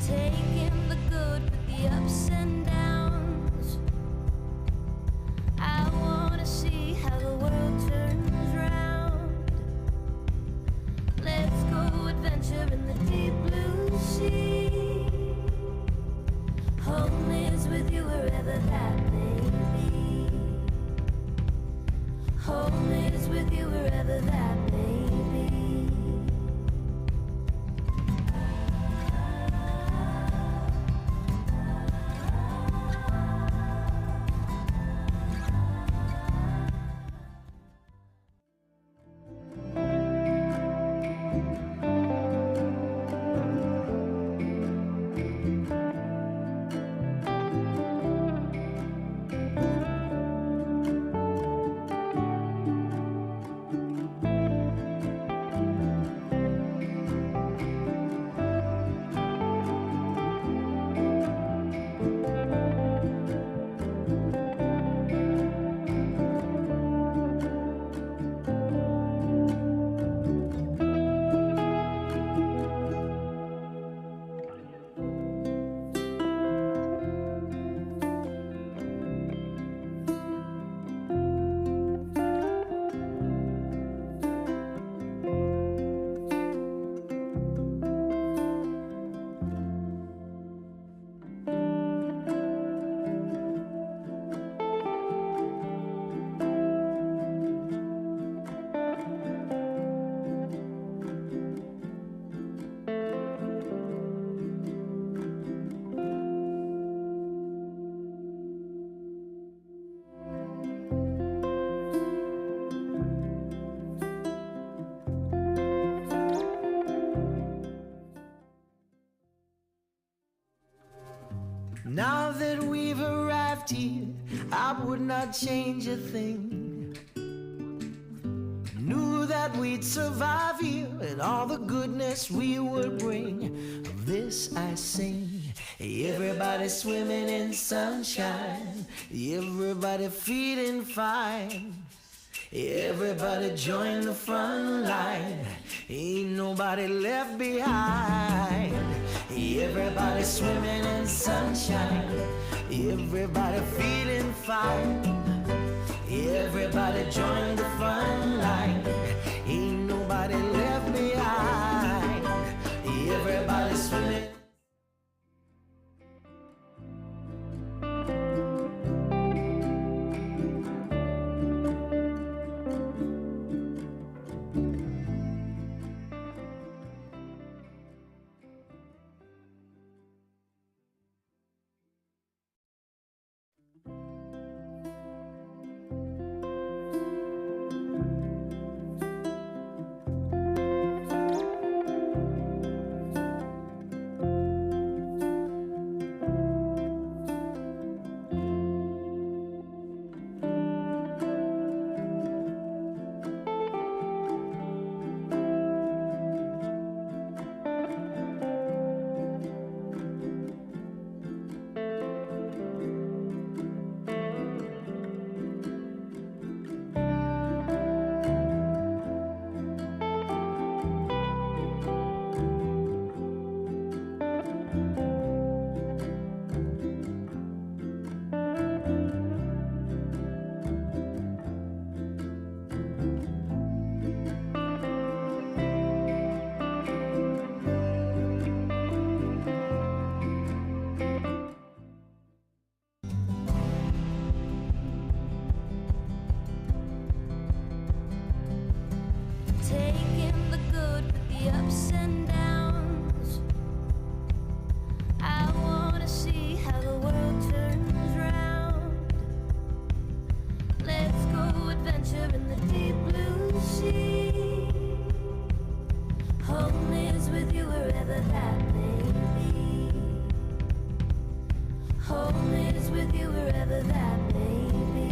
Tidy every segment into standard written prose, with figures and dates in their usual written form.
Taking the good with the ups and downs. I wanna see how the world turns round. Let's go adventure in the deep blue sea. Home is with you wherever that may be. Home is with you wherever that may be. Now that we've arrived here, I would not change a thing. Knew that we'd survive here and all the goodness we would bring. Of this I sing. Everybody swimming in sunshine, everybody feeling fine. Everybody join the front line, ain't nobody left behind. Everybody swimming in sunshine, everybody feeling fine. Everybody join the front line, ain't nobody left behind. Everybody swimming. Taking the good with the ups and downs. I wanna see how the world turns round. Let's go adventure in the deep blue sea. Home is with you wherever that may be. Home is with you wherever that may be.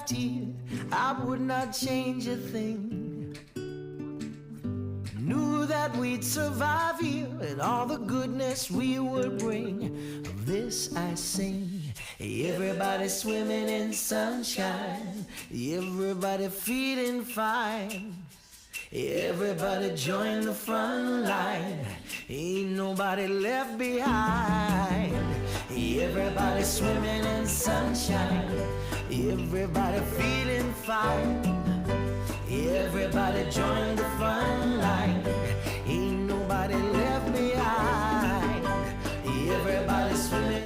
arrived here, I would not change a thing. Knew that we'd survive here and all the goodness we would bring. Of this I sing. Everybody swimming in sunshine, everybody feeling fine. Everybody join the front line, ain't nobody left behind. Everybody swimming in sunshine, everybody feeling fine. Everybody join the front line, ain't nobody left behind. Everybody swimming.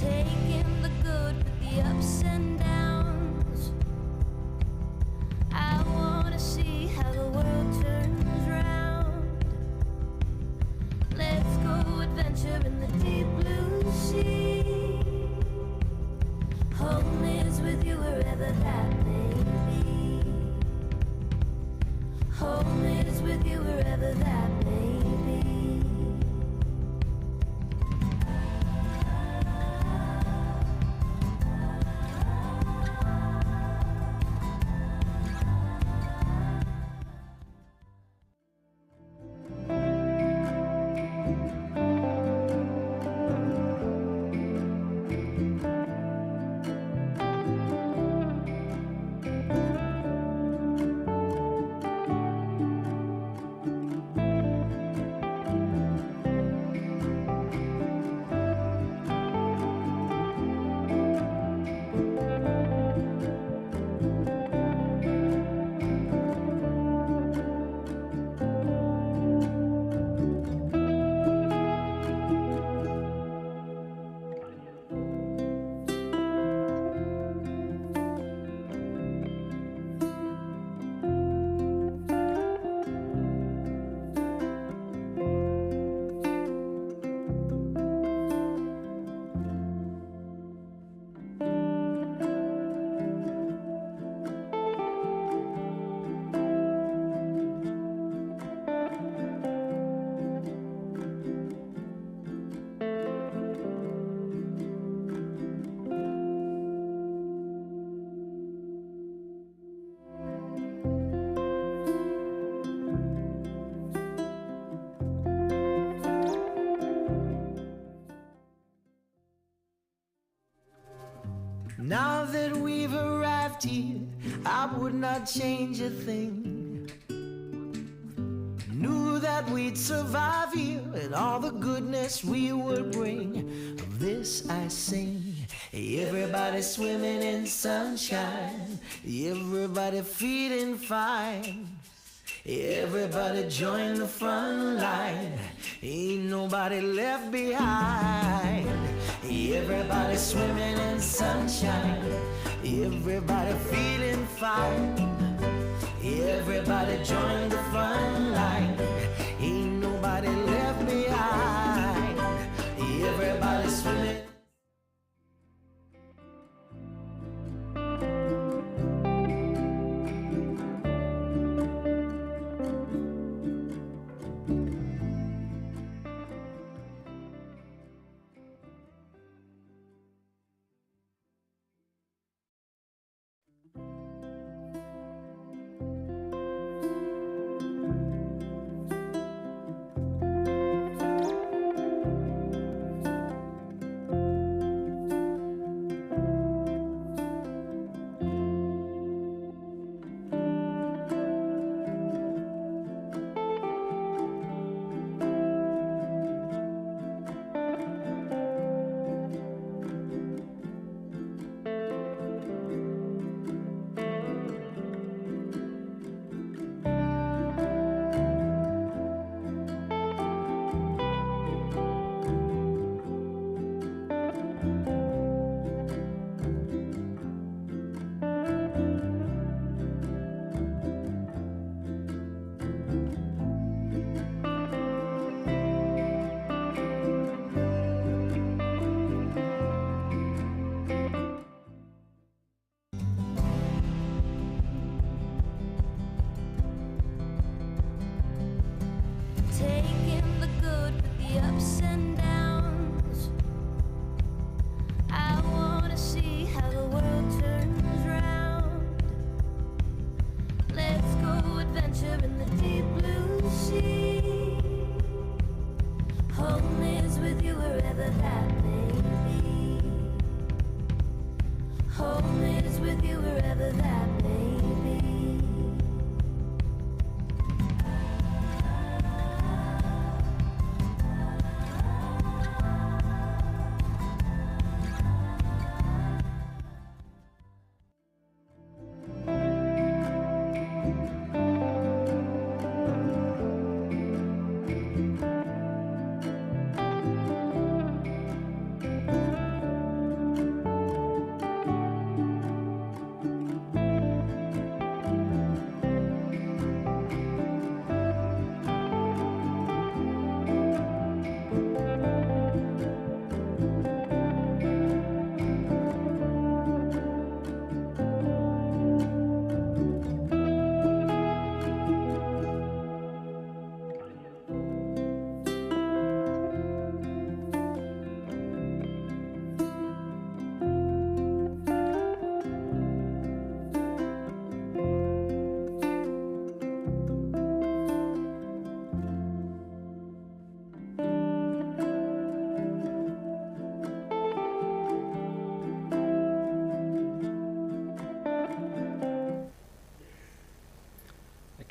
Taking the good with the ups and downs. I wanna see how the world turns round. Let's go adventure in the deep blue sea. Home is with you wherever that may be. Home is with you wherever that may be. Now that we've arrived here, I would not change a thing. Knew that we'd survive here and all the goodness we would bring. Of this I sing. Everybody swimming in sunshine, everybody feeling fine. Everybody join the front line, ain't nobody left behind. Everybody swimming in sunshine, everybody feeling fine. Everybody join the front line, ain't nobody left behind. Everybody swimming. the ups and downs. I wanna see how the world turns round. Let's go adventure in the deep blue sea. Home is with you wherever that may be. Home is with you wherever that may be.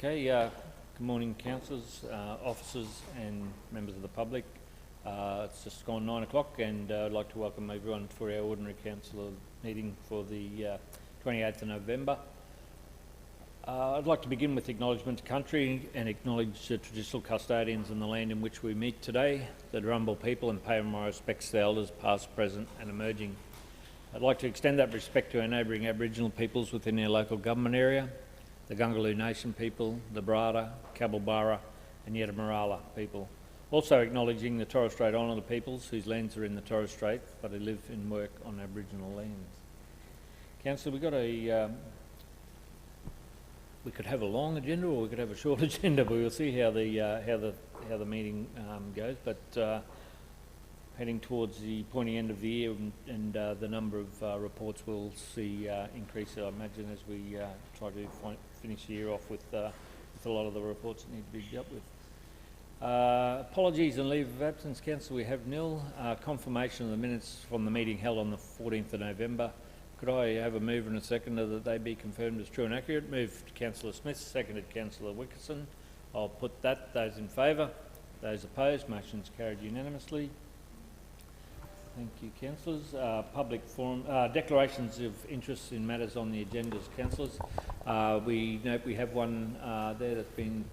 Okay, good morning councillors, officers and members of the public. It's just gone 9 o'clock and I'd like to welcome everyone for our ordinary councillor meeting for the 28th of November. I'd like to begin with acknowledgement to country and acknowledge the traditional custodians in the land in which we meet today, the Darumba people, and pay my respects to the elders past, present and emerging. I'd like to extend that respect to our neighbouring Aboriginal peoples within our local government area, the Gungaloo Nation people, the Barada, Kabalbara and Yetamarala people. Also acknowledging the Torres Strait Islander peoples whose lands are in the Torres Strait but who live and work on Aboriginal lands. Councillor, we could have a long agenda or we could have a short agenda, but we'll see how the meeting goes. But heading towards the pointy end of the year and the number of reports we'll see increase, I imagine, as we try to finish the year off with a lot of the reports that need to be dealt with. Apologies and leave of absence, Councillor, we have nil. Confirmation of the minutes from the meeting held on the 14th of November. Could I have a mover and a seconder that they be confirmed as true and accurate? Moved Councillor Smith, seconded Councillor Wickerson. I'll put that. Those in favour? Those opposed? Motion's carried unanimously. Thank you, councillors. Public forum, declarations of interest in matters on the agendas, councillors. We note we have one there that's been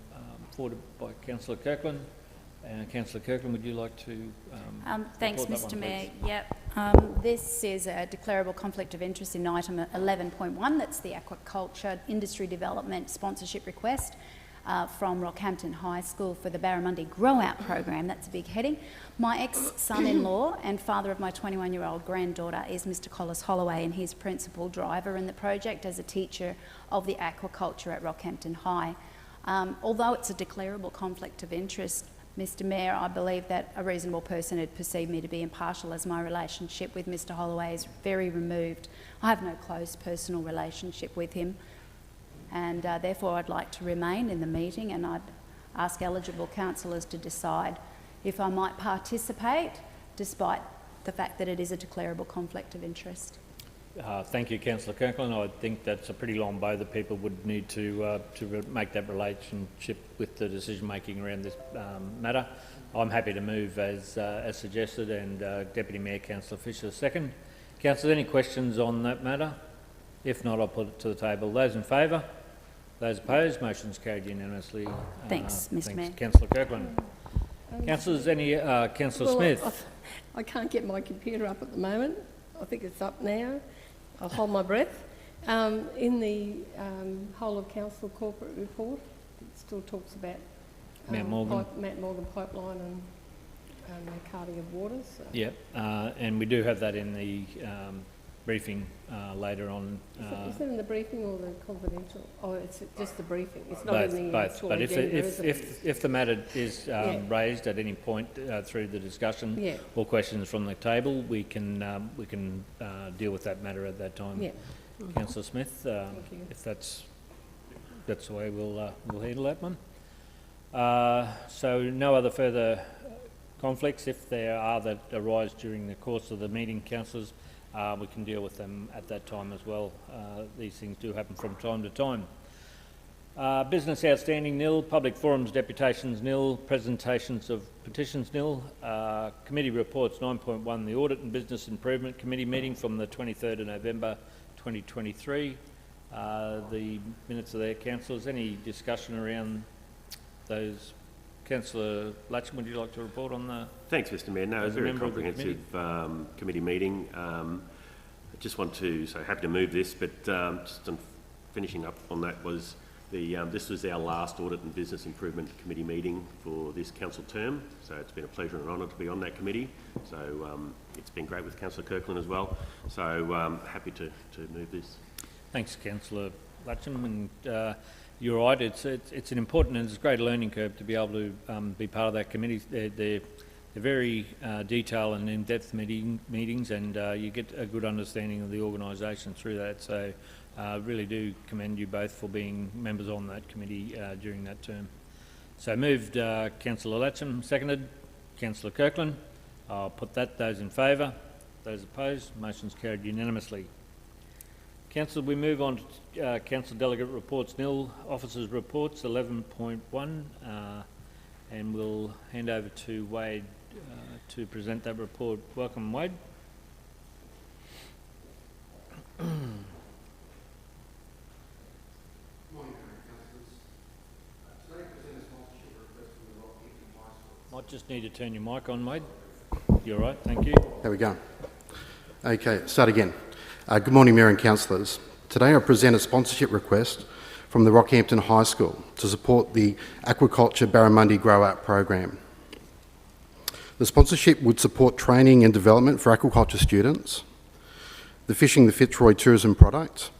forwarded by Councillor Kirkland. Councillor Kirkland, would you like to thanks, Mr Mayor. Yep. This is a declarable conflict of interest in item 11.1. That's the aquaculture industry development sponsorship request from Rockhampton High School for the Barramundi Grow Out program. That's a big heading. My ex-son-in-law and father of my 21-year-old granddaughter is Mr Collis Holloway, and he's principal driver in the project as a teacher of the aquaculture at Rockhampton High. Although it's a declarable conflict of interest, Mr Mayor, I believe that a reasonable person would perceive me to be impartial, as my relationship with Mr Holloway is very removed. I have no close personal relationship with him, and therefore I'd like to remain in the meeting, and I'd ask eligible councillors to decide if I might participate despite the fact that it is a declarable conflict of interest. Thank you, Councillor Kirkland. I think that's a pretty long bow that people would need to make that relationship with the decision making around this matter. I'm happy to move as suggested, and Deputy Mayor Councillor Fisher second. Councillors, any questions on that matter? If not, I'll put it to the table. Those in favour? Those opposed? Motion's carried unanimously. Thanks, Mr Mayor. Councillor Kirkland. Councillors, any Councillor Smith? I can't get my computer up at the moment. I think it's up now. I'll hold my breath. In the whole of council corporate report, it still talks about Mount Morgan pipeline and the carting of waters. So. Yep, and we do have that in the briefing later on. Is it in the briefing or the confidential? Oh, it's just the briefing. It's not Both, in the both. actual But agenda, is it? if the matter is Yeah. raised at any point through the discussion Yeah. or questions from the table, we can deal with that matter at that time. Yeah. Councillor Smith, you. if that's the way we'll handle that one. So no other further conflicts. If there are that arise during the course of the meeting, councillors, we can deal with them at that time as well. These things do happen from time to time. Business outstanding nil, public forums deputations nil, presentations of petitions nil, committee reports 9.1, the Audit and Business Improvement Committee meeting from the 23rd of November 2023. The minutes are there, councillors. Any discussion around those? Councillor Latcham, would you like to report on the... Thanks, Mr Mayor. No, it was a very comprehensive committee meeting. I just want to, so happy to move this, but just on finishing up on that was this was our last Audit and Business Improvement Committee meeting for this council term, so it's been a pleasure and an honour to be on that committee. So it's been great with Councillor Kirkland as well, so happy to move this. Thanks, Councillor Latcham, and you're right, it's an important and it's a great learning curve to be able to be part of that committee. They're very detailed and in-depth meetings, and you get a good understanding of the organisation through that. So really do commend you both for being members on that committee during that term. So moved Councillor Latcham, seconded Councillor Kirkland. I'll put that. Those in favour, those opposed, motion's carried unanimously. Council, we move on to Council Delegate Reports nil, Officers Reports 11.1, and we'll hand over to Wade to present that report. Welcome, Wade. Might just need to turn your mic on, Wade. You're right, thank you. There we go. Okay, start again. Good morning, Mayor and Councillors. Today I present a sponsorship request from the Rockhampton High School to support the Aquaculture Barramundi Grow Out program. The sponsorship would support training and development for aquaculture students, the Fishing the Fitzroy tourism product,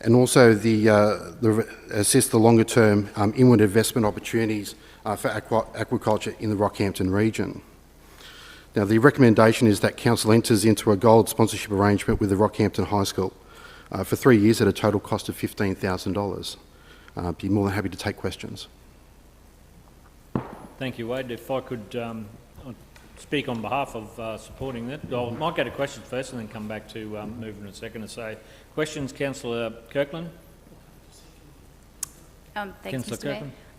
and also assist the longer term inward investment opportunities for aquaculture in the Rockhampton region. Now, the recommendation is that Council enters into a gold sponsorship arrangement with the Rockhampton High School for 3 years at a total cost of $15,000. I'd be more than happy to take questions. Thank you, Wade. If I could speak on behalf of supporting that. I might go to questions first and then come back to moving in a second and say questions. Councillor Kirkland. Thanks, Mr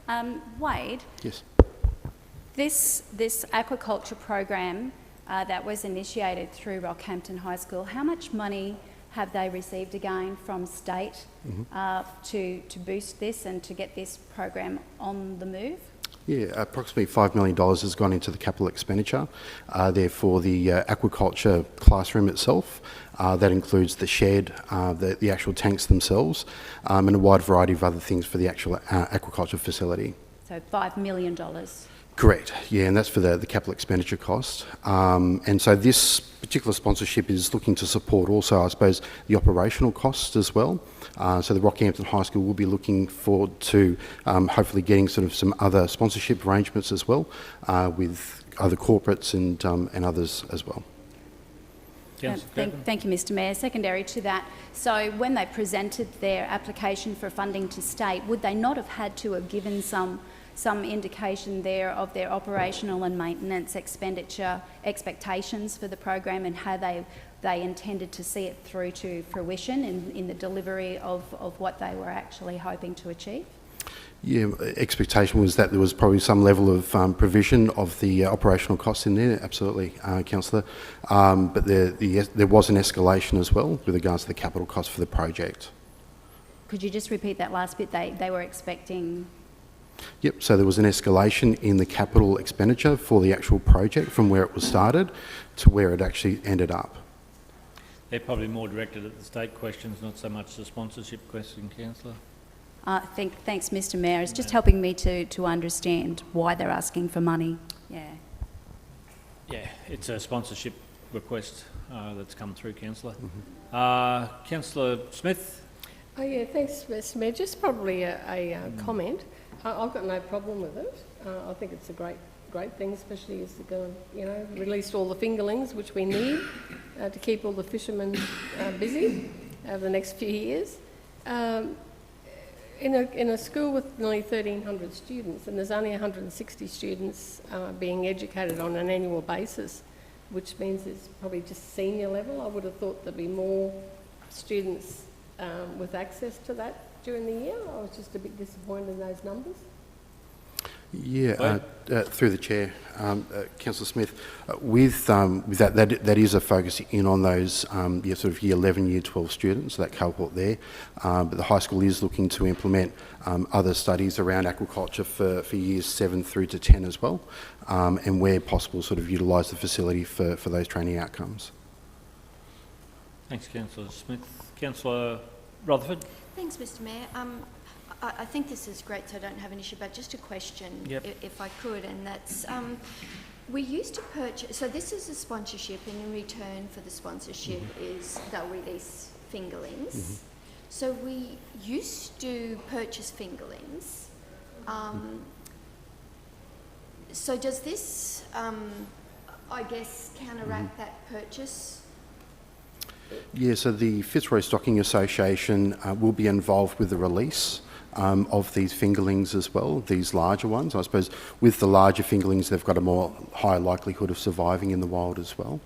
Mayor. Wade? Yes. This aquaculture program that was initiated through Rockhampton High School, how much money have they received again from state to boost this and to get this program on the move? Yeah, approximately $5 million has gone into the capital expenditure there for the aquaculture classroom itself. That includes the shed, the actual tanks themselves, and a wide variety of other things for the actual aquaculture facility. So $5 million? Correct, yeah, and that's for the capital expenditure cost. And so this particular sponsorship is looking to support also, I suppose, the operational costs as well. So the Rockhampton High School will be looking forward to hopefully getting sort of some other sponsorship arrangements as well with other corporates and others as well. Thank you, Mr Mayor. Secondary to that, so when they presented their application for funding to state, would they not have had to have given some indication there of their operational and maintenance expenditure expectations for the program and how they intended to see it through to fruition in the delivery of what they were actually hoping to achieve? Yeah, expectation was that there was probably some level of provision of the operational costs in there, absolutely, Councillor. But there was an escalation as well with regards to the capital cost for the project. Could you just repeat that last bit? They were expecting... Yep, so there was an escalation in the capital expenditure for the actual project from where it was started to where it actually ended up. They're probably more directed at the state questions, not so much the sponsorship question, Councillor. Thanks, Mr Mayor. It's just helping me to understand why they're asking for money. Yeah. Yeah, it's a sponsorship request that's come through, Councillor. Councillor Smith? Oh yeah, thanks, Mr Mayor. Just probably a comment. I've got no problem with it. I think it's a great thing, especially as they're going to, you know, release all the fingerlings, which we need to keep all the fishermen busy over the next few years. In a school with nearly 1,300 students, and there's only 160 students being educated on an annual basis, which means it's probably just senior level. I would have thought there'd be more students with access to that during the year. I was just a bit disappointed in those numbers. Yeah, through the chair, Councillor Smith, with that is a focus in on those sort of year 11, year 12 students, that cohort there. But the high school is looking to implement other studies around aquaculture for years 7 through to 10 as well, and where possible, sort of utilise the facility for those training outcomes. Thanks, Councillor Smith. Councillor Rutherford? Thanks, Mr Mayor. I think this is great, so I don't have an issue, but just a question, if I could, and that's, we used to purchase, so this is a sponsorship, and in return for the sponsorship is they'll release fingerlings. So we used to purchase fingerlings. So does this, I guess, counteract that purchase? Yeah, so the Fitzroy Stocking Association will be involved with the release of these fingerlings as well, these larger ones. I suppose with the larger fingerlings, they've got a more high likelihood of surviving in the wild as well.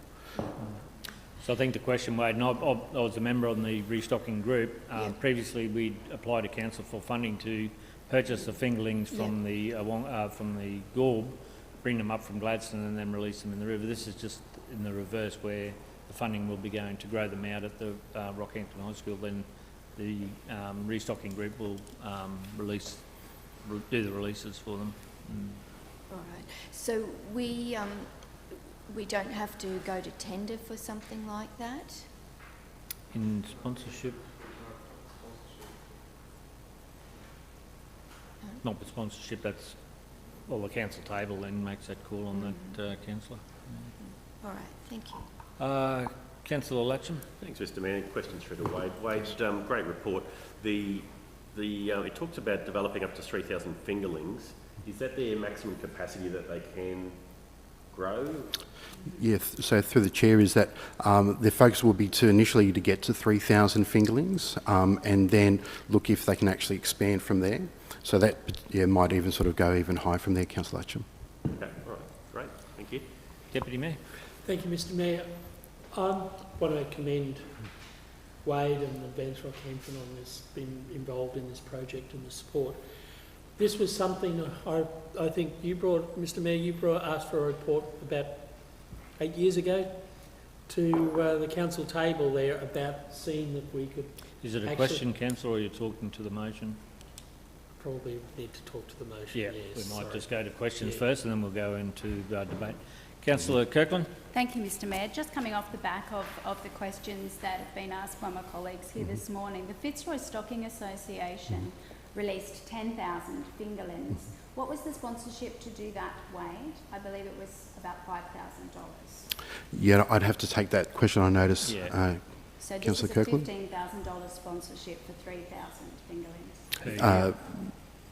So I think the question, Wade, and I was a member on the restocking group. Previously, we'd applied to council for funding to purchase the fingerlings from the Gorb, bring them up from Gladstone and then release them in the river. This is just in the reverse, where the funding will be going to grow them out at the Rockhampton High School. Then the restocking group will do the releases for them. All right. So we don't have to go to tender for something like that? In sponsorship? Not with sponsorship, that's, well, the council table then makes that call on that, councillor. All right, thank you. Councillor Latcham. Thanks, Mr Mayor. Questions through to Wade. Wade, great report. It talks about developing up to 3,000 fingerlings. Is that their maximum capacity that they can grow? Yeah, so through the chair is that their focus will be to initially to get to 3,000 fingerlings and then look if they can actually expand from there. So that might even sort of go even higher from there, Councillor Latcham. Okay, all right, great, thank you. Deputy Mayor. Thank you, Mr Mayor. I want to commend Wade and Advance Rockhampton on this, been involved in this project and the support. This was something I think you brought, Mr Mayor, asked for a report about 8 years ago to the council table there about seeing that we could... Is it a question, councillor, or are you talking to the motion? Probably need to talk to the motion, Yeah, yes, we might just go to questions first and then we'll go into debate. Councillor Kirkland. Thank you, Mr Mayor. Just coming off the back of the questions that have been asked by my colleagues here this morning, the Fitzroy Stocking Association released 10,000 fingerlings. What was the sponsorship to do that, Wade? I believe it was about $5,000. Yeah, I'd have to take that question on notice, Yeah. So this Councillor is a Kirkland. $15,000 sponsorship for 3,000 fingerlings.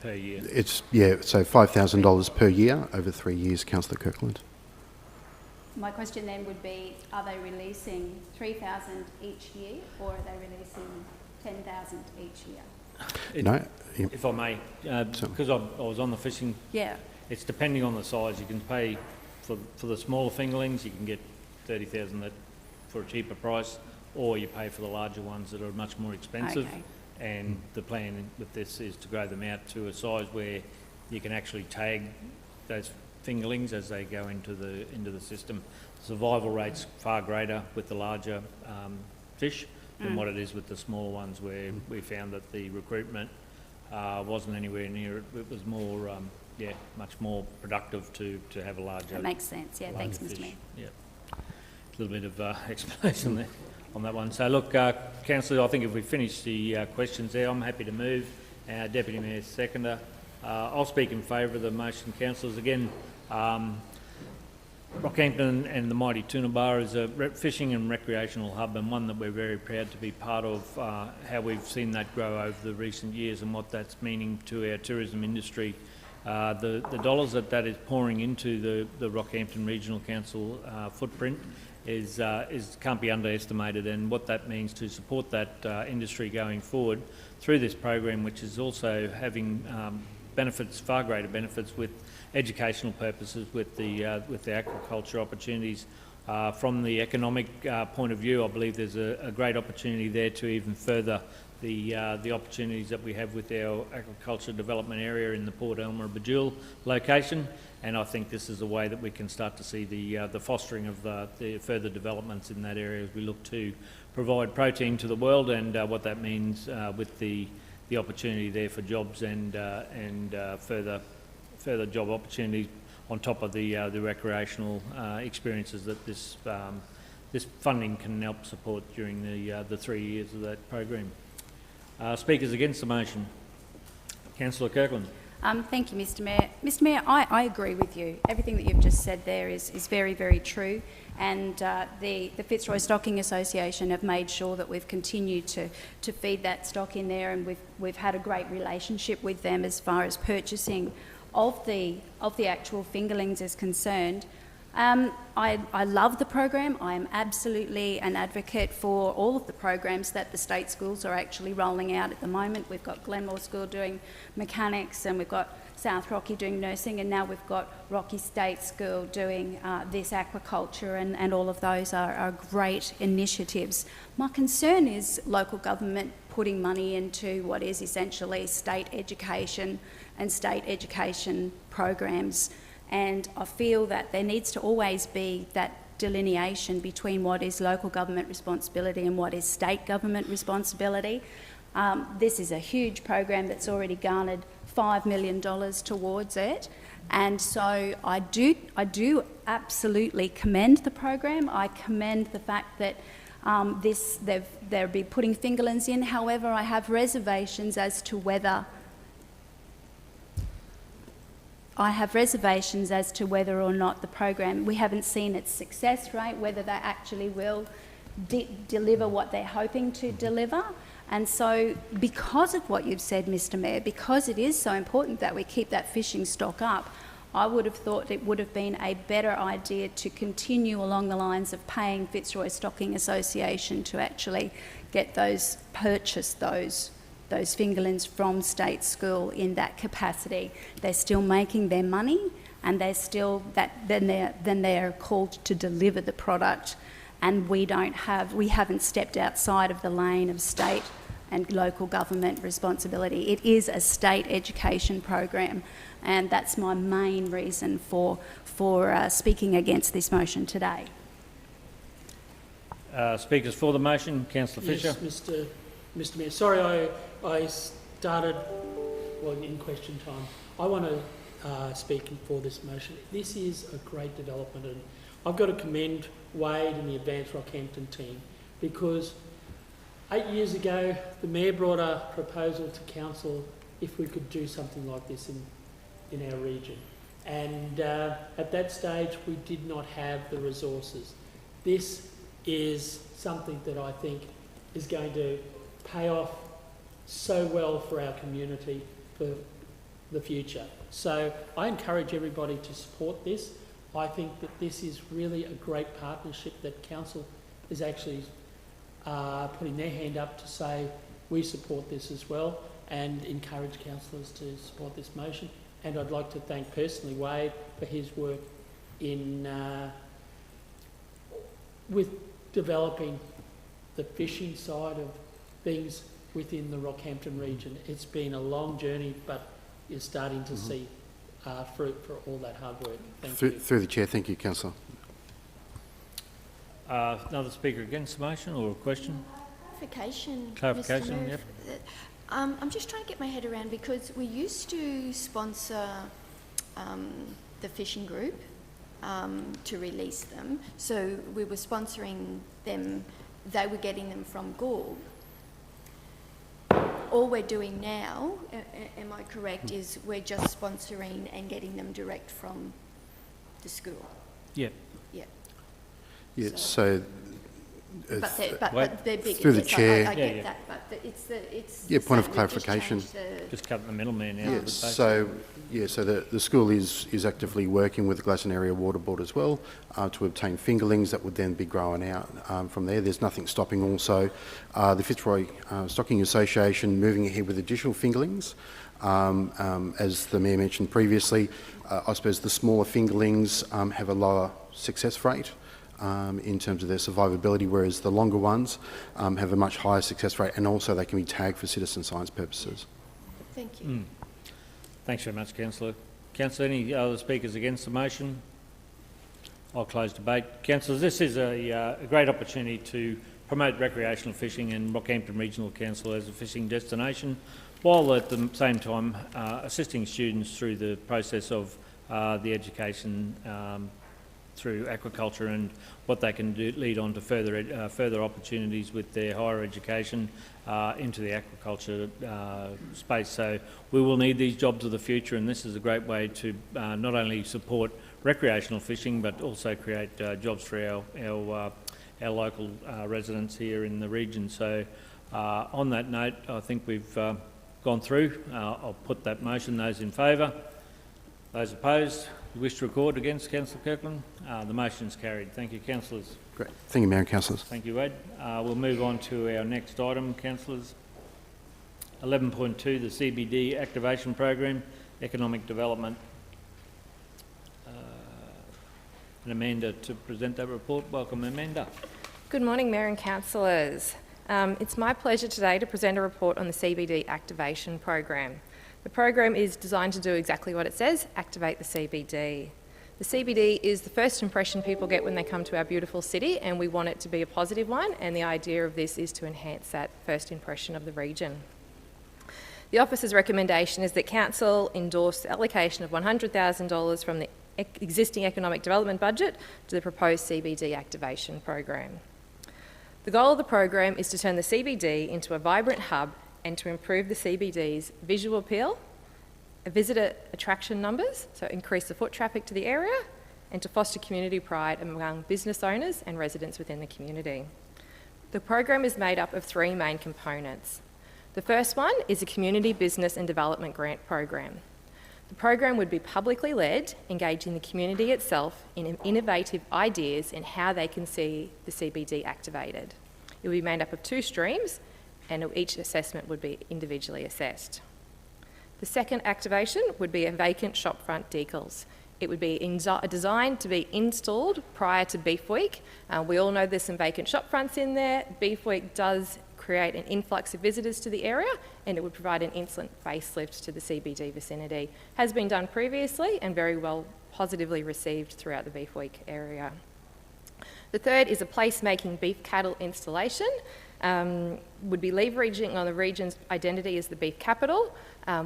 Per year. It's, so $5,000 per year over 3 years, Councillor Kirkland. My question then would be, are they releasing 3,000 each year, or are they releasing 10,000 each year? No. If I may, because I was on the fishing, Yeah. it's depending on the size. You can pay for the smaller fingerlings, you can get 30,000 for a cheaper price, or you pay for the larger ones that are much more expensive. Okay. And the plan with this is to grow them out to a size where you can actually tag those fingerlings as they go into the system. Survival rate's far greater with the larger fish than what it is with the smaller ones, where we found that the recruitment wasn't anywhere near it. It was more, much more productive to have a larger. That makes sense. Yeah, thanks, Mr Mayor. Yeah, a little bit of explanation there on that one. So look, councillor, I think if we finish the questions there, I'm happy to move. Our Deputy Mayor's seconder. I'll speak in favour of the motion, councillors. Again, Rockhampton and the mighty Toonabar is a fishing and recreational hub, and one that we're very proud to be part of, how we've seen that grow over the recent years and what that's meaning to our tourism industry. The dollars that is pouring into the Rockhampton Regional Council footprint can't be underestimated, and what that means to support that industry going forward through this program, which is also having benefits, far greater benefits with educational purposes, with the aquaculture opportunities. From the economic point of view, I believe there's a great opportunity there to even further the opportunities that we have with our aquaculture development area in the Port Elmer-Bajul location, and I think this is a way that we can start to see the fostering of the further developments in that area as we look to provide protein to the world, and what that means with the opportunity there for jobs and further job opportunities on top of the recreational experiences that this funding can help support during the 3 years of that program. Speakers against the motion. Councillor Kirkland. Thank you, Mr Mayor. Mr Mayor, I agree with you. Everything that you've just said there is very, very true, and the Fitzroy Stocking Association have made sure that we've continued to feed that stock in there, and we've had a great relationship with them as far as purchasing of the actual fingerlings is concerned. I love the program. I am absolutely an advocate for all of the programs that the state schools are actually rolling out at the moment. We've got Glenmore School doing mechanics, and we've got South Rocky doing nursing, and now we've got Rocky State School doing this aquaculture, and all of those are great initiatives. My concern is local government putting money into what is essentially state education and state education programs. And I feel that there needs to always be that delineation between what is local government responsibility and what is state government responsibility. This is a huge program that's already garnered $5 million towards it. And so I do absolutely commend the program. I commend the fact that they'll be putting fingerlings in. However, I have reservations as to whether or not the program, we haven't seen its success rate, whether they actually will deliver what they're hoping to deliver. And so because of what you've said, Mr Mayor, because it is so important that we keep that fishing stock up, I would have thought it would have been a better idea to continue along the lines of paying Fitzroy Stocking Association to actually purchase those fingerlings from state school in that capacity. They're still making their money, and they're still then they're called to deliver the product, and we haven't stepped outside of the lane of state and local government responsibility. It is a state education program, and that's my main reason for speaking against this motion today. Speakers for the motion, Councillor Fisher. Yes, Mr Mayor. Sorry, I started in question time. I want to speak for this motion. This is a great development, and I've got to commend Wade and the Advanced Rockhampton team, because 8 years ago the Mayor brought a proposal to Council if we could do something like this in our region, and at that stage we did not have the resources. This is something that I think is going to pay off so well for our community for the future. So I encourage everybody to support this. I think that this is really a great partnership that Council is actually putting their hand up to say we support this as well, and encourage councillors to support this motion. And I'd like to thank personally Wade for his work in with developing the fishing side of things within the Rockhampton region. It's been a long journey, but you're starting to see fruit for all that hard work. Thank you. Through the chair, thank you, Councillor. Another speaker against the motion or a question? Clarification. Clarification, Mr. Murph. yep. I'm just trying to get my head around, because we used to sponsor the fishing group to release them. So we were sponsoring them, they were getting them from Gould. All we're doing now, am I correct, is we're just sponsoring and getting them direct from the school? Yeah. Yeah. Yeah, So- so But they're big. Through the yes, chair. I get Yeah. that, but it's. Yeah, the point of same, we've just clarification. changed the- Just cutting the middleman out. yeah, of it, so the school is actively working with the Gladstone Area Water Board as well to obtain fingerlings that would then be grown out from there. There's nothing stopping also the Fitzroy Stocking Association moving ahead with additional fingerlings. As the Mayor mentioned previously, I suppose the smaller fingerlings have a lower success rate in terms of their survivability, whereas the longer ones have a much higher success rate, and also they can be tagged for citizen science purposes. Thank you. Thanks very much, Councillor. Councillor, any other speakers against the motion? I'll close debate. Councillors, this is a great opportunity to promote recreational fishing in Rockhampton Regional Council as a fishing destination, while at the same time assisting students through the process of the education through aquaculture and what they can do, lead on to further opportunities with their higher education into the aquaculture space. So we will need these jobs of the future, and this is a great way to not only support recreational fishing but also create jobs for our local residents here in the region. So on that note, I think we've gone through. I'll put that motion. Those in favour? Those opposed? You wish to record against Councillor Kirkland? The motion is carried. Thank you, councillors. Great. Thank you, Mayor and Councillors. Thank you, Ed. We'll move on to our next item, councillors. 11.2, the CBD Activation Program, Economic Development. And Amanda to present that report. Welcome, Amanda. Good morning, Mayor and councillors. It's my pleasure today to present a report on the CBD Activation Program. The program is designed to do exactly what it says, activate the CBD. The CBD is the first impression people get when they come to our beautiful city, and we want it to be a positive one, and the idea of this is to enhance that first impression of the region. The office's recommendation is that council endorse the allocation of $100,000 from the existing economic development budget to the proposed CBD activation program. The goal of the program is to turn the CBD into a vibrant hub and to improve the CBD's visual appeal, visitor attraction numbers, so increase the foot traffic to the area, and to foster community pride among business owners and residents within the community. The program is made up of three main components. The first one is a community business and development grant program. The program would be publicly led, engaging the community itself in innovative ideas and how they can see the CBD activated. It would be made up of two streams, and each assessment would be individually assessed. The second activation would be a vacant shopfront decals. It would be designed to be installed prior to Beef Week. We all know there's some vacant shopfronts in there. Beef Week does create an influx of visitors to the area, and it would provide an instant facelift to the CBD vicinity. Has been done previously and very well positively received throughout the Beef Week area. The third is a place-making beef cattle installation. Would be leveraging on the region's identity as the beef capital.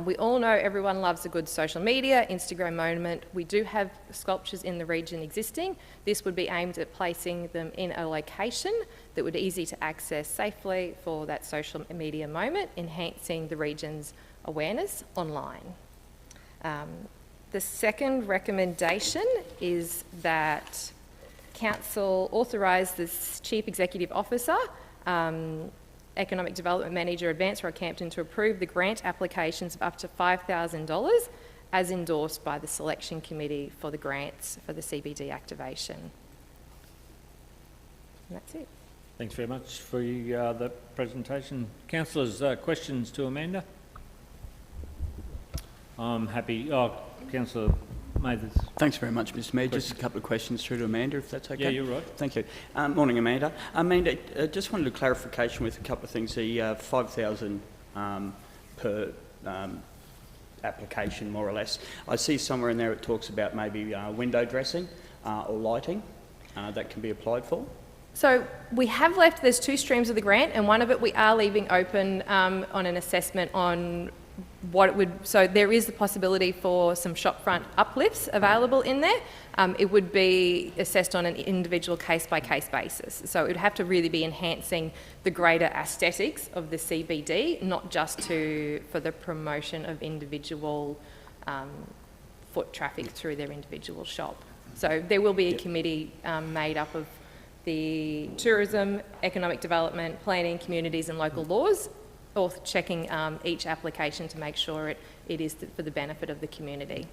We all know everyone loves a good social media, Instagram moment. We do have sculptures in the region existing. This would be aimed at placing them in a location that would be easy to access safely for that social media moment, enhancing the region's awareness online. The second recommendation is that Council authorise the Chief Executive Officer, Economic Development Manager, Advance Rockhampton, to approve the grant applications of up to $5,000 as endorsed by the Selection Committee for the grants for the CBD activation. And that's it. Thanks very much for that presentation. Councillors, questions to Amanda? I'm happy. Councillor Mathers. Thanks very much, Mr Mayor. Just a couple of questions through to Amanda, if that's okay. Yeah, you're right. Thank you. Morning, Amanda. Amanda, just wanted a clarification with a couple of things. The $5,000 per application, more or less. I see somewhere in there it talks about maybe window dressing or lighting that can be applied for. So we have left, there's two streams of the grant, and one of it we are leaving open on an assessment on what it would, so there is the possibility for some shopfront uplifts available in there. It would be assessed on an individual case-by-case basis. So it would have to really be enhancing the greater aesthetics of the CBD, not just for the promotion of individual foot traffic through their individual shop. So there will be a committee made up of the tourism, economic development, planning, communities and local laws, or checking each application to make sure it is for the benefit of the community.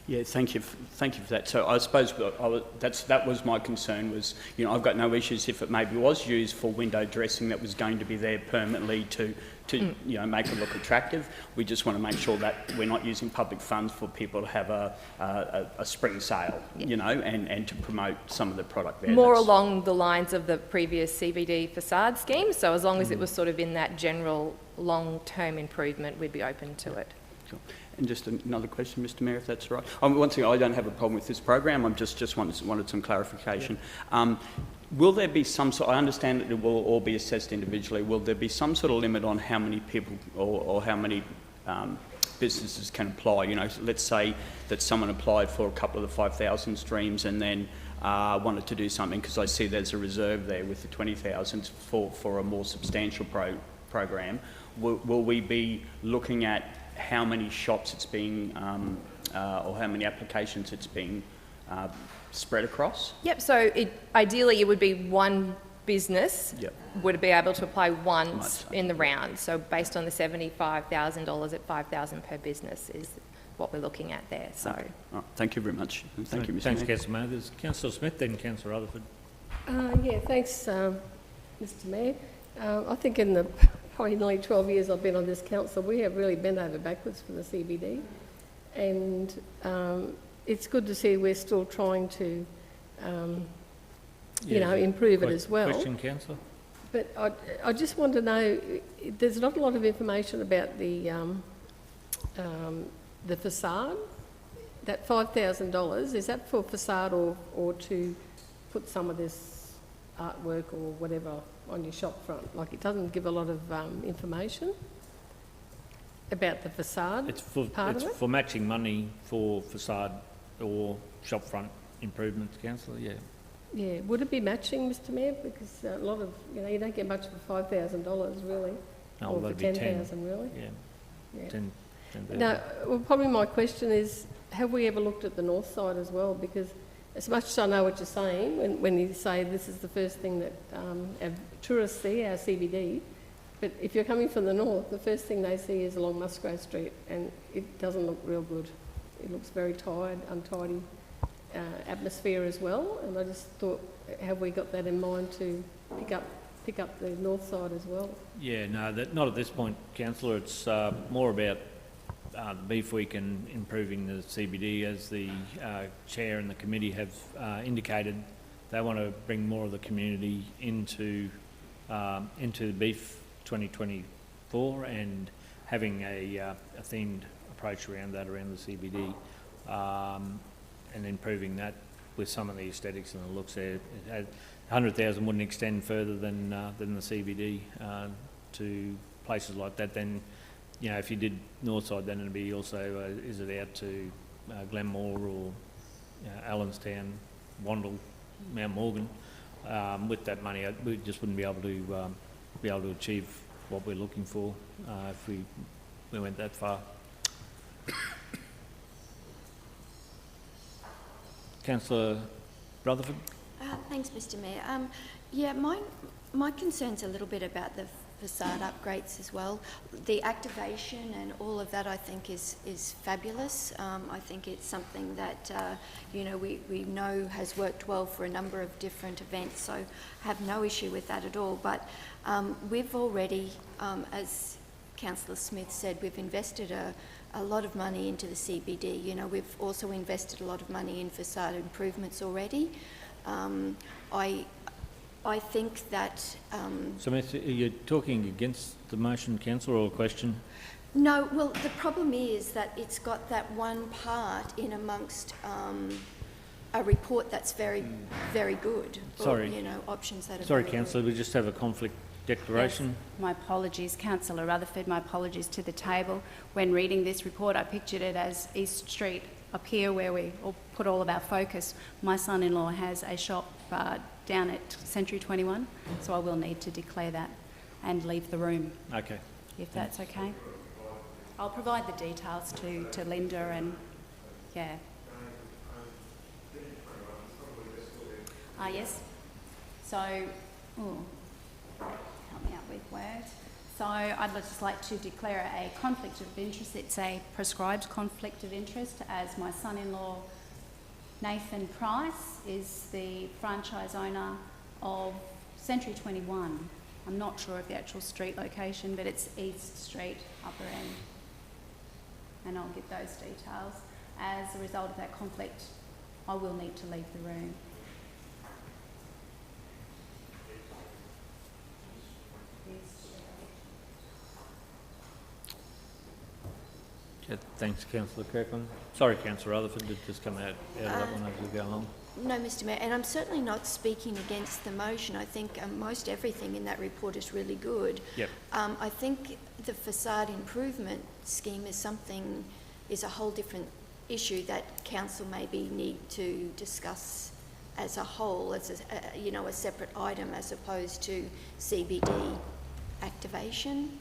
Yeah, thank you for that. So I suppose that was my concern was, you know, I've got no issues if it maybe was used for window dressing that was going to be there permanently to you know, make it look attractive. We just want to make sure that we're not using public funds for people to have a spring sale, you know, and to promote some of the product there. More along the lines of the previous CBD facade scheme. So as long as it was sort of in that general long-term improvement, we'd be open to it. Cool. And just another question, Mr. Mayor, if that's right. Once again, I don't have a problem with this program. I'm just wanted some clarification. Yep. Will there be some sort? I understand that it will all be assessed individually. Will there be some sort of limit on how many people or how many businesses can apply? You know, let's say that someone applied for a couple of the 5,000 streams and then wanted to do something, because I see there's a reserve there with the 20,000 for a more substantial program. Will we be looking at how many shops it's being, or how many applications it's being spread across? Yep, so ideally it would be one business would be able to apply once in the round. So based on the $75,000 at $5,000 per business is what we're looking at there. So, okay. Right. Thank you very much. Thank you, Mr. Thanks, Mayor. Councillor Mayor. There's Councillor Smith, then Councillor Rutherford. Yeah, thanks, Mr. Mayor. I think in the probably nearly 12 years I've been on this council, we have really bent over backwards for the CBD, and it's good to see we're still trying to, you know, improve it as well. Question, Councillor? But I just want to know, there's not a lot of information about the facade. That $5,000, is that for facade or to put some of this artwork or whatever on your shop front? Like, it doesn't give a lot of information about the facade. It's for matching money for facade or shop front improvements, Councillor. Yeah. Yeah. Would it be matching, Mr. Mayor? Because a lot of, you know, you don't get much for $5,000 really, or for 10,000 really. Yeah. 10. No. Well, probably my question is, have we ever looked at the north side as well? Because as much as I know what you're saying, when you say this is the first thing that our tourists see, our CBD, but if you're coming from the north, the first thing they see is along Musgrave Street, and it doesn't look real good. It looks very tired, untidy atmosphere as well, and I just thought, have we got that in mind to pick up the north side as well? Yeah, no, not at this point, Councillor. It's more about the Beef Week and improving the CBD. As the chair and the committee have indicated, they want to bring more of the community into Beef 2024 and having a themed approach around that, around the CBD, and improving that with some of the aesthetics and the looks there. 100,000 wouldn't extend further than the CBD to places like that. Then, you know, if you did north side, then it'd be also, is it out to Glenmore or Allenstown, Wandle, Mount Morgan? With that money, we just wouldn't be able to achieve what we're looking for if we went that far. Councillor Rutherford. Thanks, Mr. Mayor. Yeah, my concern's a little bit about the facade upgrades as well. The activation and all of that, I think, is fabulous. I think it's something that you know, we know has worked well for a number of different events, so have no issue with that at all. But we've already, as Councillor Smith said, we've invested a lot of money into the CBD. You know, we've also invested a lot of money in facade improvements already. I think that... So, are you talking against the motion, Councillor, or a question? No, well, the problem is that it's got that one part in amongst a report that's very, very good. Sorry. Or, you know, options that are Sorry, very Councillor, good. we just have a conflict declaration. Yes, my apologies, Councillor Rutherford, my apologies to the table. When reading this report, I pictured it as East Street up here where we all put all of our focus. My son-in-law has a shop down at Century 21, so I will need to declare that and leave the room. Okay. If that's okay. I'll provide the details to Linda and, yeah. Yes. So, help me out with words. So I'd just like to declare a conflict of interest. It's a prescribed conflict of interest, as my son-in-law Nathan Price is the franchise owner of Century 21. I'm not sure of the actual street location, but it's East Street, Upper End. And I'll give those details. As a result of that conflict, I will need to leave the room. Yeah, thanks, Councillor Kirkland. Sorry, Councillor Rutherford, did just come out of that one as we go along. No, Mr Mayor, and I'm certainly not speaking against the motion. I think most everything in that report is really good. Yep. I think the facade improvement scheme is a whole different issue that council maybe need to discuss as a whole, as a separate item, as opposed to CBD activation.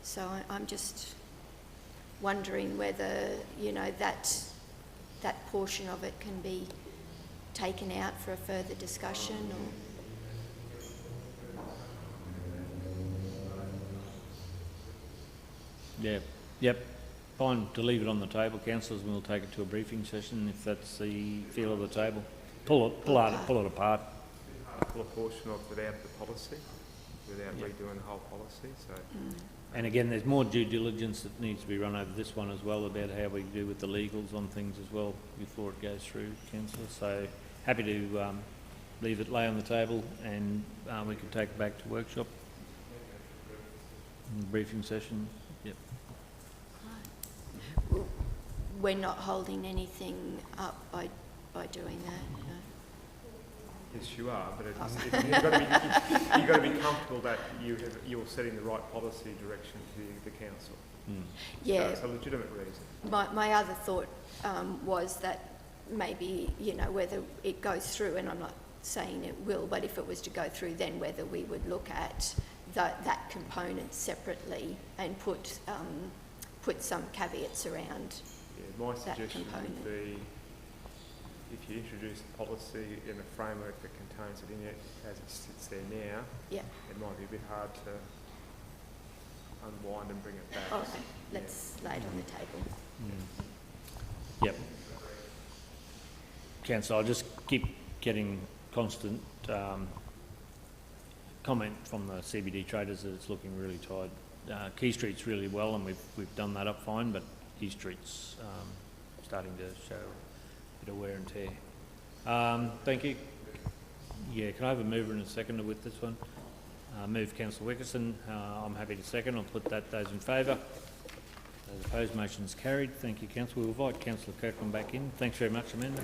So I'm just wondering whether that portion of it can be taken out for a further discussion, or Yep. Fine to leave it on the table, councillors, and we'll take it to a briefing session if that's the feel of the table. Pull it apart. Pull a portion of it out of the policy without redoing the whole policy. So. And again, there's more due diligence that needs to be run over this one as well, about how we do with the legals on things as well before it goes through, councillor. So happy to leave it lay on the table, and we can take it back to workshop briefing session. Yep. we're not holding anything up by doing that. No. Yes, you are, but you've got to be comfortable that you're setting the right policy direction to the council. Yeah. So it's a legitimate reason. My other thought was that maybe, whether it goes through, and I'm not saying it will, but if it was to go through, then whether we would look at that component separately and put some caveats around my that suggestion component. would be, if you introduce a policy in a framework that contains it in it as it sits there now, yeah, it might be a bit hard to unwind and bring it back. Okay, let's lay it on the table. Yep. Councillor, I'll just keep getting constant comment from the CBD traders that it's looking really tight. Quay Street's really well, and we've done that up fine, but Quay Street's starting to show a bit of wear and tear. Thank you. Yeah, can I have a mover and a seconder with this one? Move Councillor Wickerson. I'm happy to second. I'll put those in favour. Those opposed, motion's carried. Thank you, Councillor. We'll invite Councillor Kirkland back in. Thanks very much, Amanda.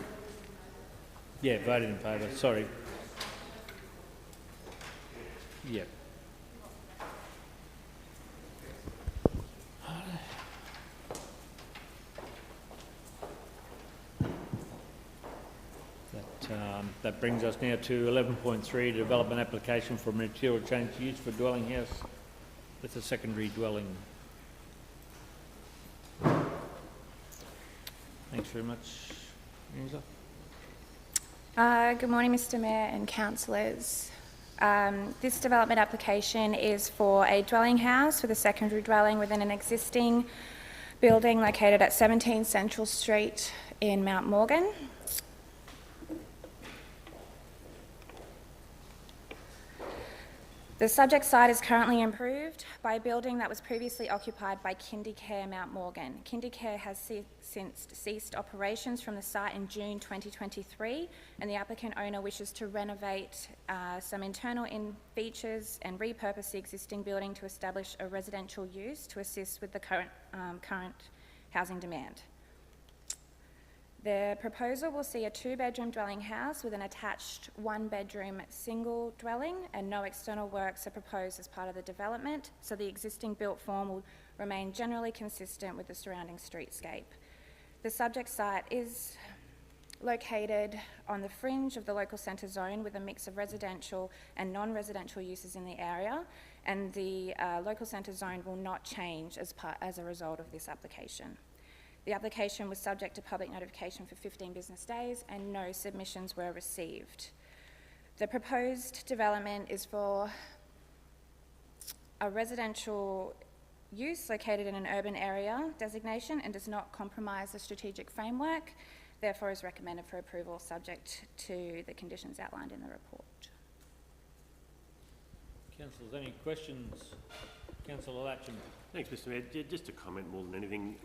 Yeah, voted in favour. Sorry. Yep. That brings us now to 11.3, development application for material change use for dwelling house with a secondary dwelling. Thanks very much. Angela? Good morning, Mr Mayor and councillors. This development application is for a dwelling house with a secondary dwelling within an existing building located at 17 Central Street in Mount Morgan. The subject site is currently improved by a building that was previously occupied by KindyCare Mount Morgan. KindyCare has since ceased operations from the site in June 2023, and the applicant owner wishes to renovate some internal features and repurpose the existing building to establish a residential use to assist with the current housing demand. The proposal will see a 2-bedroom dwelling house with an attached 1-bedroom single dwelling, and no external works are proposed as part of the development, so the existing built form will remain generally consistent with the surrounding streetscape. The subject site is located on the fringe of the local centre zone with a mix of residential and non-residential uses in the area, and the local centre zone will not change as a result of this application. The application was subject to public notification for 15 business days and no submissions were received. The proposed development is for a residential use located in an urban area designation and does not compromise the strategic framework, therefore is recommended for approval subject to the conditions outlined in the report. Councillors, any questions? Councillor Latcham. Thanks, Mr Mayor. Just a comment more than anything.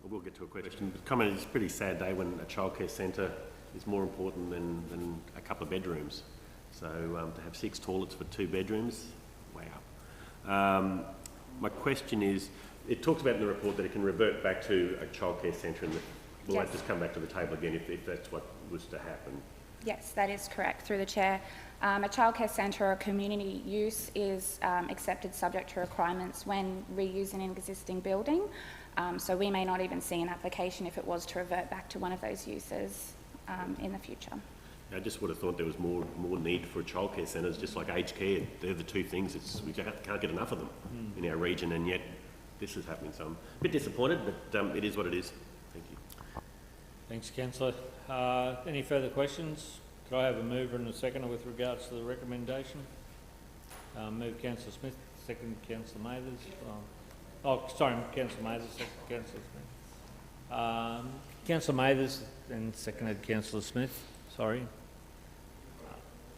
We'll get to a question. But comment, it's a pretty sad day when a childcare centre is more important than a couple of bedrooms. So to have 6 toilets for 2 bedrooms, wow. My question is, it talks about in the report that it can revert back to a childcare centre and will that just come back to the table again if that's what was to happen? Yes, that is correct, through the Chair. A childcare centre or community use is accepted subject to requirements when reusing an existing building. So we may not even see an application if it was to revert back to one of those uses in the future. I just would have thought there was more need for childcare centres, just like aged care. They're the 2 things. We can't get enough of them in our region, and yet this is happening. So I'm a bit disappointed, but it is what it is. Thank you. Thanks, Councillor. Any further questions? Could I have a mover and a seconder with regards to the recommendation? Move Councillor Smith, second Councillor Mathers. Councillor Mathers, second Councillor Smith. Councillor Mathers and seconded Councillor Smith. Sorry.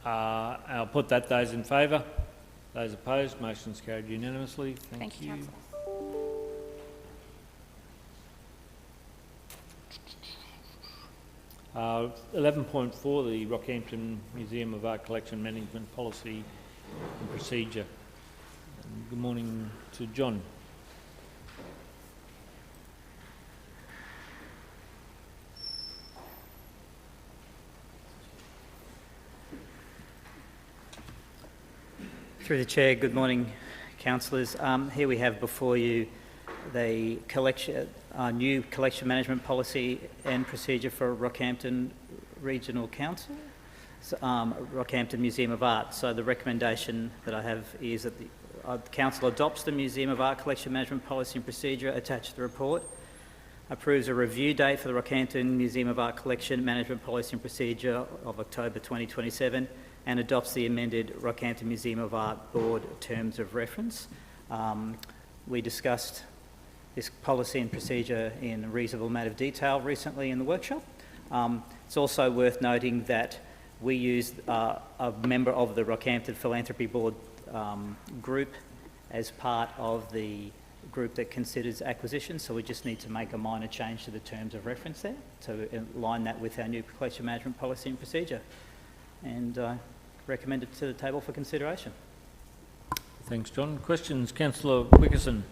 I'll put that. Those in favour? Those opposed? Motion's carried unanimously. Thank you. Councillor. 11.4, the Rockhampton Museum of Art Collection Management Policy and Procedure. Good morning to John. Through the Chair, good morning, councillors. Here we have before you the new collection management policy and procedure for Rockhampton Regional Council, Rockhampton Museum of Art. So the recommendation that I have is that the Council adopts the Museum of Art collection management policy and procedure attached to the report, approves a review date for the Rockhampton Museum of Art collection management policy and procedure of October 2027, and adopts the amended Rockhampton Museum of Art Board Terms of Reference. We discussed this policy and procedure in a reasonable amount of detail recently in the workshop. It's also worth noting that we used a member of the Rockhampton Philanthropy Board group as part of the group that considers acquisition, so we just need to make a minor change to the terms of reference there to align that with our new collection management policy and procedure, and recommend it to the table for consideration. Thanks, John. Questions? Councillor Wickerson.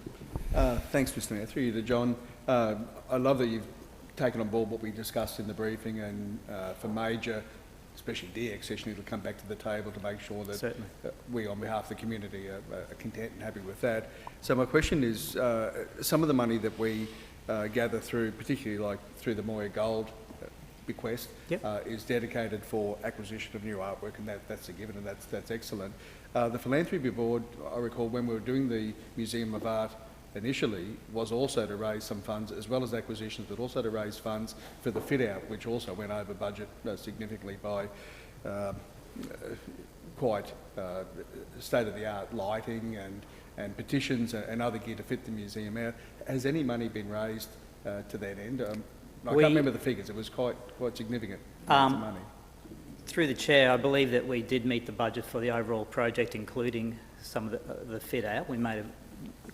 Thanks, Mr Mayor. Through you to John. I love that you've taken on board what we discussed in the briefing, and for major, especially de-accession, it'll come back to the table to make sure that we, on behalf of the community, are content and happy with that. So my question is, some of the money that we gather through, particularly like through the Moya Gold bequest, is dedicated for acquisition of new artwork, and that's a given, and that's excellent. The Philanthropy Board, I recall when we were doing the Museum of Art initially, was also to raise some funds, as well as acquisitions, but also to raise funds for the fit-out, which also went over budget significantly by quite state-of-the-art lighting and petitions and other gear to fit the museum out. Has any money been raised to that end? I can't remember the figures. It was quite significant amounts of money. Through the Chair, I believe that we did meet the budget for the overall project, including some of the fit-out. We made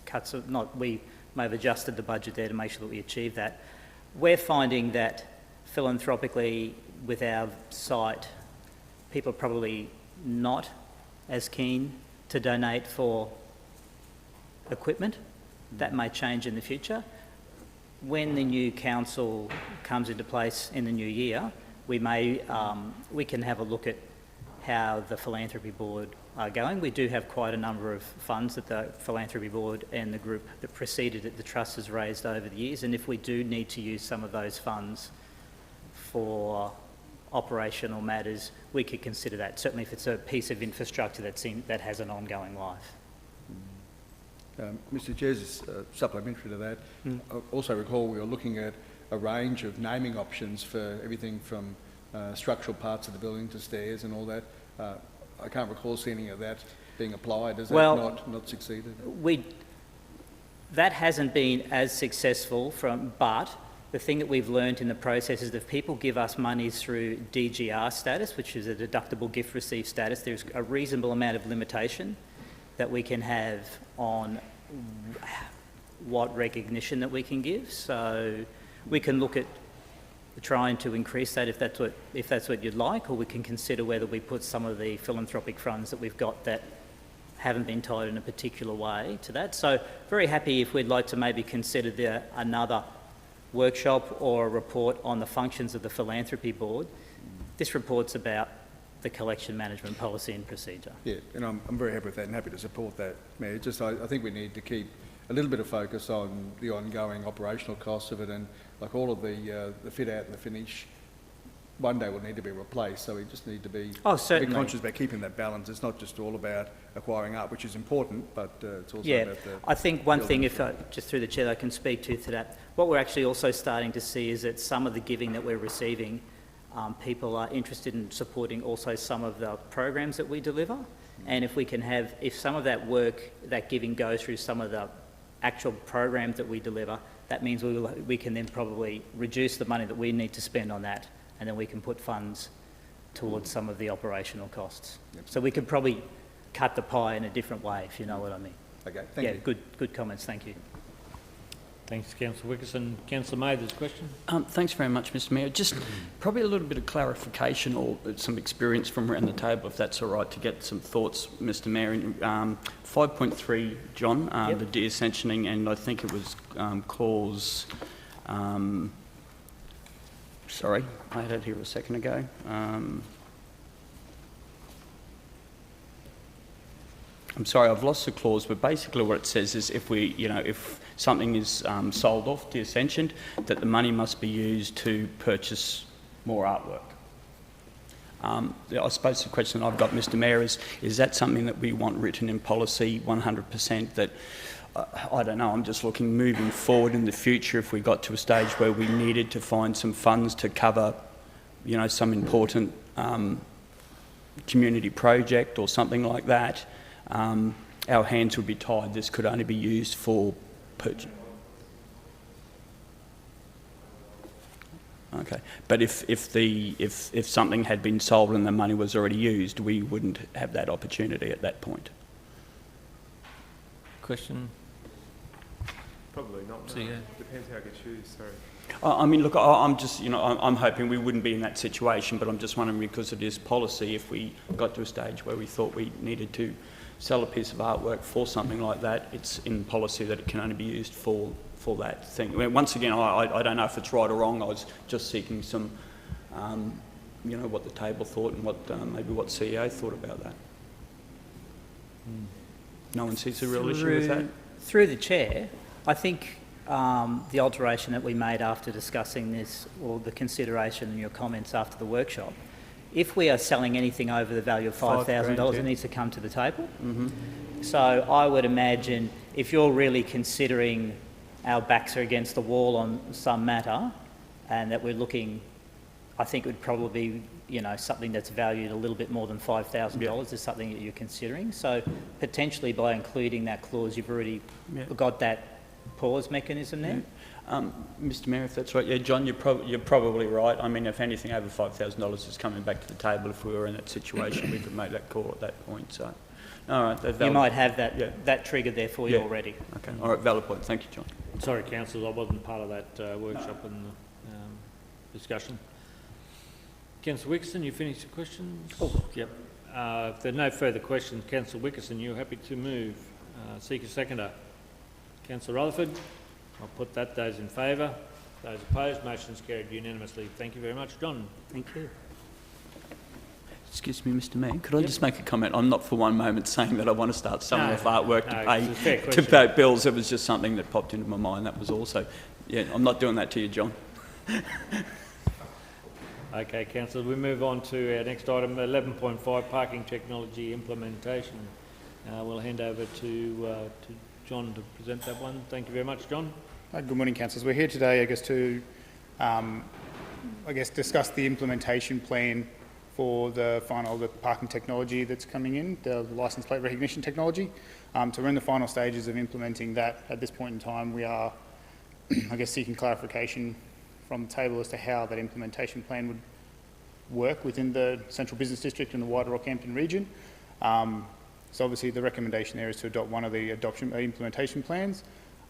cuts of, we may have adjusted the budget there to make sure that we achieved that. We're finding that philanthropically with our site, people are probably not as keen to donate for equipment. That may change in the future. When the new council comes into place in the new year, we can have a look at how the Philanthropy Board are going. We do have quite a number of funds that the Philanthropy Board and the group that preceded it, the Trust, has raised over the years, and if we do need to use some of those funds for operational matters, we could consider that, certainly if it's a piece of infrastructure that has an ongoing life. Mr Chair, supplementary to that, I also recall we were looking at a range of naming options for everything from structural parts of the building to stairs and all that. I can't recall seeing any of that being applied. Has that not succeeded? That hasn't been as successful but the thing that we've learned in the process is that if people give us money through DGR status, which is a deductible gift receive status, there's a reasonable amount of limitation that we can have on what recognition that we can give. So we can look at trying to increase that if that's what you'd like, or we can consider whether we put some of the philanthropic funds that we've got that haven't been tied in a particular way to that. So very happy if we'd like to maybe consider another workshop or a report on the functions of the philanthropy board. This report's about the collection management policy and procedure. Yeah, and I'm very happy with that and happy to support that, Mayor. Just I think we need to keep a little bit of focus on the ongoing operational costs of it, and like all of the fit out and the finish one day will need to be replaced, so we just need to be conscious about keeping that balance. It's not just all about acquiring art, which is important, but it's also about the... I think one thing, if just through the chair, I can speak to that. What we're actually also starting to see is that some of the giving that we're receiving, people are interested in supporting also some of the programs that we deliver, and if we can have, if some of that work, that giving goes through some of the actual programs that we deliver, that means we can then probably reduce the money that we need to spend on that, and then we can put funds towards some of the operational costs. Yep. So we could probably cut the pie in a different way, if you know what I mean. Okay, thank you. Good comments, thank you. Thanks, Councillor Wickerson. Councillor May, there's a question. Thanks very much, Mr Mayor. Just probably a little bit of clarification or some experience from around the table, if that's all right, to get some thoughts, Mr Mayor. 5.3, John, the de-ascensioning, and I think it was clause... sorry, I had it here a second ago. I'm sorry, I've lost the clause, but basically what it says is if something is sold off, de-ascensioned, that the money must be used to purchase more artwork. I suppose the question I've got, Mr Mayor, is that something that we want written in policy 100%, that, I don't know, I'm just looking moving forward in the future, if we got to a stage where we needed to find some funds to cover, some important community project or something like that, our hands would be tied. This could only be used for purchase. Okay, but if something had been sold and the money was already used, we wouldn't have that opportunity at that point. Question? Probably not. No. Depends how it gets used. Sorry. I mean, look, I'm just, I'm hoping we wouldn't be in that situation, but I'm just wondering, because it is policy, if we got to a stage where we thought we needed to sell a piece of artwork for something like that, it's in policy that it can only be used for that thing. I mean, once again, I don't know if it's right or wrong. I was just seeking some, what the table thought and what maybe what CEO thought about that. No one sees a real issue with that? Through the chair, I think the alteration that we made after discussing this, or the consideration in your comments after the workshop, if we are selling anything over the value of $5,000, it needs to come to the table. Mm-hmm. So I would imagine if you're really considering our backs are against the wall on some matter, and that we're looking, I think it would probably be, something that's valued a little bit more than $5,000 is something that you're considering. So potentially by including that clause, you've already got that pause mechanism there. Mr Mayor, if that's right, John, you're probably right. I mean, if anything over $5,000 is coming back to the table, if we were in that situation, we could make that call at that point. So, all right, you might have that trigger there for you already. Okay, all right, valid point. Thank you, John. Sorry, councillors, I wasn't part of that workshop and discussion. Councillor Wickerson, you finished your questions? Oh. Yep. If there are no further questions, Councillor Wickerson, you're happy to move. Seek a seconder. Councillor Rutherford, I'll put that. Those in favour. Those opposed, motion is carried unanimously. Thank you very much. John. Thank you. Excuse me, Mr Mayor, could I just make a comment? I'm not for one moment saying that I want to start selling off artwork to pay bills. It was just something that popped into my mind. That was also, I'm not doing that to you, John. Okay, councillors, we move on to our next item, 11.5, parking technology implementation. We'll hand over to John to present that one. Thank you very much, John. Good morning, councillors. We're here today, I guess, to discuss the implementation plan for the parking technology that's coming in, the licence plate recognition technology. So we're in the final stages of implementing that. At this point in time, we are, seeking clarification from the table as to how that implementation plan would work within the Central Business District and the wider Rockhampton region. So obviously the recommendation there is to adopt one of the implementation plans,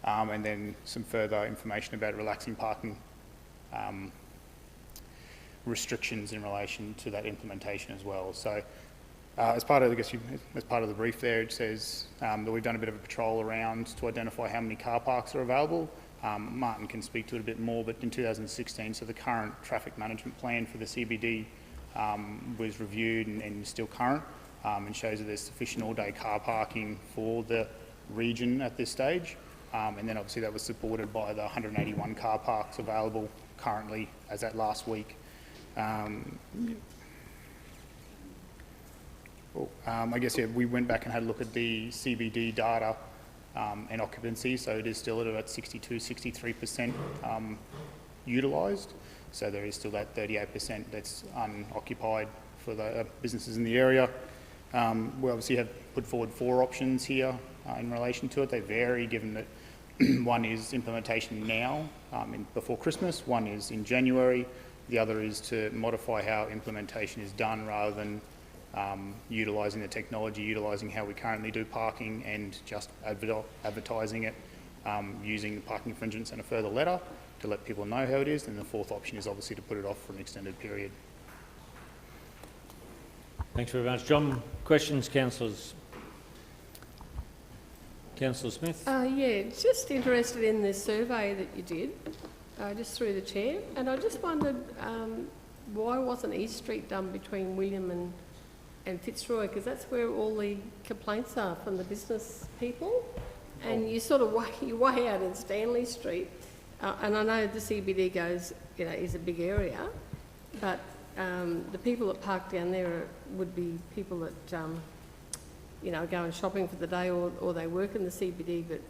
and then some further information about relaxing parking restrictions in relation to that implementation as well. So as part of the brief there, it says that we've done a bit of a patrol around to identify how many car parks are available. Martin can speak to it a bit more, but in 2016, so the current traffic management plan for the CBD was reviewed and is still current, and shows that there's sufficient all-day car parking for the region at this stage. And then obviously that was supported by the 181 car parks available currently as at last week. We went back and had a look at the CBD data and occupancy, so it is still at about 62-63% utilised. So there is still that 38% that's unoccupied for the businesses in the area. We obviously have put forward 4 options here in relation to it. They vary, given that one is implementation now, before Christmas, one is in January, the other is to modify how implementation is done rather than utilising the technology, utilising how we currently do parking and just advertising it, using the parking infringements and a further letter to let people know how it is. And the 4th option is obviously to put it off for an extended period. Thanks very much, John. Questions, councillors? Councillor Smith? Just interested in this survey that you did, just through the chair, and I just wondered why wasn't East Street done between William and Fitzroy, because that's where all the complaints are from the business people, and you sort of way out in Stanley Street, and I know the CBD is a big area, but the people that park down there would be people that are going shopping for the day, or they work in the CBD, but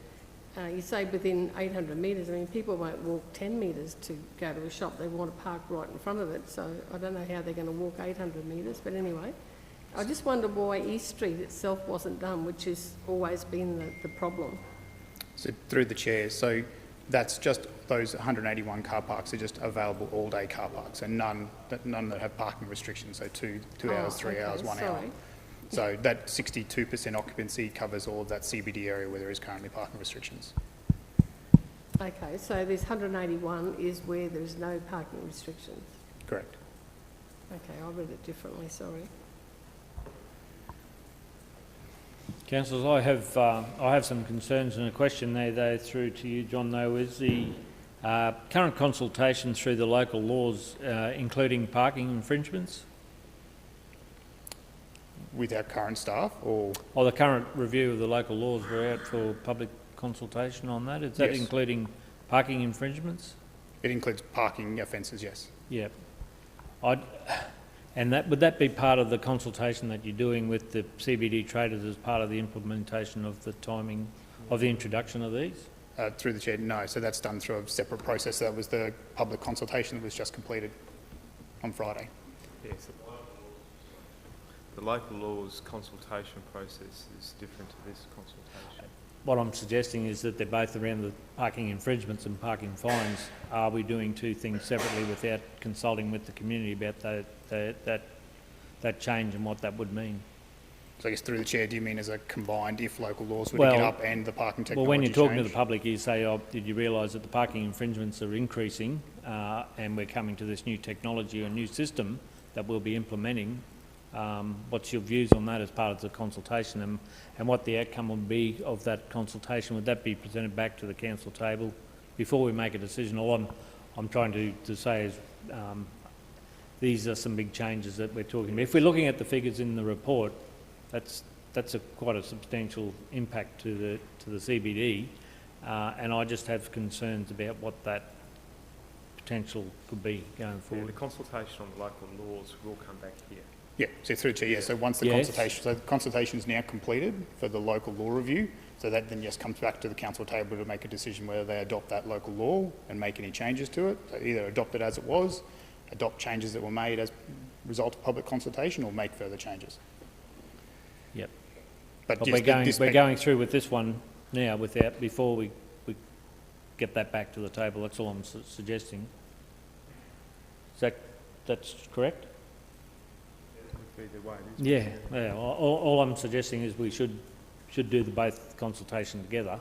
you say within 800 metres. I mean, people won't walk 10 metres to go to a shop. They want to park right in front of it, so I don't know how they're going to walk 800 metres, but anyway. I just wonder why East Street itself wasn't done, which has always been the problem. So through the chair, so that's just those 181 car parks are just available all-day car parks, and none that have parking restrictions, so 2 hours, 3 hours, 1 hour. So that 62% occupancy covers all of that CBD area where there is currently parking restrictions. Okay, so this 181 is where there's no parking restrictions? Correct. Okay, I read it differently, sorry. Councillors, I have some concerns and a question there, though, through to you, John, though. Is the current consultation through the local laws including parking infringements? With our current staff, or the current review of the local laws, we're out for public consultation on that. Is that including parking infringements? It includes parking offences, yes. Yep. And would that be part of the consultation that you're doing with the CBD traders as part of the implementation of the timing of the introduction of these? Through the chair, no. So that's done through a separate process. That was the public consultation that was just completed on Friday. Yes. The local laws consultation process is different to this consultation. What I'm suggesting is that they're both around the parking infringements and parking fines. Are we doing 2 things separately without consulting with the community about that change and what that would mean? So I guess through the chair, do you mean as a combined, if local laws were to get up and the parking technology Well, when you're talking change? to the public, you say, did you realise that the parking infringements are increasing and we're coming to this new technology or new system that we'll be implementing? What's your views on that as part of the consultation, and what the outcome would be of that consultation? Would that be presented back to the council table before we make a decision? All I'm trying to say is these are some big changes that we're talking about. If we're looking at the figures in the report, that's quite a substantial impact to the CBD, and I just have concerns about what that potential could be going forward. The consultation on the local laws will come back here. Yeah, so through Chair, yeah, so once the consultation is now completed for the local law review, so that then just comes back to the council table to make a decision whether they adopt that local law and make any changes to it. So either adopt it as it was, adopt changes that were made as a result of public consultation, or make further changes. Yep. But But we're going through with this one now before we get that back to the table. That's all I'm suggesting. That's correct? Either way, Yeah. All I'm suggesting is we should do the both consultation together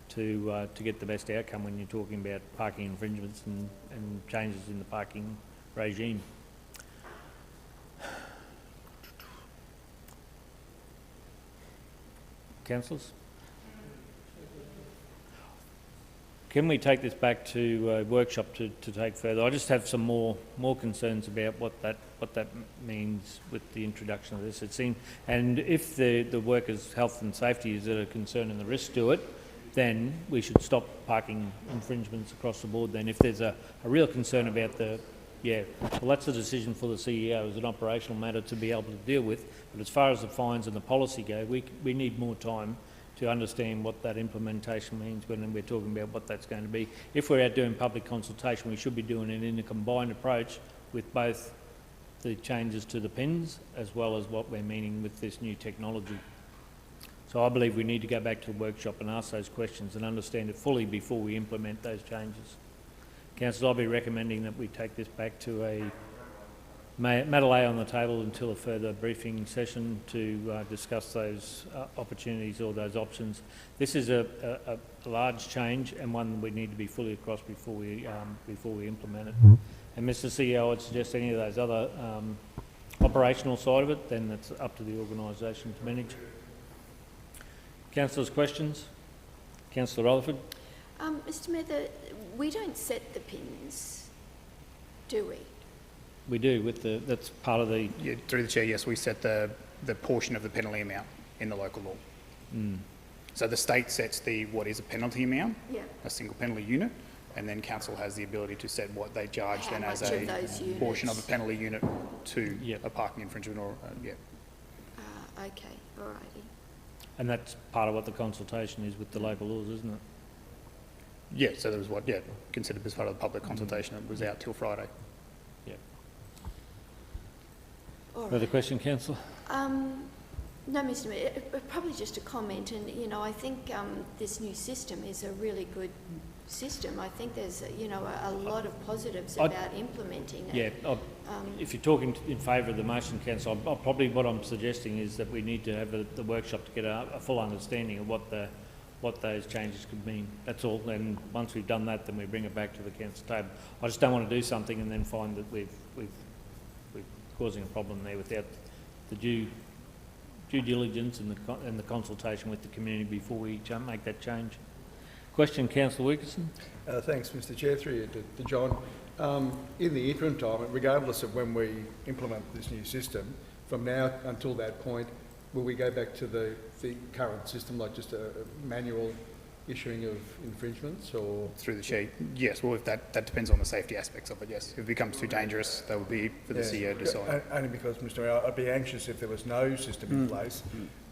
to get the best outcome when you're talking about parking infringements and changes in the parking regime. Councillors? Can we take this back to a workshop to take further? I just have some more concerns about what that means with the introduction of this. It seems, and if the workers' health and safety is a concern and the risk to it, then we should stop parking infringements across the board. Then, if there's a real concern about well, that's a decision for the CEO as an operational matter to be able to deal with. But as far as the fines and the policy go, we need more time to understand what that implementation means when we're talking about what that's going to be. If we're out doing public consultation, we should be doing it in a combined approach with both the changes to the pins as well as what we're meaning with this new technology. So I believe we need to go back to the workshop and ask those questions and understand it fully before we implement those changes. Councillors, I'll be recommending that we take this back to a matter lay on the table until a further briefing session to discuss those opportunities or those options. This is a large change and one we need to be fully across before we implement it. And Mr. CEO, I'd suggest any of those other operational side of it, then that's up to the organisation to manage. Councillors, questions? Councillor Rutherford. Mr. Mayor, we don't set the pins, do we? We do, that's part of the... Yeah, through the Chair, yes, we set the portion of the penalty amount in the local law. So the state sets what is a penalty amount, a single penalty unit, and then council has the ability to set what they charge then as a portion of a penalty unit to a parking infringement or, Okay, alrighty. And that's part of what the consultation is with the local laws, isn't it? Yeah, so there was considered as part of the public consultation. It was out till Friday. Yeah. All Further question, Councillor? No, Mr. Mayor, probably just a comment, and I think this new system is a really good system. I think there's a lot of positives about implementing it. Yeah, if you're talking in favour of the motion, Councillor, probably what I'm suggesting is that we need to have the workshop to get a full understanding of what those changes could mean. That's all. And once we've done that, then we bring it back to the council table. I just don't want to do something and then find that we're causing a problem there without the due diligence and the consultation with the community before we make that change. Question, Councillor Wilkinson. Thanks, Mr. Chair. Through you to John. In the interim time, regardless of when we implement this new system, from now until that point, will we go back to the current system, like just a manual issuing of infringements, or...? Through the Chair, yes. Well, if that depends on the safety aspects of it, yes. If it becomes too dangerous, that would be for the CEO to decide. Only because, Mr. Mayor, I'd be anxious if there was no system in place.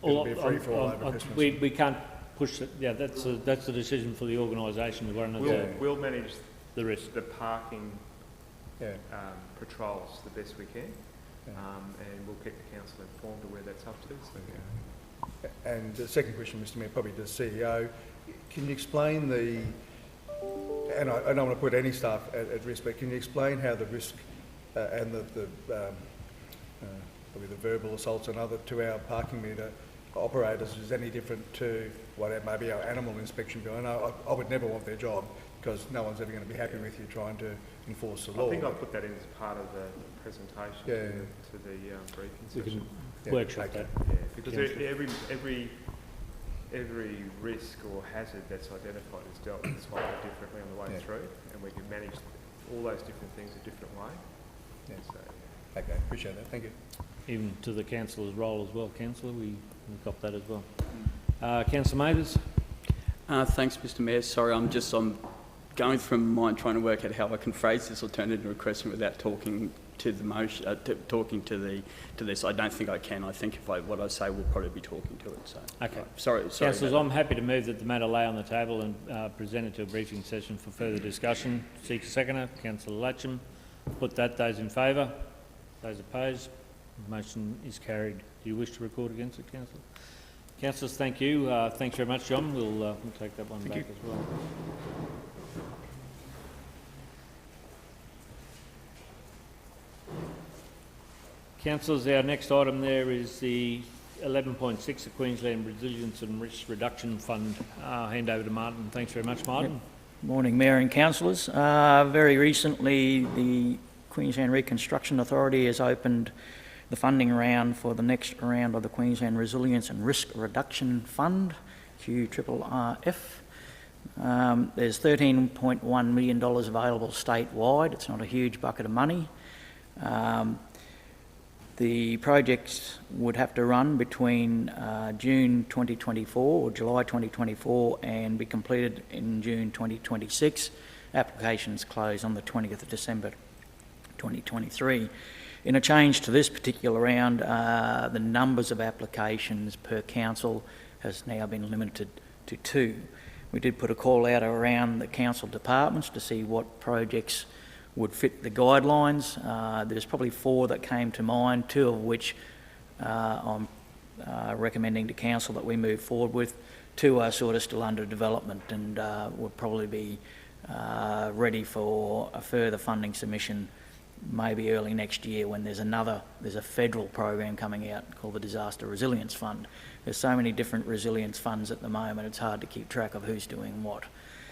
It would be a free-for-all over Christmas. We can't push it. Yeah, that's a decision for the organisation. We'll manage the risk, the parking patrols the best we can, and we'll keep the council informed of where that's up to. So. And the second question, Mr. Mayor, probably to the CEO. Can you explain and I don't want to put any staff at risk, but can you explain how the risk and probably the verbal assaults and other 2-hour parking meter operators is any different to what maybe our animal inspection bill? And I would never want their job, because no one's ever going to be happy with you trying to enforce the law. I think I'll put that in as part of the presentation to the briefing session. We can workshop that. Yeah, because every risk or hazard that's identified is dealt with slightly differently on the way through, and we can manage all those different things a different way. Yeah. So, okay, appreciate that. Thank you. Even to the councillor's role as well, Councillor, we got that as well. Councillor Mathers. Thanks, Mr. Mayor. Sorry, I'm going from mind trying to work out how I can phrase this or turn it into a question without talking to the motion, talking to this. I don't think I can. I think what I say will probably be talking to it. So okay. Sorry. Councillors, I'm happy to move that the matter lay on the table and present it to a briefing session for further discussion. Seek a seconder. Councillor Latcham. Put that. Those in favour. Those opposed. Motion is carried. Do you wish to record against it, Councillor? Councillors, thank you. Thanks very much, John. We'll take that one back as well. Councillors, our next item there is the 11.6, the Queensland Resilience and Risk Reduction Fund. Hand over to Martin. Thanks very much, Martin. Morning, Mayor and Councillors. Very recently, the Queensland Reconstruction Authority has opened the funding round for the next round of the Queensland Resilience and Risk Reduction Fund, QRRF. There's $13.1 million available statewide. It's not a huge bucket of money. The projects would have to run between June 2024 or July 2024 and be completed in June 2026. Applications close on the 20th of December 2023. In a change to this particular round, the numbers of applications per council has now been limited to 2. We did put a call out around the council departments to see what projects would fit the guidelines. There's probably 4 that came to mind, 2 of which I'm recommending to council that we move forward with. 2 are sort of still under development and will probably be ready for a further funding submission maybe early next year when there's a federal program coming out called the Disaster Resilience Fund. There's so many different resilience funds at the moment, it's hard to keep track of who's doing what.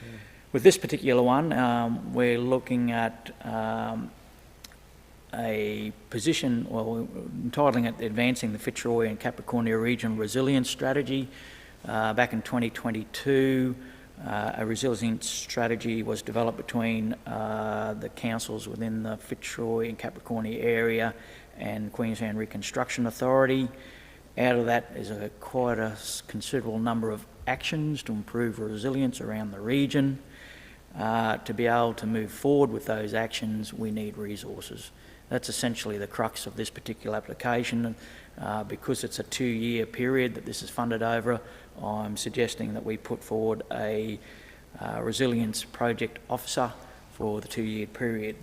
Yeah. With this particular one, we're looking at a position, well, we're entitling it Advancing the Fitzroy and Capricornia Regional Resilience Strategy. Back in 2022, a resilience strategy was developed between the councils within the Fitzroy and Capricornia area and Queensland Reconstruction Authority. Out of that is quite a considerable number of actions to improve resilience around the region. To be able to move forward with those actions, we need resources. That's essentially the crux of this particular application. Because it's a 2-year period that this is funded over, I'm suggesting that we put forward a resilience project officer for the 2-year period.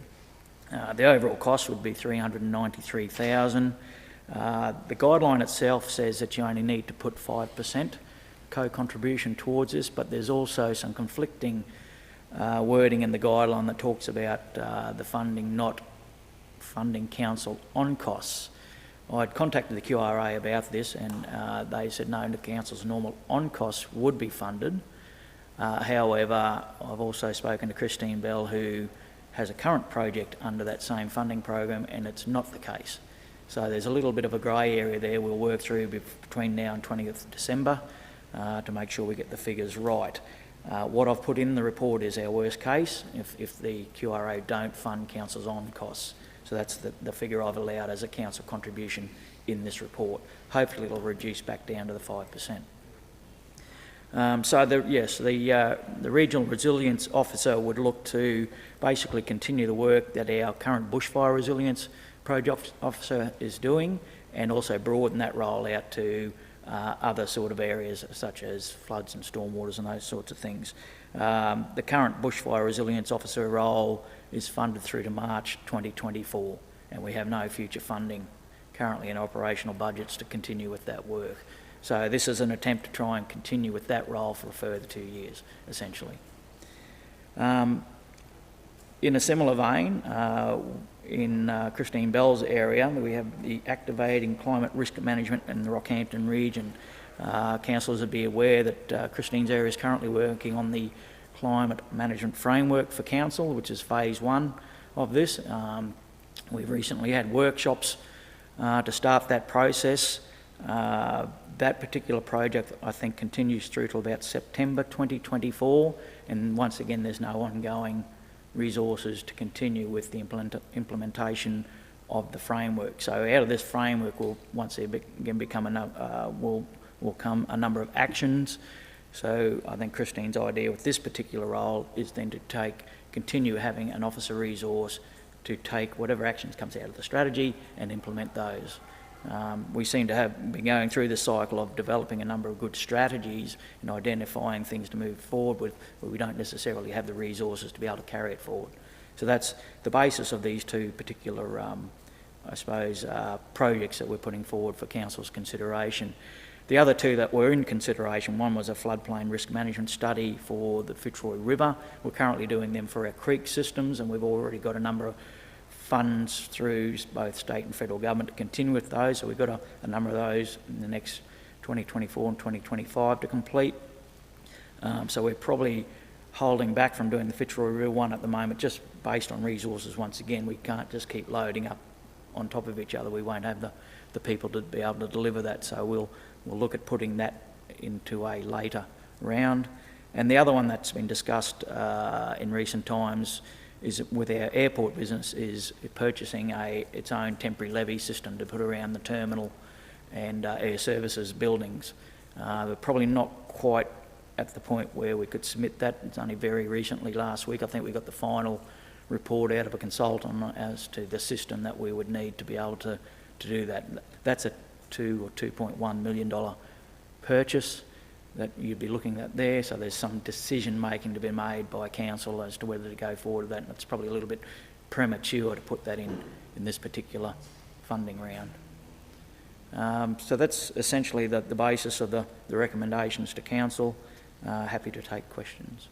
The overall cost would be $393,000. The guideline itself says that you only need to put 5% co-contribution towards this, but there's also some conflicting wording in the guideline that talks about the funding not funding council on costs. I'd contacted the QRA about this and they said no, the council's normal on costs would be funded. However, I've also spoken to Christine Bell, who has a current project under that same funding program, and it's not the case. So there's a little bit of a grey area there we'll work through between now and 20th of December to make sure we get the figures right. What I've put in the report is our worst case if the QRA don't fund council's on costs. So that's the figure I've allowed as a council contribution in this report. Hopefully it'll reduce back down to the 5%. The Regional Resilience Officer would look to basically continue the work that our current bushfire resilience project officer is doing and also broaden that role out to other sort of areas such as floods and stormwaters and those sorts of things. The current bushfire resilience officer role is funded through to March 2024 and we have no future funding currently in operational budgets to continue with that work. So this is an attempt to try and continue with that role for a further 2 years, essentially. In a similar vein, in Christine Bell's area, we have the Activating Climate Risk Management in the Rockhampton region. Councillors would be aware that Christine's area is currently working on the Climate Management Framework for Council, which is phase 1 of this. We've recently had workshops to start that process. That particular project, I think, continues through to about September 2024, and once again there's no ongoing resources to continue with the implementation of the framework. So out of this framework will once again will come a number of actions. So I think Christine's idea with this particular role is then to continue having an officer resource to take whatever actions comes out of the strategy and implement those. We seem to have been going through the cycle of developing a number of good strategies and identifying things to move forward with, but we don't necessarily have the resources to be able to carry it forward. So that's the basis of these two particular, I suppose, projects that we're putting forward for Council's consideration. The other two that were in consideration, one was a floodplain risk management study for the Fitzroy River. We're currently doing them for our creek systems, and we've already got a number of funds through both state and federal government to continue with those. So we've got a number of those in the next 2024 and 2025 to complete. So we're probably holding back from doing the Fitzroy River one at the moment, just based on resources. Once again, we can't just keep loading up on top of each other. We won't have the people to be able to deliver that. So we'll look at putting that into a later round. And the other one that's been discussed in recent times is with our airport business is purchasing its own temporary levy system to put around the terminal and air services buildings. We're probably not quite at the point where we could submit that. It's only very recently, last week, I think we got the final report out of a consultant as to the system that we would need to be able to do that. That's a $2 or $2.1 million purchase that you'd be looking at there, so there's some decision making to be made by council as to whether to go forward with that, and it's probably a little bit premature to put that in this particular funding round. So that's essentially the basis of the recommendations to council. Happy to take questions.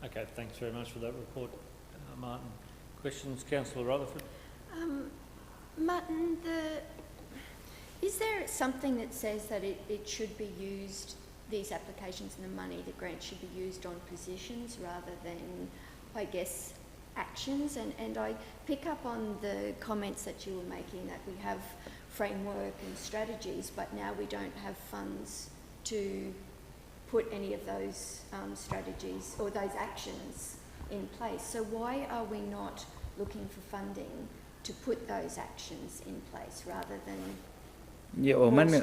Okay, thanks very much for that report, Martin. Questions, Councillor Rutherford? Martin, is there something that says that it should be used, these applications and the money, the grant should be used on positions rather than, I guess, actions? And I pick up on the comments that you were making that we have framework and strategies, but now we don't have funds to put any of those strategies or those actions in place. So why are we not looking for funding to put those actions in place rather than... Yeah, well, many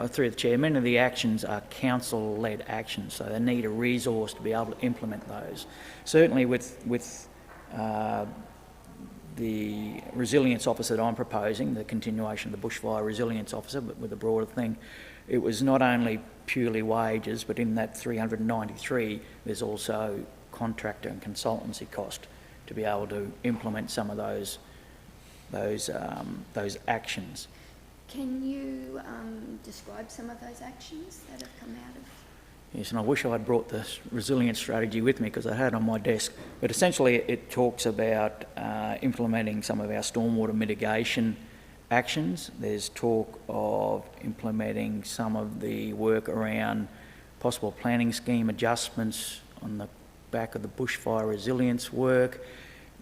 through the chair, many of the actions are council-led actions, so they need a resource to be able to implement those. Certainly with the resilience officer that I'm proposing, the continuation of the bushfire resilience officer, but with a broader thing, it was not only purely wages, but in that 393, there's also contractor and consultancy cost to be able to implement some of those actions. Can you describe some of those actions that have come out of? Yes, and I wish I'd brought the resilience strategy with me because I had it on my desk. But essentially it talks about implementing some of our stormwater mitigation actions. There's talk of implementing some of the work around possible planning scheme adjustments on the back of the bushfire resilience work.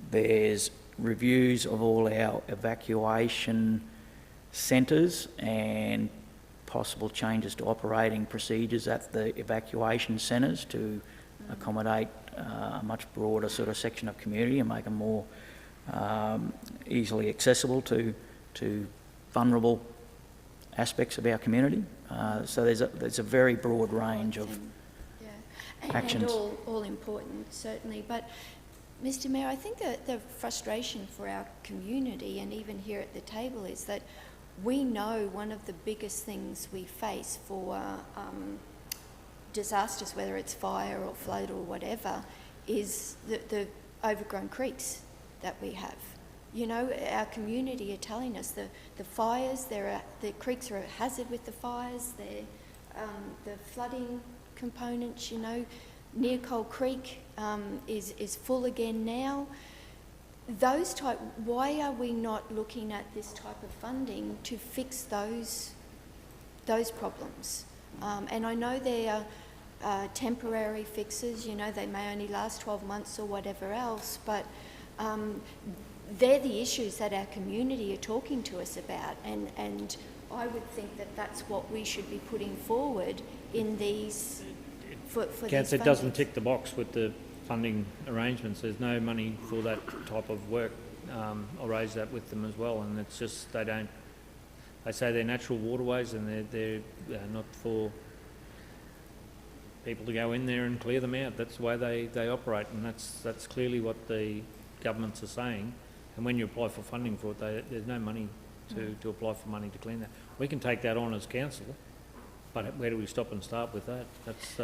There's reviews of all our evacuation centres and possible changes to operating procedures at the evacuation centres to accommodate a much broader sort of section of community and make them more easily accessible to vulnerable aspects of our community. So there's a very broad range of actions. And all important, certainly. But Mr. Mayor, I think that the frustration for our community and even here at the table is that we know one of the biggest things we face for disasters, whether it's fire or flood or whatever, is the overgrown creeks that we have. You know, our community are telling us the fires, the creeks are a hazard with the fires, the flooding components, you know. Near Coal Creek is full again now. Why are we not looking at this type of funding to fix those problems? And I know they are temporary fixes, you know, they may only last 12 months or whatever else, but they're the issues that our community are talking to us about, and I would think that that's what we should be putting forward in these for Councillor, these it doesn't fundings. tick the box with the funding arrangements. There's no money for that type of work. I'll raise that with them as well, and it's just they say they're natural waterways and they're not for people to go in there and clear them out. That's the way they operate, and that's clearly what the governments are saying, and when you apply for funding for it, there's no money to apply for money to clean that. We can take that on as council, but where do we stop and start with that? That's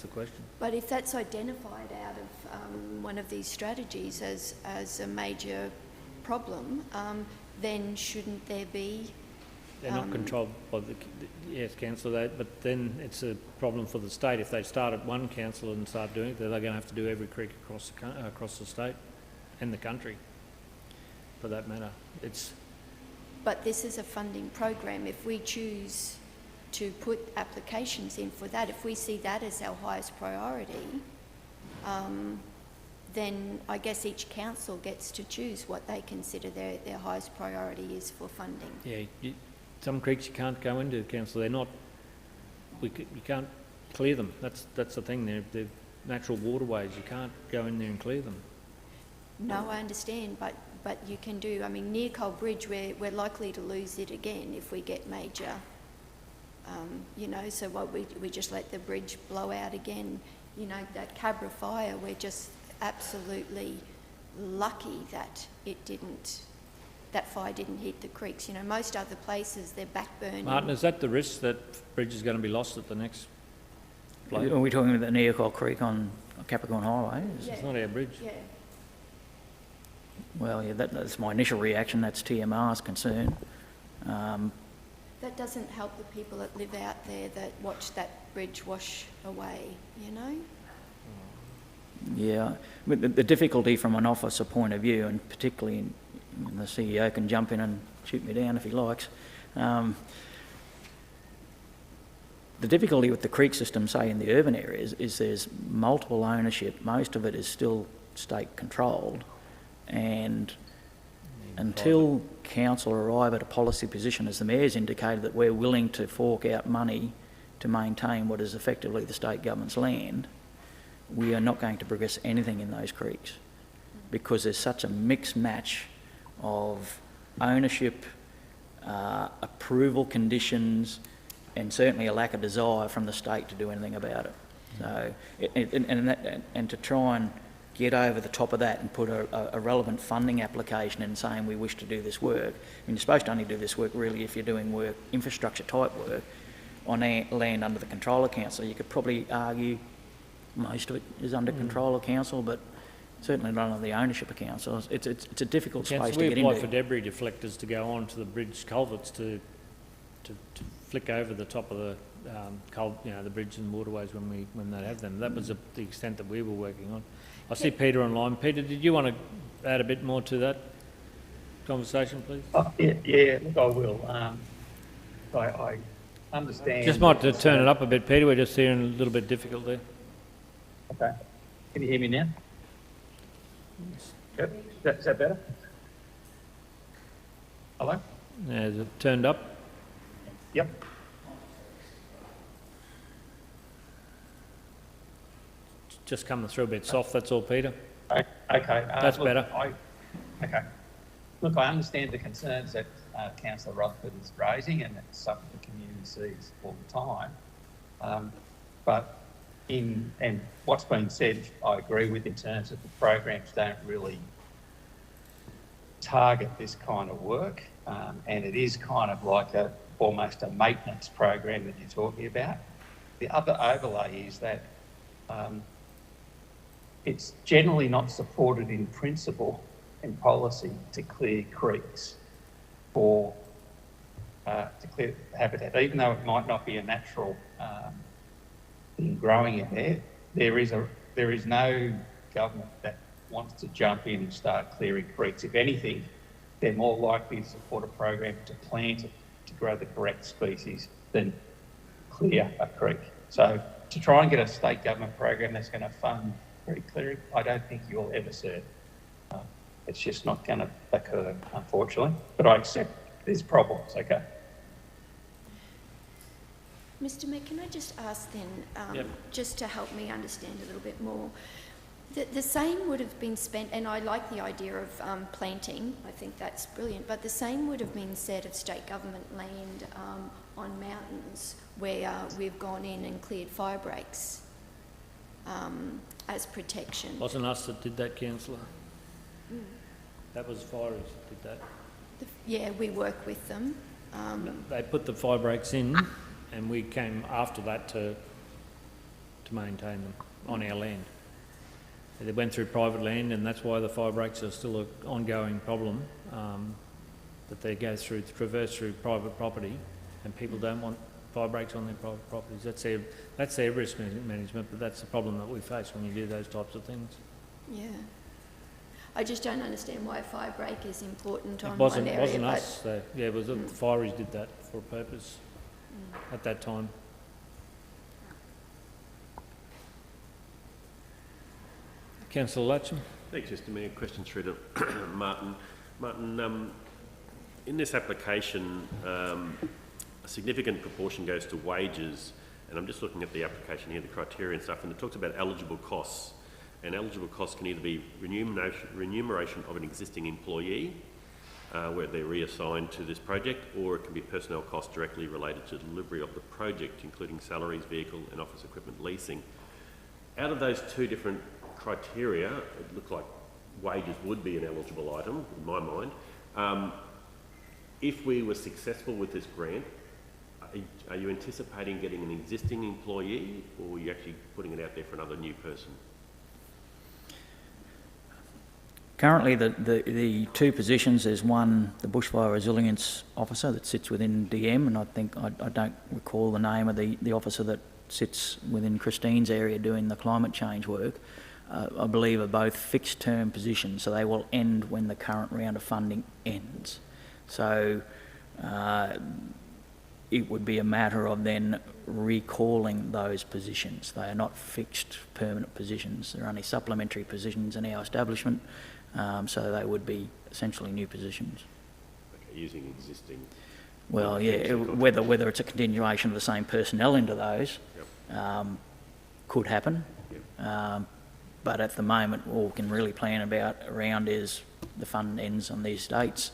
the question. But if that's identified out of one of these strategies as a major problem, then shouldn't there be... They're not controlled by the yes, council, but then it's a problem for the state. If they start at one council and start doing it, they're going to have to do every creek across the state and the country, for that matter. But this is a funding program. If we choose to put applications in for that, if we see that as our highest priority, then I guess each council gets to choose what they consider their highest priority is for funding. Yeah, some creeks you can't go into, council. They're not. You can't clear them. That's the thing. They're natural waterways. You can't go in there and clear them. No, I understand, but you can do. I mean, near Cole Bridge, we're likely to lose it again if we get major. You know, so what we just let the bridge blow out again. You know, that Cabra fire, we're just absolutely lucky that that fire didn't hit the creeks. You know, most other places, they're backburning. Martin, is that the risk that bridge is going to be lost at the next flood? Are we talking about the Neocol Creek on Capricorn Highway? It's not our bridge. Yeah. Well, yeah, that's my initial reaction. That's TMR's concern. That doesn't help the people that live out there that watch that bridge wash away, you know? Yeah, but the difficulty from an officer point of view, and particularly the CEO can jump in and shoot me down if he likes. The difficulty with the creek system, say in the urban areas, is there's multiple ownership. Most of it is still state controlled, and until council arrive at a policy position, as the Mayor's indicated, that we're willing to fork out money to maintain what is effectively the state government's land, we are not going to progress anything in those creeks, because there's such a mixed match of ownership, approval conditions, and certainly a lack of desire from the state to do anything about it. So, and to try and get over the top of that and put a relevant funding application in saying we wish to do this work. I mean, you're supposed to only do this work really if you're doing work, infrastructure type work, on land under the control of council. You could probably argue most of it is under control of council, but certainly not under the ownership of council. It's a difficult space to get into. We apply for debris deflectors to go on to the bridge culverts to flick over the top of the the bridges and waterways when they have them. That was the extent that we were working on. I see Peter online. Peter, did you want to add a bit more to that conversation, please? Yeah, look, I will. I understand. Just might to turn it up a bit, Peter. We're just hearing a little bit difficult there. Okay. Can you hear me now? Yep. Is that better? Hello? Yeah, is it turned up? Yep. Just coming through a bit soft, that's all, Peter. Okay. That's better. Okay. Look, I understand the concerns that Councillor Rutherford is raising, and it's something the community sees all the time. And what's been said, I agree with in terms of the programs don't really target this kind of work, and it is kind of like almost a maintenance program that you're talking about. The other overlay is that it's generally not supported in principle and policy to clear creeks to clear habitat, even though it might not be a natural thing growing in there. There is no government that wants to jump in and start clearing creeks. If anything, they're more likely to support a program to plant it to grow the correct species than clear a creek. So to try and get a state government program that's going to fund creek clearing, I don't think you'll ever see it. It's just not going to occur, unfortunately. But I accept there's problems, okay? Mr. Mayor, can I just ask then, just to help me understand a little bit more, the same would have been spent, and I like the idea of planting, I think that's brilliant, but the same would have been said of state government land on mountains where we've gone in and cleared fire breaks as protection. Wasn't us that did that, Councillor? That was Fires that did that. Yeah, we work with them. They put the fire breaks in, and we came after that to maintain them on our land. They went through private land, and that's why the fire breaks are still an ongoing problem, that they go through, traverse through private property, and people don't want fire breaks on their private properties. That's their risk management, but that's the problem that we face when you do those types of things. Yeah. I just don't understand why a fire break is important on It one area. wasn't us. Yeah, it was the fireys did that for a purpose at that time. Councillor Latcham. Thanks, Mr Mayor. Question through to Martin. Martin, in this application, a significant proportion goes to wages, and I'm just looking at the application here, the criteria and stuff, and it talks about eligible costs. And eligible costs can either be remuneration of an existing employee, where they're reassigned to this project, or it can be personnel costs directly related to delivery of the project, including salaries, vehicle and office equipment leasing. Out of those two different criteria, it looked like wages would be an eligible item, in my mind. If we were successful with this grant, are you anticipating getting an existing employee, or are you actually putting it out there for another new person? Currently, the two positions, there's one, the Bushfire Resilience Officer that sits within DM, and I think, I don't recall the name of the officer that sits within Christine's area doing the climate change work. I believe are both fixed term positions, so they will end when the current round of funding ends. So it would be a matter of then recalling those positions. They are not fixed permanent positions. They're only supplementary positions in our establishment, so they would be essentially new positions. Okay, using existing... Well, yeah, whether it's a continuation of the same personnel into those, could happen. Yep. But at the moment, all we can really plan around is the fund ends on these dates.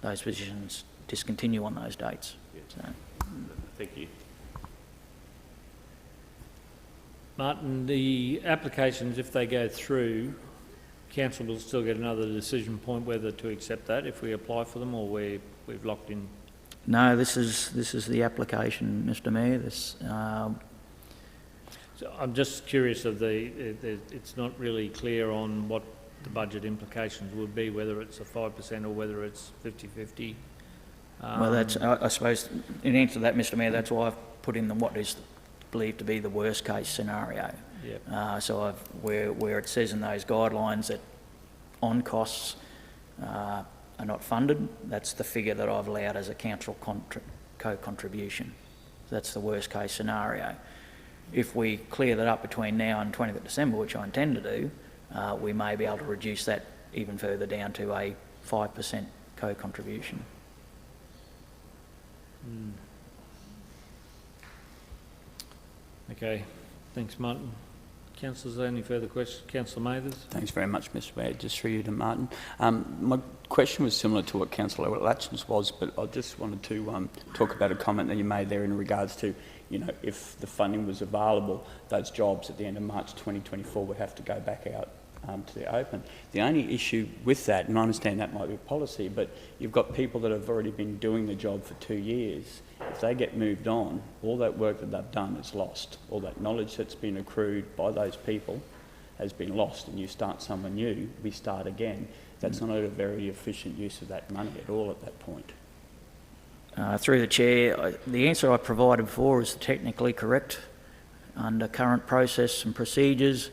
Those positions discontinue on those dates. Yep. So. Thank you. Martin, the applications, if they go through, council will still get another decision point whether to accept that if we apply for them, or we've locked in. No, this is the application, Mr Mayor. So I'm just curious of it's not really clear on what the budget implications would be, whether it's a 5% or whether it's 50-50. Well, that's, I suppose, in answer to that, Mr Mayor, that's why I've put in what is believed to be the worst case scenario. Yep. So where it says in those guidelines that on costs are not funded, that's the figure that I've allowed as a council co-contribution. That's the worst case scenario. If we clear that up between now and 20th of December, which I intend to do, we may be able to reduce that even further down to a 5% co-contribution. Okay, thanks Martin. Councillors, any further questions? Councillor Mathers. Thanks very much, Mr Mayor. Just through you to Martin. My question was similar to what Councillor Latchams was, but I just wanted to talk about a comment that you made there in regards to, you know, if the funding was available, those jobs at the end of March 2024 would have to go back out to the open. The only issue with that, and I understand that might be a policy, but you've got people that have already been doing the job for 2 years. If they get moved on, all that work that they've done is lost. All that knowledge that's been accrued by those people has been lost, and you start someone new, we start again. That's not a very efficient use of that money at all at that point. Through the Chair, the answer I provided before is technically correct. Under current process and procedures,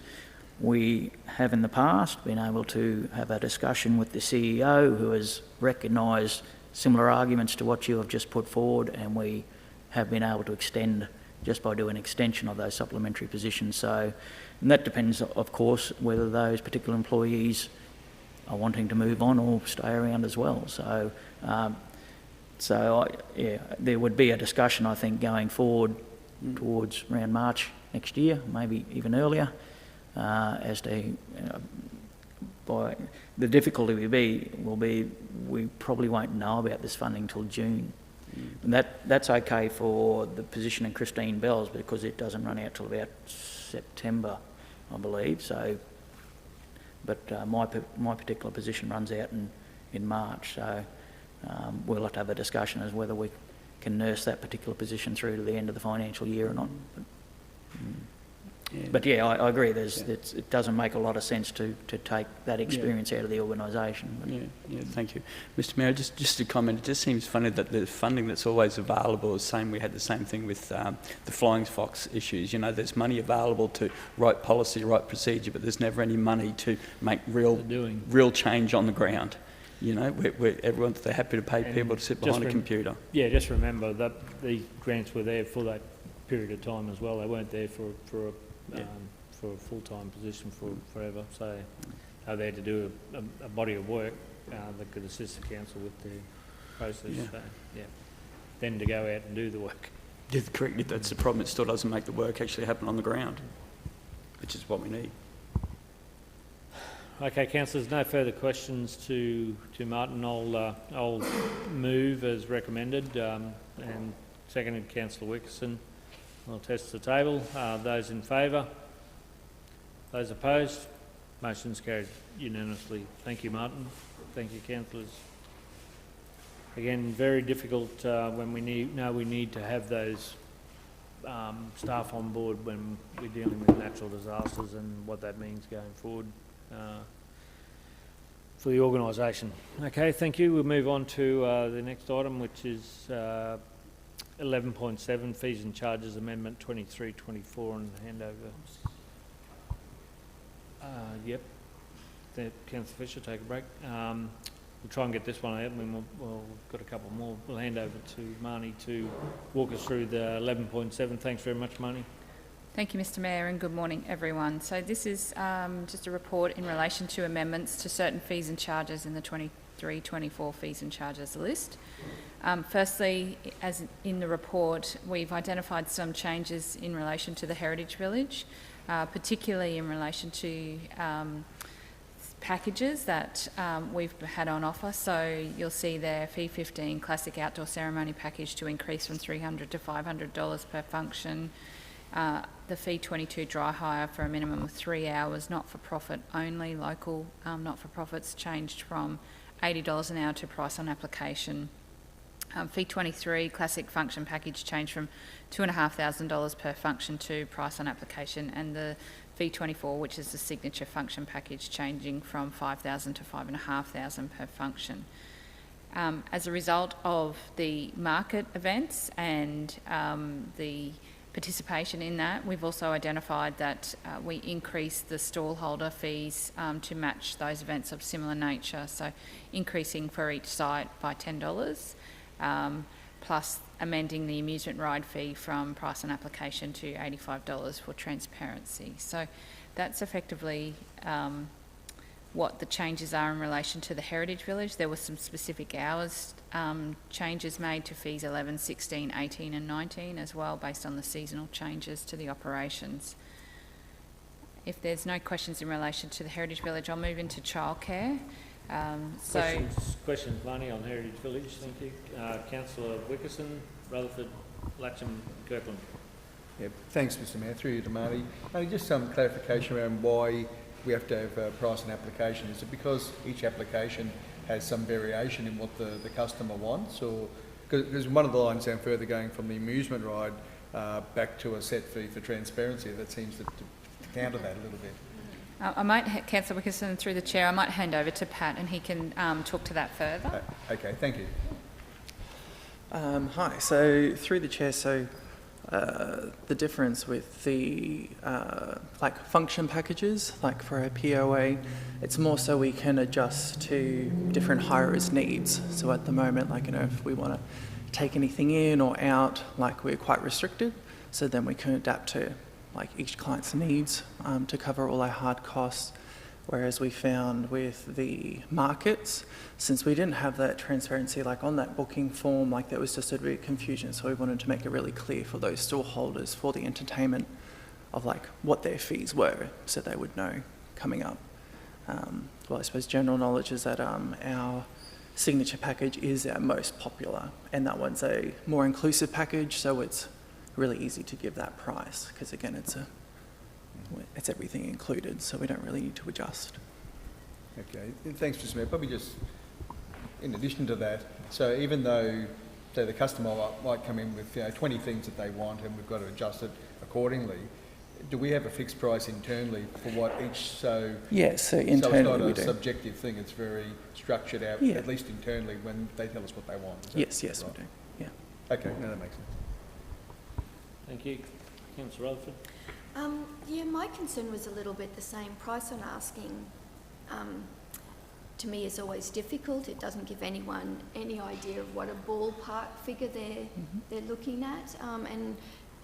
we have in the past been able to have a discussion with the CEO, who has recognised similar arguments to what you have just put forward, and we have been able to extend just by doing extension of those supplementary positions. So, and that depends, of course, whether those particular employees are wanting to move on or stay around as well. So, yeah, there would be a discussion, I think, going forward towards around March next year, maybe even earlier, as to by the difficulty will be we probably won't know about this funding till June. And that's okay for the position in Christine Bells, because it doesn't run out till about September, I believe. So but my particular position runs out in March, so we'll have to have a discussion as whether we can nurse that particular position through to the end of the financial year or not. But yeah, I agree. It doesn't make a lot of sense to take that experience out of the organisation. Thank you, Mr. Mayor. Just a comment. It just seems funny that the funding that's always available is same. We had the same thing with the Flying Fox issues. You know, there's money available to write policy, write procedure, but there's never any money to make real change on the ground. You know, they're happy to pay people to sit behind a computer. Yeah, just remember that the grants were there for that period of time as well. They weren't there for a full-time position for forever. So they're there to do a body of work that could assist the council with the process. Yeah. So, then to go out and do the work. Yeah, correct. That's the problem. It still doesn't make the work actually happen on the ground, which is what we need. Okay, councillors, no further questions to Martin. I'll move as recommended, and seconded Councillor Wickerson. I'll test the table. Those in favour? Those opposed? Motion's carried unanimously. Thank you, Martin. Thank you, councillors. Again, very difficult when we know we need to have those staff on board when we're dealing with natural disasters and what that means going forward for the organisation. Okay, thank you. We'll move on to the next item, which is 11.7, Fees and Charges Amendment 23-24, and hand over. Yep. Councillor Fisher, take a break. We'll try and get this one out, and then we've got a couple more. We'll hand over to Marnie to walk us through the 11.7. Thanks very much, Marnie. Thank you, Mr. Mayor, and good morning, everyone. So this is just a report in relation to amendments to certain fees and charges in the 23-24 fees and charges list. Firstly, as in the report, we've identified some changes in relation to the Heritage Village, particularly in relation to packages that we've had on offer. So you'll see there fee 15 classic outdoor ceremony package to increase from $300 to $500 per function. The fee 22 dry hire for a minimum of 3 hours, not-for-profit only, local not-for-profits changed from $80 an hour to price on application. Fee 23 classic function package changed from $2,500 per function to price on application, and the fee 24, which is the signature function package, changing from $5,000 to $5,500 per function. As a result of the market events and the participation in that, we've also identified that we increase the stallholder fees to match those events of similar nature, so increasing for each site by $10, plus amending the amusement ride fee from price on application to $85 for transparency. So that's effectively what the changes are in relation to the Heritage Village. There were some specific hours changes made to fees 11, 16, 18 and 19 as well, based on the seasonal changes to the operations. If there's no questions in relation to the Heritage Village, I'll move into childcare. Questions, Marnie, on Heritage Village? Thank you. Councillor Wickerson, Rutherford, Latcham, Kirkland. Yeah, thanks, Mr. Mayor. Through you to Marnie. Just some clarification around why we have to have price and application. Is it because each application has some variation in what the customer wants, or because one of the lines down further going from the amusement ride back to a set fee for transparency, that seems to counter that a little bit. I might, Councillor Wickerson, through the chair, I might hand over to Pat and he can talk to that further. Okay, thank you. Hi, so through the chair, the difference with the like function packages, like for a POA, it's more so we can adjust to different hirers' needs. So at the moment, like, you know, if we want to take anything in or out, like, we're quite restricted. So then we can adapt to like each client's needs to cover all our hard costs. Whereas we found with the markets, since we didn't have that transparency, like on that booking form, like there was just a bit of confusion. So we wanted to make it really clear for those stall holders for the entertainment of like what their fees were, so they would know coming up. Well, I suppose general knowledge is that our signature package is our most popular, and that one's a more inclusive package, so it's really easy to give that price because again, it's everything included, so we don't really need to adjust. Okay, thanks, Mr Mayor. Probably just in addition to that, so even though, say, the customer might come in with 20 things that they want and we've got to adjust it accordingly, do we have a fixed price internally for what each, so... Yes, so internally so we it's not do. a subjective thing, it's very structured out, Yeah. at least internally, when they tell us what they want. Yes, right? we do, yeah. Okay, no, that makes sense. Thank you. Councillor Rutherford. Yeah, my concern was a little bit the same. Price on asking, to me, is always difficult. It doesn't give anyone any idea of what a ballpark figure they're looking at.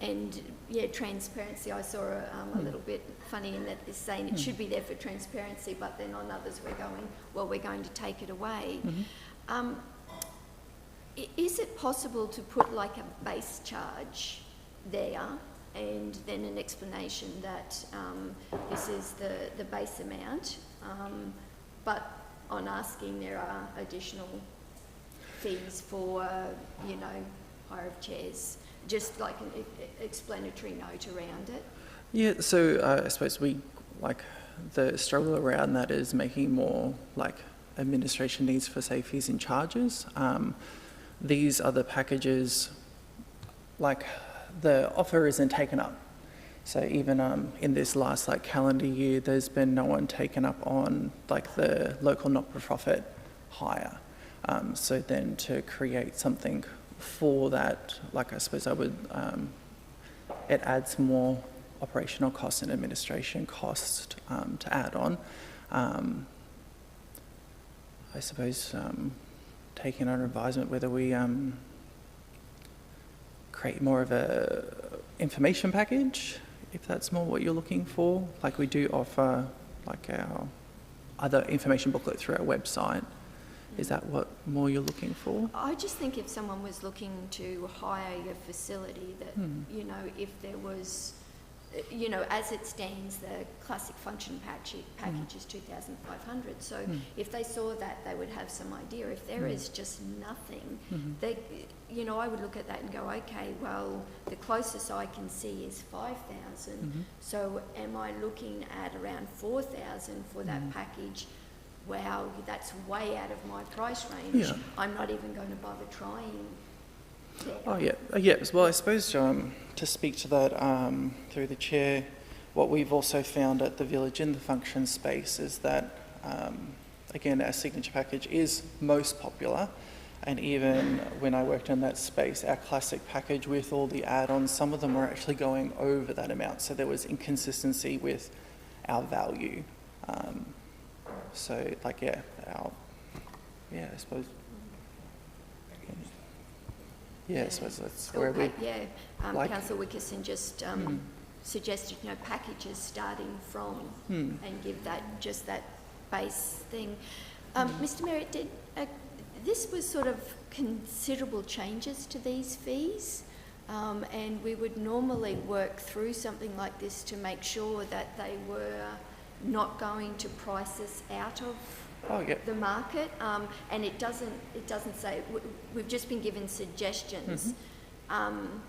And yeah, transparency, I saw a little bit funny in that they're saying it should be there for transparency, but then on others we're going, well, we're going to take it away. Is it possible to put like a base charge there and then an explanation that this is the base amount, but on asking there are additional fees for, you know, hire of chairs? Just like an explanatory note around it. Yeah, so I suppose we, like, the struggle around that is making more, like, administration needs for, say, fees and charges. These other packages, like, the offer isn't taken up. So even in this last, like, calendar year, there's been no one taken up on, like, the local not-for-profit hire. So then to create something for that, like, I suppose I would, it adds more operational costs and administration costs to add on. I suppose taking under advisement whether we create more of a information package, if that's more what you're looking for. Like, we do offer, like, our other information booklet through our website. Is that what more you're looking for? I just think if someone was looking to hire your facility, that, you know, if there was, you know, as it stands, the classic function package is 2,500. So if they saw that, they would have some idea. If there is just nothing, they, you know, I would look at that and go, okay, well, the closest I can see is 5,000. So am I looking at around 4,000 for that package? Wow, that's way out of my price range. Yeah. I'm not even going to bother trying there. Oh, yeah. Yeah. Well, I suppose to speak to that through the chair, what we've also found at the village in the function space is that, again, our signature package is most popular. And even when I worked in that space, our classic package with all the add-ons, some of them were actually going over that amount. So there was inconsistency with our value. So, like, yeah, I suppose. Yeah, I suppose that's where we... Yeah, like, Councillor Wickerson just suggested, you know, packages starting from and give that, just that base thing. Mr Mayor, this was sort of considerable changes to these fees, and we would normally work through something like this to make sure that they were not going to price us out of the market, and it doesn't say. We've just been given suggestions. I'm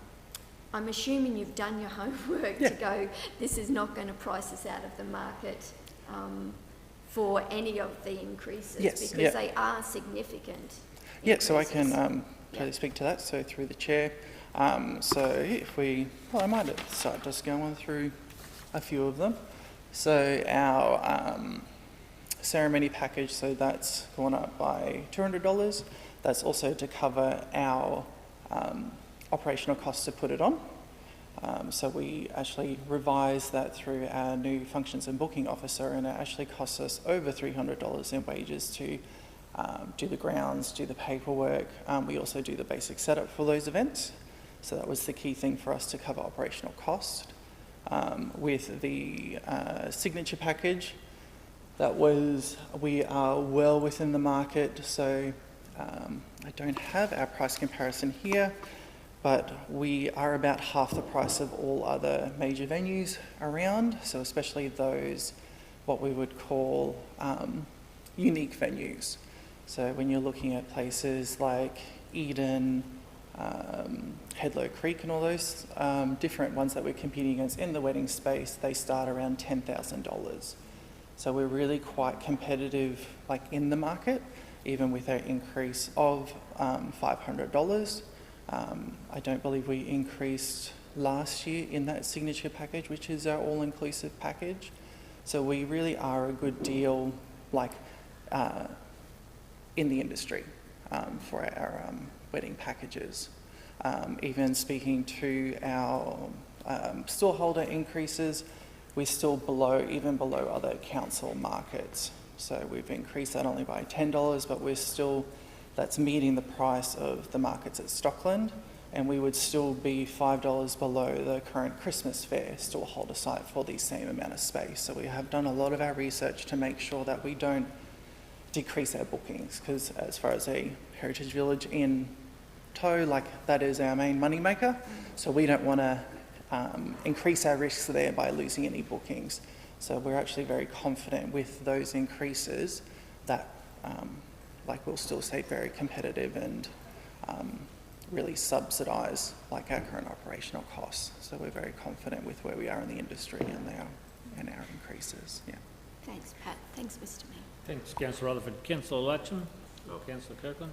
assuming you've done your homework to go, this is not going to price us out of the market for any of the increases, because they are significant. Yeah, so I can totally speak to that, so through the chair. So if we, well, I might start just going through a few of them. So our ceremony package, so that's gone up by $200. That's also to cover our operational costs to put it on. So we actually revised that through our new functions and booking officer, and it actually costs us over $300 in wages to do the grounds, do the paperwork. We also do the basic setup for those events. So that was the key thing for us to cover operational cost. With the signature package, we are well within the market, so I don't have our price comparison here, but we are about half the price of all other major venues around, so especially those, what we would call unique venues. So when you're looking at places like Eden, Headlow Creek and all those different ones that we're competing against in the wedding space, they start around $10,000. So we're really quite competitive, like in the market, even with our increase of $500. I don't believe we increased last year in that signature package, which is our all-inclusive package. So we really are a good deal, like in the industry for our wedding packages. Even speaking to our stallholder increases, we're still below, even below other council markets. So we've increased that only by $10, but we're still, that's meeting the price of the markets at Stockland, and we would still be $5 below the current Christmas fair stallholder site for the same amount of space. So we have done a lot of our research to make sure that we don't decrease our bookings, because as far as a heritage village in tow, like that is our main money maker. So we don't want to increase our risks there by losing any bookings. So we're actually very confident with those increases that like we'll still stay very competitive and really subsidise like our current operational costs. So we're very confident with where we are in the industry and our increases. Yeah. Thanks, Pat. Thanks, Mr. Mayor. Thanks, Councillor Rutherford. Councillor Latcham or Councillor Kirkland?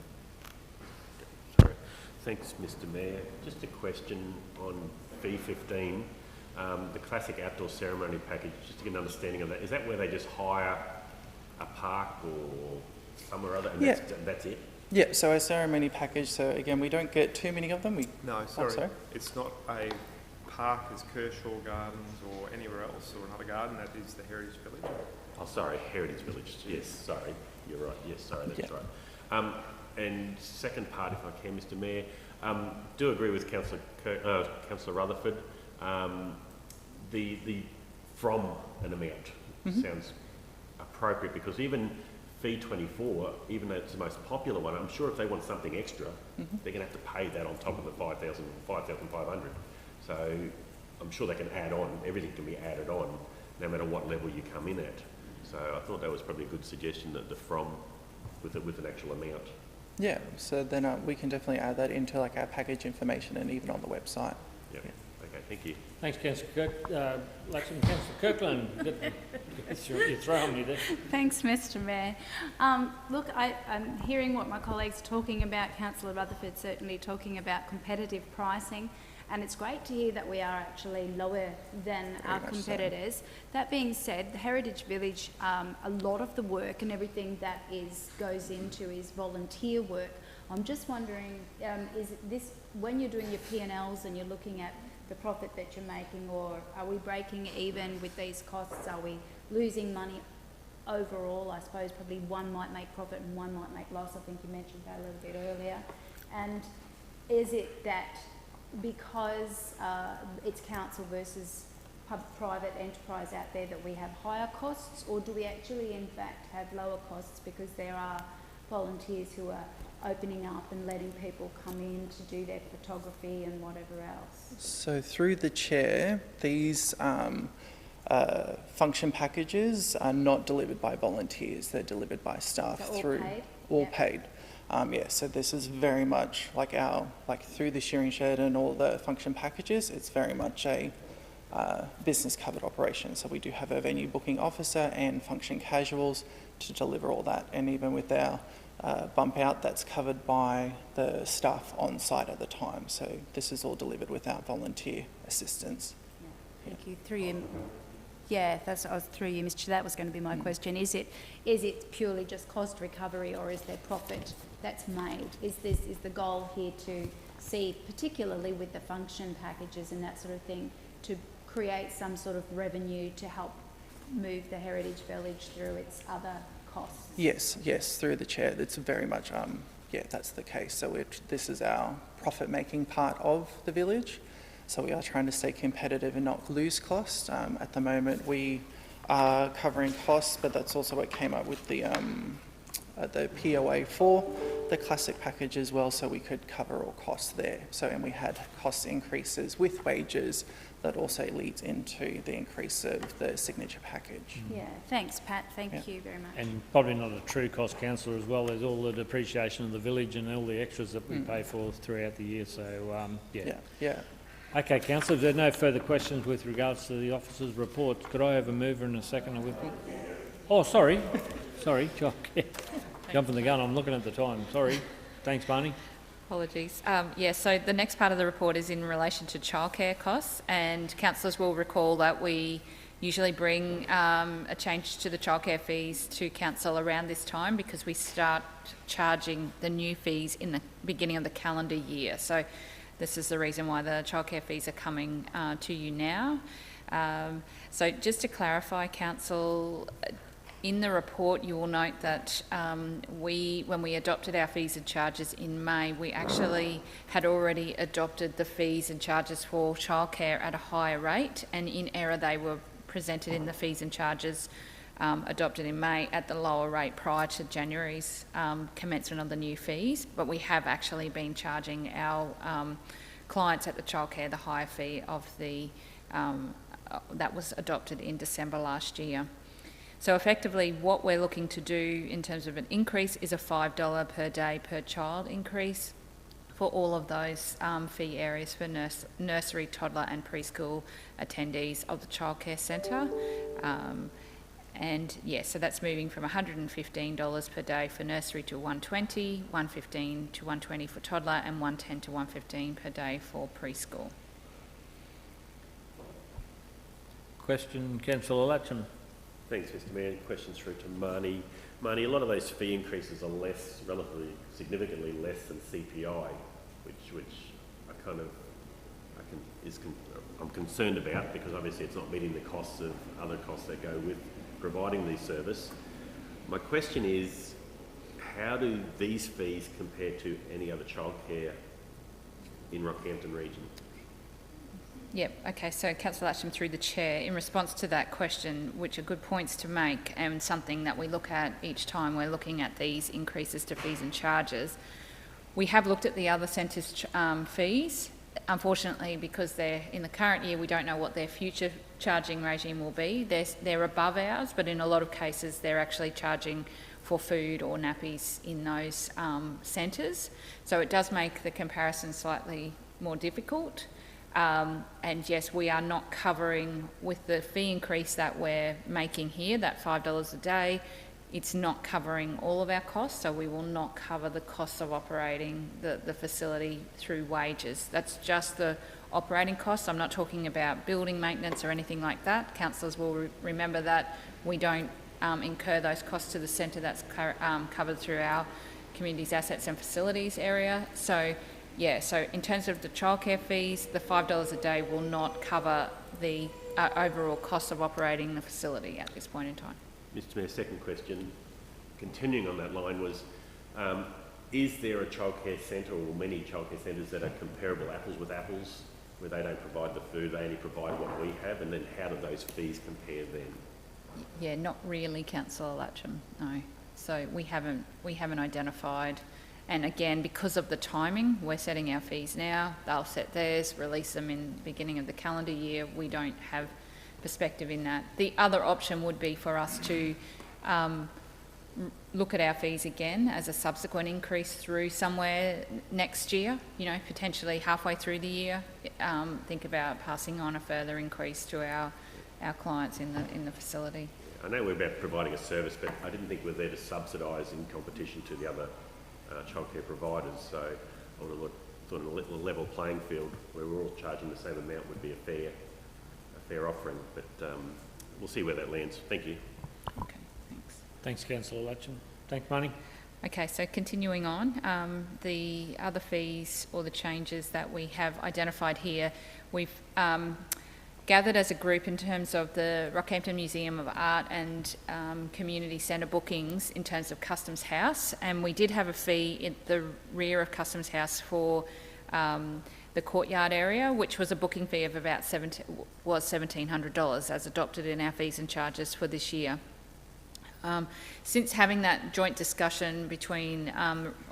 Sorry. Thanks, Mr. Mayor. Just a question on fee 15, the classic outdoor ceremony package, just to get an understanding of that. Is that where they just hire a park or somewhere other and that's it? Yeah, so our ceremony package, so again, we don't get too many of them. No, sorry. It's not a park as Kershaw Gardens or anywhere else or another garden. That is the Heritage Village. Oh, sorry, Heritage Village. Yes, sorry. You're right. Yes, sorry, that's right. And second part, if I can, Mr. Mayor, do agree with Councillor Rutherford. The from an amount sounds appropriate, because even fee 24, even though it's the most popular one, I'm sure if they want something extra, they're going to have to pay that on top of the 5,500. So I'm sure they can add on. Everything can be added on, no matter what level you come in at. So I thought that was probably a good suggestion, that the from with an actual amount. Yeah, so then we can definitely add that into like our package information and even on the website. Yep. Yeah. Okay, thank you. Thanks, Councillor Latcham. Councillor Kirkland, you're throwing me there. Thanks, Mr. Mayor. Look, I'm hearing what my colleagues are talking about. Councillor Rutherford certainly talking about competitive pricing. And it's great to hear that we are actually lower than our competitors. So. That being said, the Heritage Village, a lot of the work and everything that goes into is volunteer work. I'm just wondering, is this, when you're doing your P&Ls and you're looking at the profit that you're making, or are we breaking even with these costs? Are we losing money overall? I suppose probably one might make profit and one might make loss. I think you mentioned that a little bit earlier. And is it that because it's council versus private enterprise out there that we have higher costs, or do we actually in fact have lower costs because there are volunteers who are opening up and letting people come in to do their photography and whatever else? So through the chair, these function packages are not delivered by volunteers, they're delivered by staff. So through paid? All paid. Yeah, so this is very much like through the shearing shed and all the function packages, it's very much a business covered operation. So we do have a venue booking officer and function casuals to deliver all that. And even with our bump out, that's covered by the staff on site at the time. So this is all delivered without volunteer assistance. Yeah. Thank you. Through you. Yeah, through you, Mr. Chair. That was going to be my question. Is it purely just cost recovery, or is there profit that's made? Is the goal here to see, particularly with the function packages and that sort of thing, to create some sort of revenue to help move the Heritage Village through its other costs? Yes, through the chair. It's very much, that's the case. So this is our profit-making part of the village. So we are trying to stay competitive and not lose cost. At the moment, we are covering costs, but that's also what came up with the POA for the classic package as well, so we could cover all costs there. So, and we had cost increases with wages that also leads into the increase of the signature package. Yeah, thanks, Pat. Thank you very much. And probably not a true cost, councillor, as well. There's all the depreciation of the village and all the extras that we pay for throughout the year. So, yeah. Okay, councillor, if there are no further questions with regards to the officers' reports, could I have a mover and a seconder with me? Oh, sorry. Sorry, jumping the gun. I'm looking at the time. Sorry. Thanks, Barney. Apologies. So the next part of the report is in relation to childcare costs, and councillors will recall that we usually bring a change to the childcare fees to council around this time because we start charging the new fees in the beginning of the calendar year. So this is the reason why the childcare fees are coming to you now. So just to clarify, council, in the report you will note that when we adopted our fees and charges in May, we actually had already adopted the fees and charges for childcare at a higher rate, and in error they were presented in the fees and charges adopted in May at the lower rate prior to January's commencement of the new fees, but we have actually been charging our clients at the childcare the higher fee of the that was adopted in December last year. So effectively what we're looking to do in terms of an increase is a $5 per day per child increase for all of those fee areas for nursery, toddler and preschool attendees of the childcare centre. So that's moving from $115 per day for nursery to $120, $115 to $120 for toddler, and $110 to $115 per day for preschool. Question, Councillor Latcham. Thanks, Mr Mayor. Questions through to Marnie. Marnie, a lot of those fee increases are relatively significantly less than CPI, which I'm concerned about because obviously it's not meeting the costs of other costs that go with providing these service. My question is, how do these fees compare to any other childcare in Rockhampton region? Yep, okay, so Councillor Latcham through the chair, in response to that question, which are good points to make and something that we look at each time we're looking at these increases to fees and charges, we have looked at the other centres' fees. Unfortunately, because they're in the current year, we don't know what their future charging regime will be. They're above ours, but in a lot of cases they're actually charging for food or nappies in those centres. So it does make the comparison slightly more difficult. And yes, we are not covering, with the fee increase that we're making here, that $5 a day, it's not covering all of our costs, so we will not cover the costs of operating the facility through wages. That's just the operating costs. I'm not talking about building maintenance or anything like that. Councillors will remember that we don't incur those costs to the centre. That's covered through our communities, assets and facilities area. So yeah, so in terms of the childcare fees, the $5 a day will not cover the overall cost of operating the facility at this point in time. Mr Mayor, second question, continuing on that line, was is there a childcare centre or many childcare centres that are comparable apples with apples, where they don't provide the food, they only provide what we have, and then how do those fees compare then? Yeah, not really, Councillor Latcham, no. So we haven't identified. And again, because of the timing, we're setting our fees now. They'll set theirs, release them in the beginning of the calendar year. We don't have perspective in that. The other option would be for us to look at our fees again as a subsequent increase through somewhere next year, potentially halfway through the year. Think about passing on a further increase to our clients in the facility. I know we're about providing a service, but I didn't think we're there to subsidise in competition to the other childcare providers, so I would have thought in a level playing field where we're all charging the same amount would be a fair offering, but we'll see where that lands. Thank you. Okay, thanks. Thanks, Councillor Latcham. Thanks, Marnie. Okay, so continuing on, the other fees or the changes that we have identified here, we've gathered as a group in terms of the Rockhampton Museum of Art and Community Centre bookings in terms of Customs House, and we did have a fee in the rear of Customs House for the courtyard area, which was a booking fee of about $1,700 as adopted in our fees and charges for this year. Since having that joint discussion between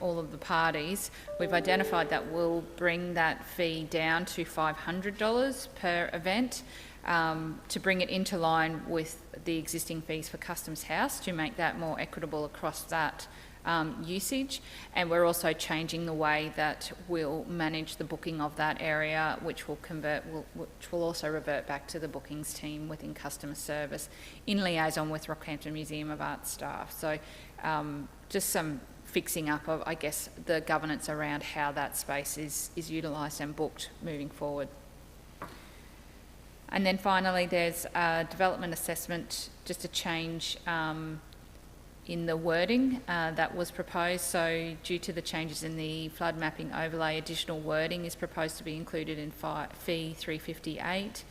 all of the parties, we've identified that we'll bring that fee down to $500 per event to bring it into line with the existing fees for Customs House to make that more equitable across that usage, and we're also changing the way that we'll manage the booking of that area, which will also revert back to the bookings team within customer service in liaison with Rockhampton Museum of Art staff. So just some fixing up of, I guess, the governance around how that space is utilised and booked moving forward. And then finally, there's a development assessment, just a change in the wording that was proposed. So due to the changes in the flood mapping overlay, additional wording is proposed to be included in fee 358,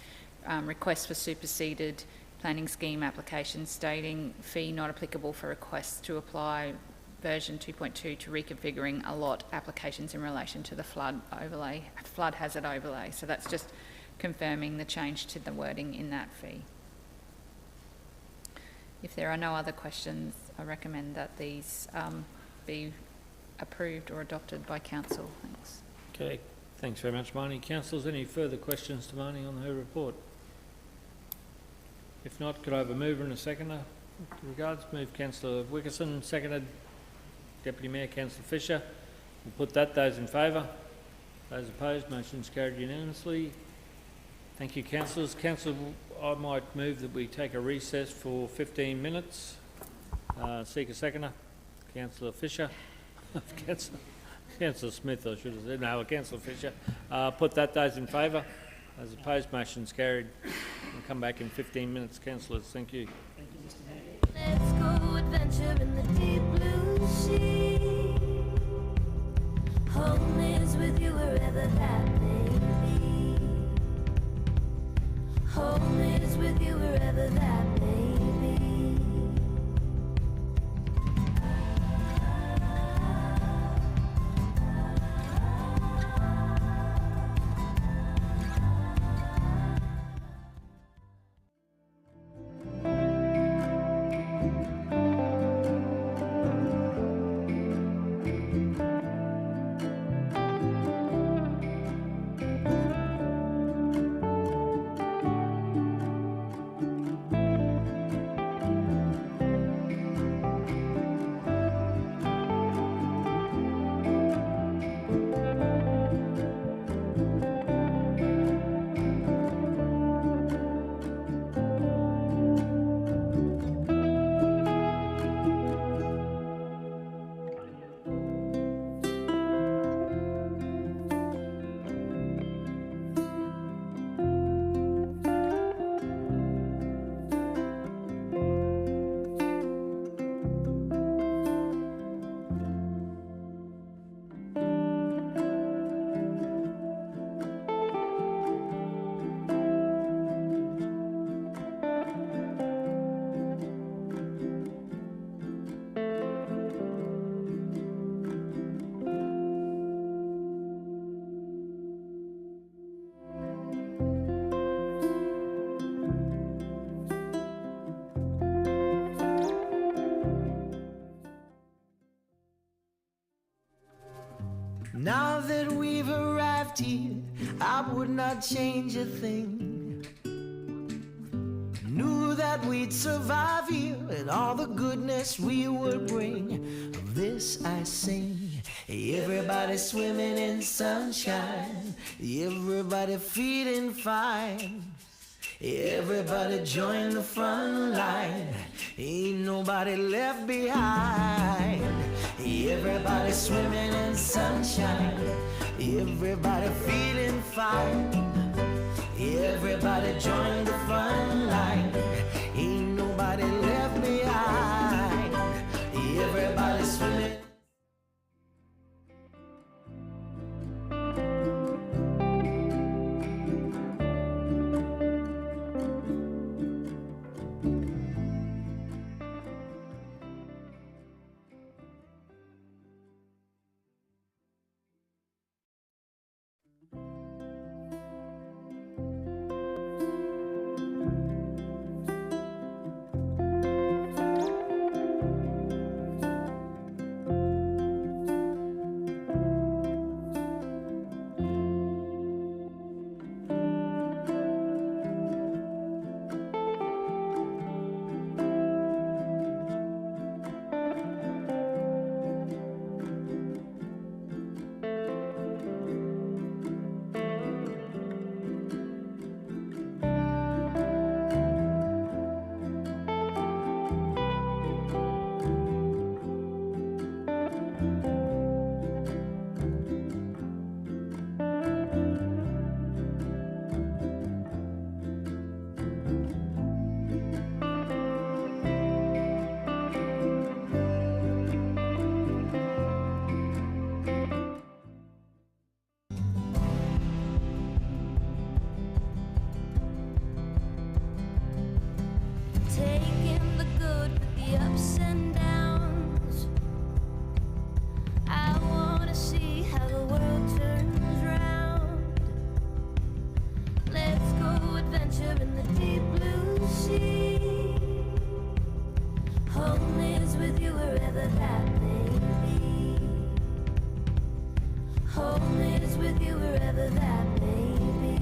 request for superseded planning scheme applications, stating fee not applicable for requests to apply version 2.2 to reconfiguring a lot applications in relation to the flood hazard overlay. So that's just confirming the change to the wording in that fee. If there are no other questions, I recommend that these be approved or adopted by council. Thanks. Okay, thanks very much, Marnie. Councillors, any further questions to Marnie on her report? If not, could I have a mover and a seconder? Regards, move Councillor Wickerson, seconded Deputy Mayor Councillor Fisher. We'll put that. Those in favour? Those opposed? Motion's carried unanimously. Thank you, councillors. Councillor, I might move that we take a recess for 15 minutes. Seek a seconder. Councillor Fisher. Councillor Smith, I should have said. No, Councillor Fisher. Put that. Those in favour? Those opposed? Motion's carried. We'll come back in 15 minutes, councillors. Thank you. Thank you, Mr. Mayor. Let's go adventure in the deep blue sea. Home is with you wherever that may be. Home is with you wherever that may be. Now that we've arrived here, I would not change a thing. Knew that we'd survive here and all the goodness we would bring. Of this I sing. Everybody swimming in sunshine, everybody feeling fine. Everybody join the front line, ain't nobody left behind. Everybody swimming in sunshine, everybody feeling fine. Everybody join the front line, ain't nobody left behind. Everybody swimming. ups and downs. I wanna see how the world turns round. Let's go adventure in the deep blue sea. Home is with you wherever that may be. Home is with you wherever that may be.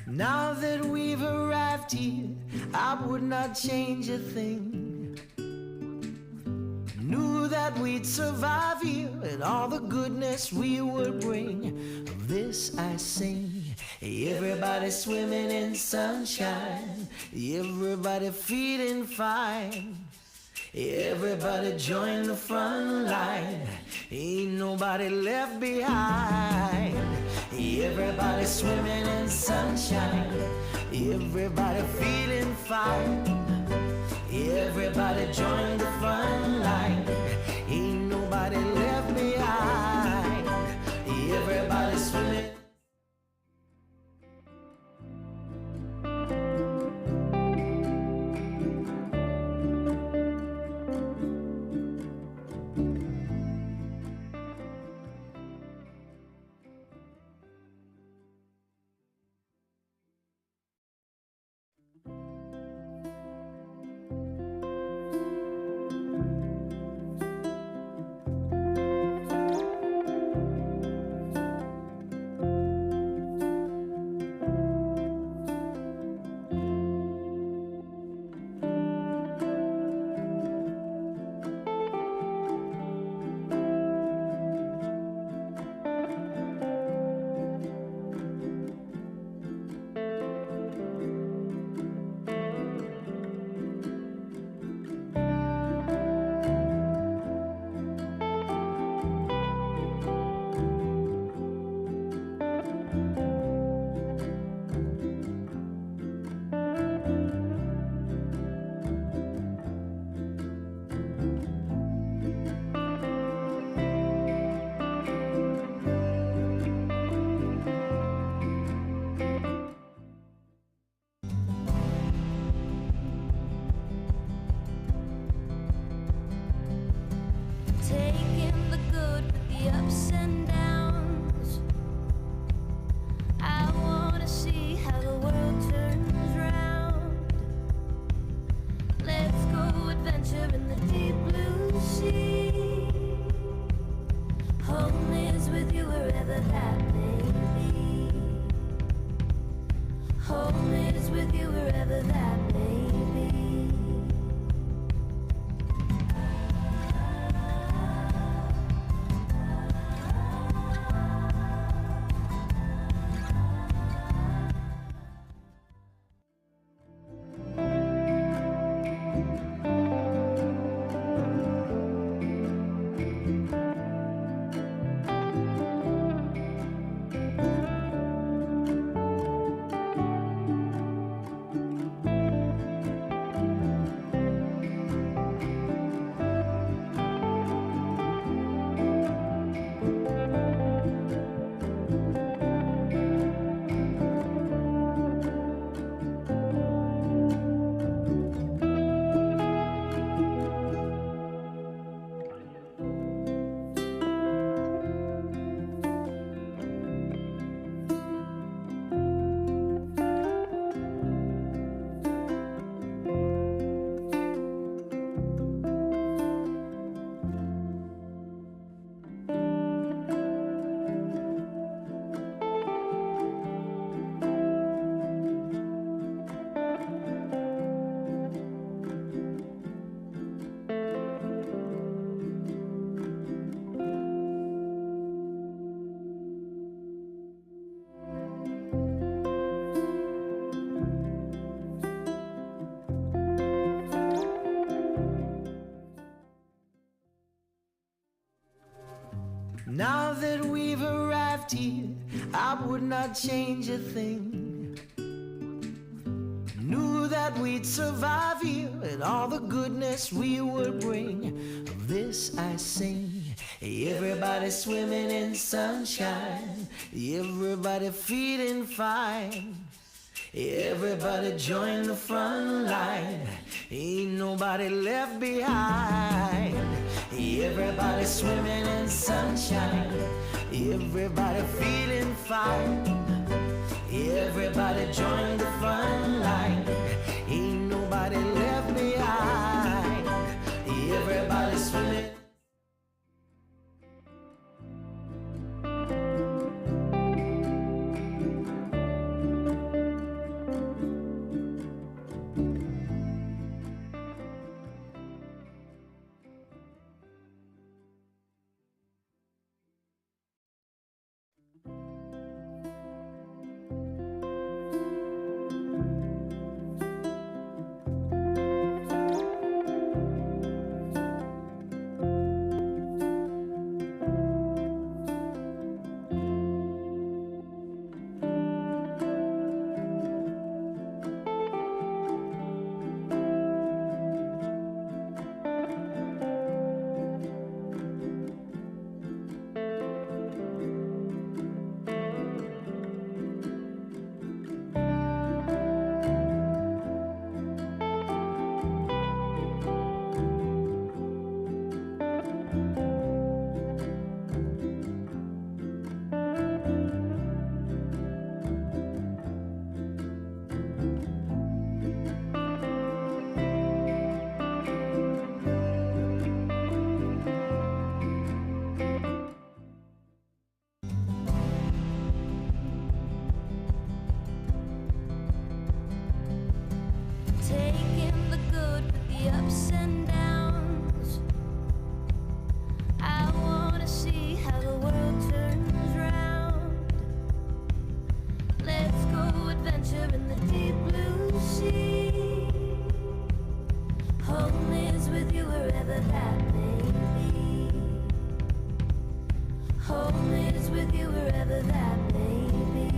Now that we've arrived here, I would not change a thing. Knew that we'd survive here and all the goodness we would bring. Of this I sing. Everybody swimming in sunshine, everybody feeling fine. Everybody join the front line, ain't nobody left behind. Everybody swimming in sunshine, everybody feeling fine. Everybody join the front line, ain't nobody left behind. Everybody swimming. Taking the good with the ups and downs. I wanna see how the world turns round. Let's go adventure in the deep blue sea. Home is with you wherever that may be. Home is with you wherever that may be. Now that we've arrived here, I would not change a thing. Knew that we'd survive here and all the goodness we would bring. Of this I sing. Everybody swimming in sunshine, everybody feeling fine. Everybody join the front line, ain't nobody left behind. Everybody swimming in sunshine, everybody feeling fine. Everybody join the front line, ain't nobody left behind. Everybody swimming. Taking the good with the ups and downs. I wanna see how the world turns round. Let's go adventure in the deep blue sea. Home is with you wherever that may be. Home is with you wherever that may be.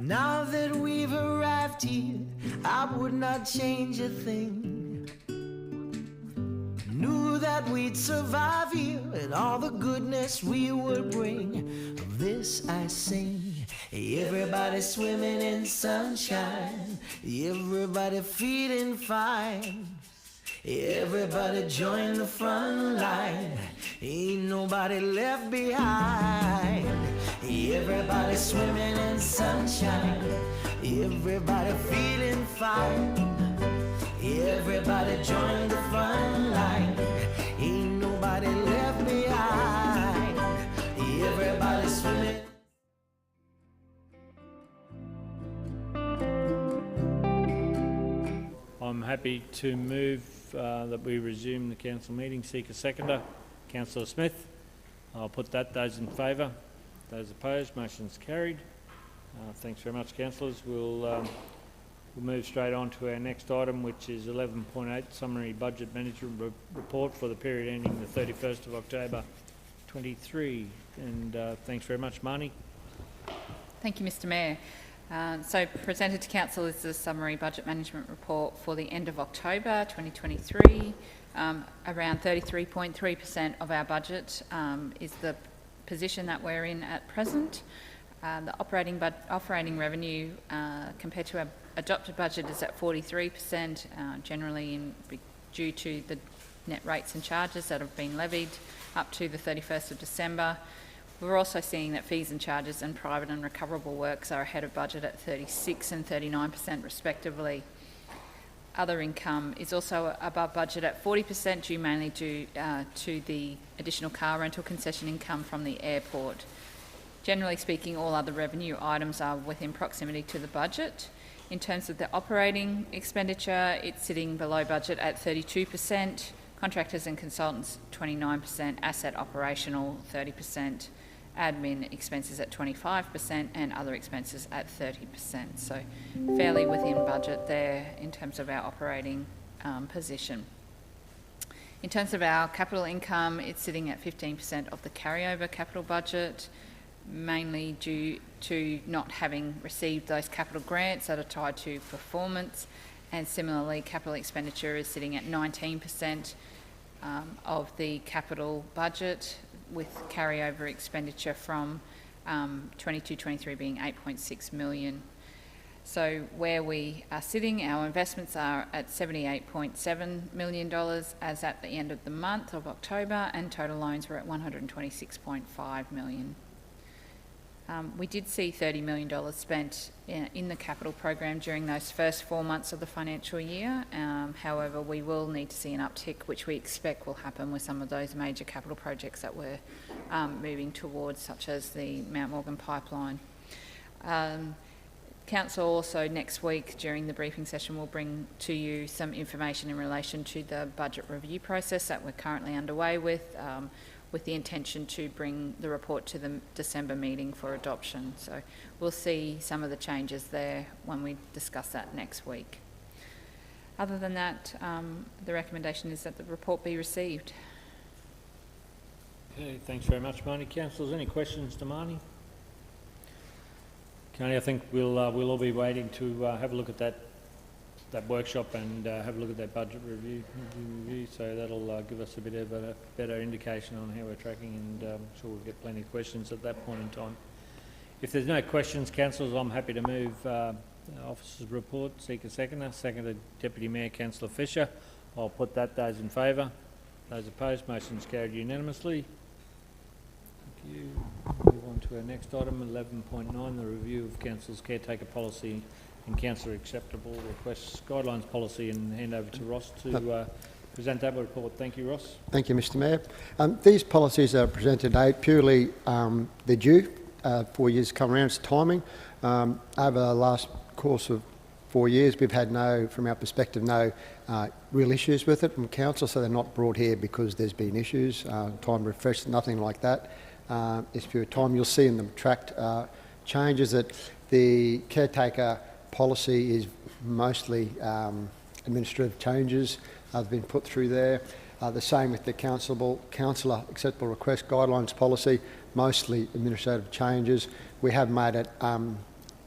Now that we've arrived here, I would not change a thing. Knew that we'd survive here and all the goodness we would bring. Of this I sing. Everybody swimming in sunshine, everybody feeling fine. Everybody join the front line, ain't nobody left behind. Everybody swimming in sunshine, everybody feeling fine. Everybody join the front line, ain't nobody left behind. Everybody swimming. I'm happy to move that we resume the council meeting. Seek a seconder. Councillor Smith. I'll put that. Those in favour? Those opposed? Motion's carried. Thanks very much, councillors. We'll move straight on to our next item, which is 11.8, Summary Budget Management Report for the period ending the 31st of October 23. And thanks very much, Marnie. Thank you, Mr Mayor. So presented to Council is the Summary Budget Management Report for the end of October 2023. Around 33.3% of our budget is the position that we're in at present. The operating revenue compared to our adopted budget is at 43%, generally due to the net rates and charges that have been levied up to the 31st of December. We're also seeing that fees and charges and private and recoverable works are ahead of budget at 36% and 39% respectively. Other income is also above budget at 40%, due mainly to the additional car rental concession income from the airport. Generally speaking, all other revenue items are within proximity to the budget. In terms of the operating expenditure, it's sitting below budget at 32%, contractors and consultants 29%, asset operational 30%, admin expenses at 25% and other expenses at 30%. So fairly within budget there in terms of our operating position. In terms of our capital income, it's sitting at 15% of the carryover capital budget, mainly due to not having received those capital grants that are tied to performance, and similarly capital expenditure is sitting at 19% of the capital budget, with carryover expenditure from 22-23 being 8.6 million. So where we are sitting, our investments are at $78.7 million as at the end of the month of October, and total loans were at $126.5 million. We did see $30 million spent in the capital program during those first 4 months of the financial year. However, we will need to see an uptick, which we expect will happen with some of those major capital projects that we're moving towards, such as the Mount Morgan pipeline. Council also next week during the briefing session will bring to you some information in relation to the budget review process that we're currently underway with the intention to bring the report to the December meeting for adoption. So we'll see some of the changes there when we discuss that next week. Other than that, the recommendation is that the report be received. Okay, thanks very much, Marnie. Councillors, any questions to Marnie? Okay, I think we'll all be waiting to have a look at that workshop and have a look at that budget review. So that'll give us a bit of a better indication on how we're tracking, and I'm sure we'll get plenty of questions at that point in time. If there's no questions, councillors, I'm happy to move officer's report. Seek a seconder. Seconded Deputy Mayor Councillor Fisher. I'll put that. Those in favour? Those opposed? Motion's carried unanimously. Thank you. Move on to our next item, 11.9, the review of Council's caretaker policy and councillor acceptable requests guidelines policy, and hand over to Ross to present that report. Thank you, Ross. Thank you, Mr Mayor. These policies are presented today purely they're due. 4 years come around, it's timing. Over the last course of 4 years, we've had from our perspective, no real issues with it from council, so they're not brought here because there's been issues, time refresh, nothing like that. It's pure time. You'll see in the tracked changes that the caretaker policy is mostly administrative changes have been put through there. The same with the councillor acceptable request guidelines policy, mostly administrative changes. We have made it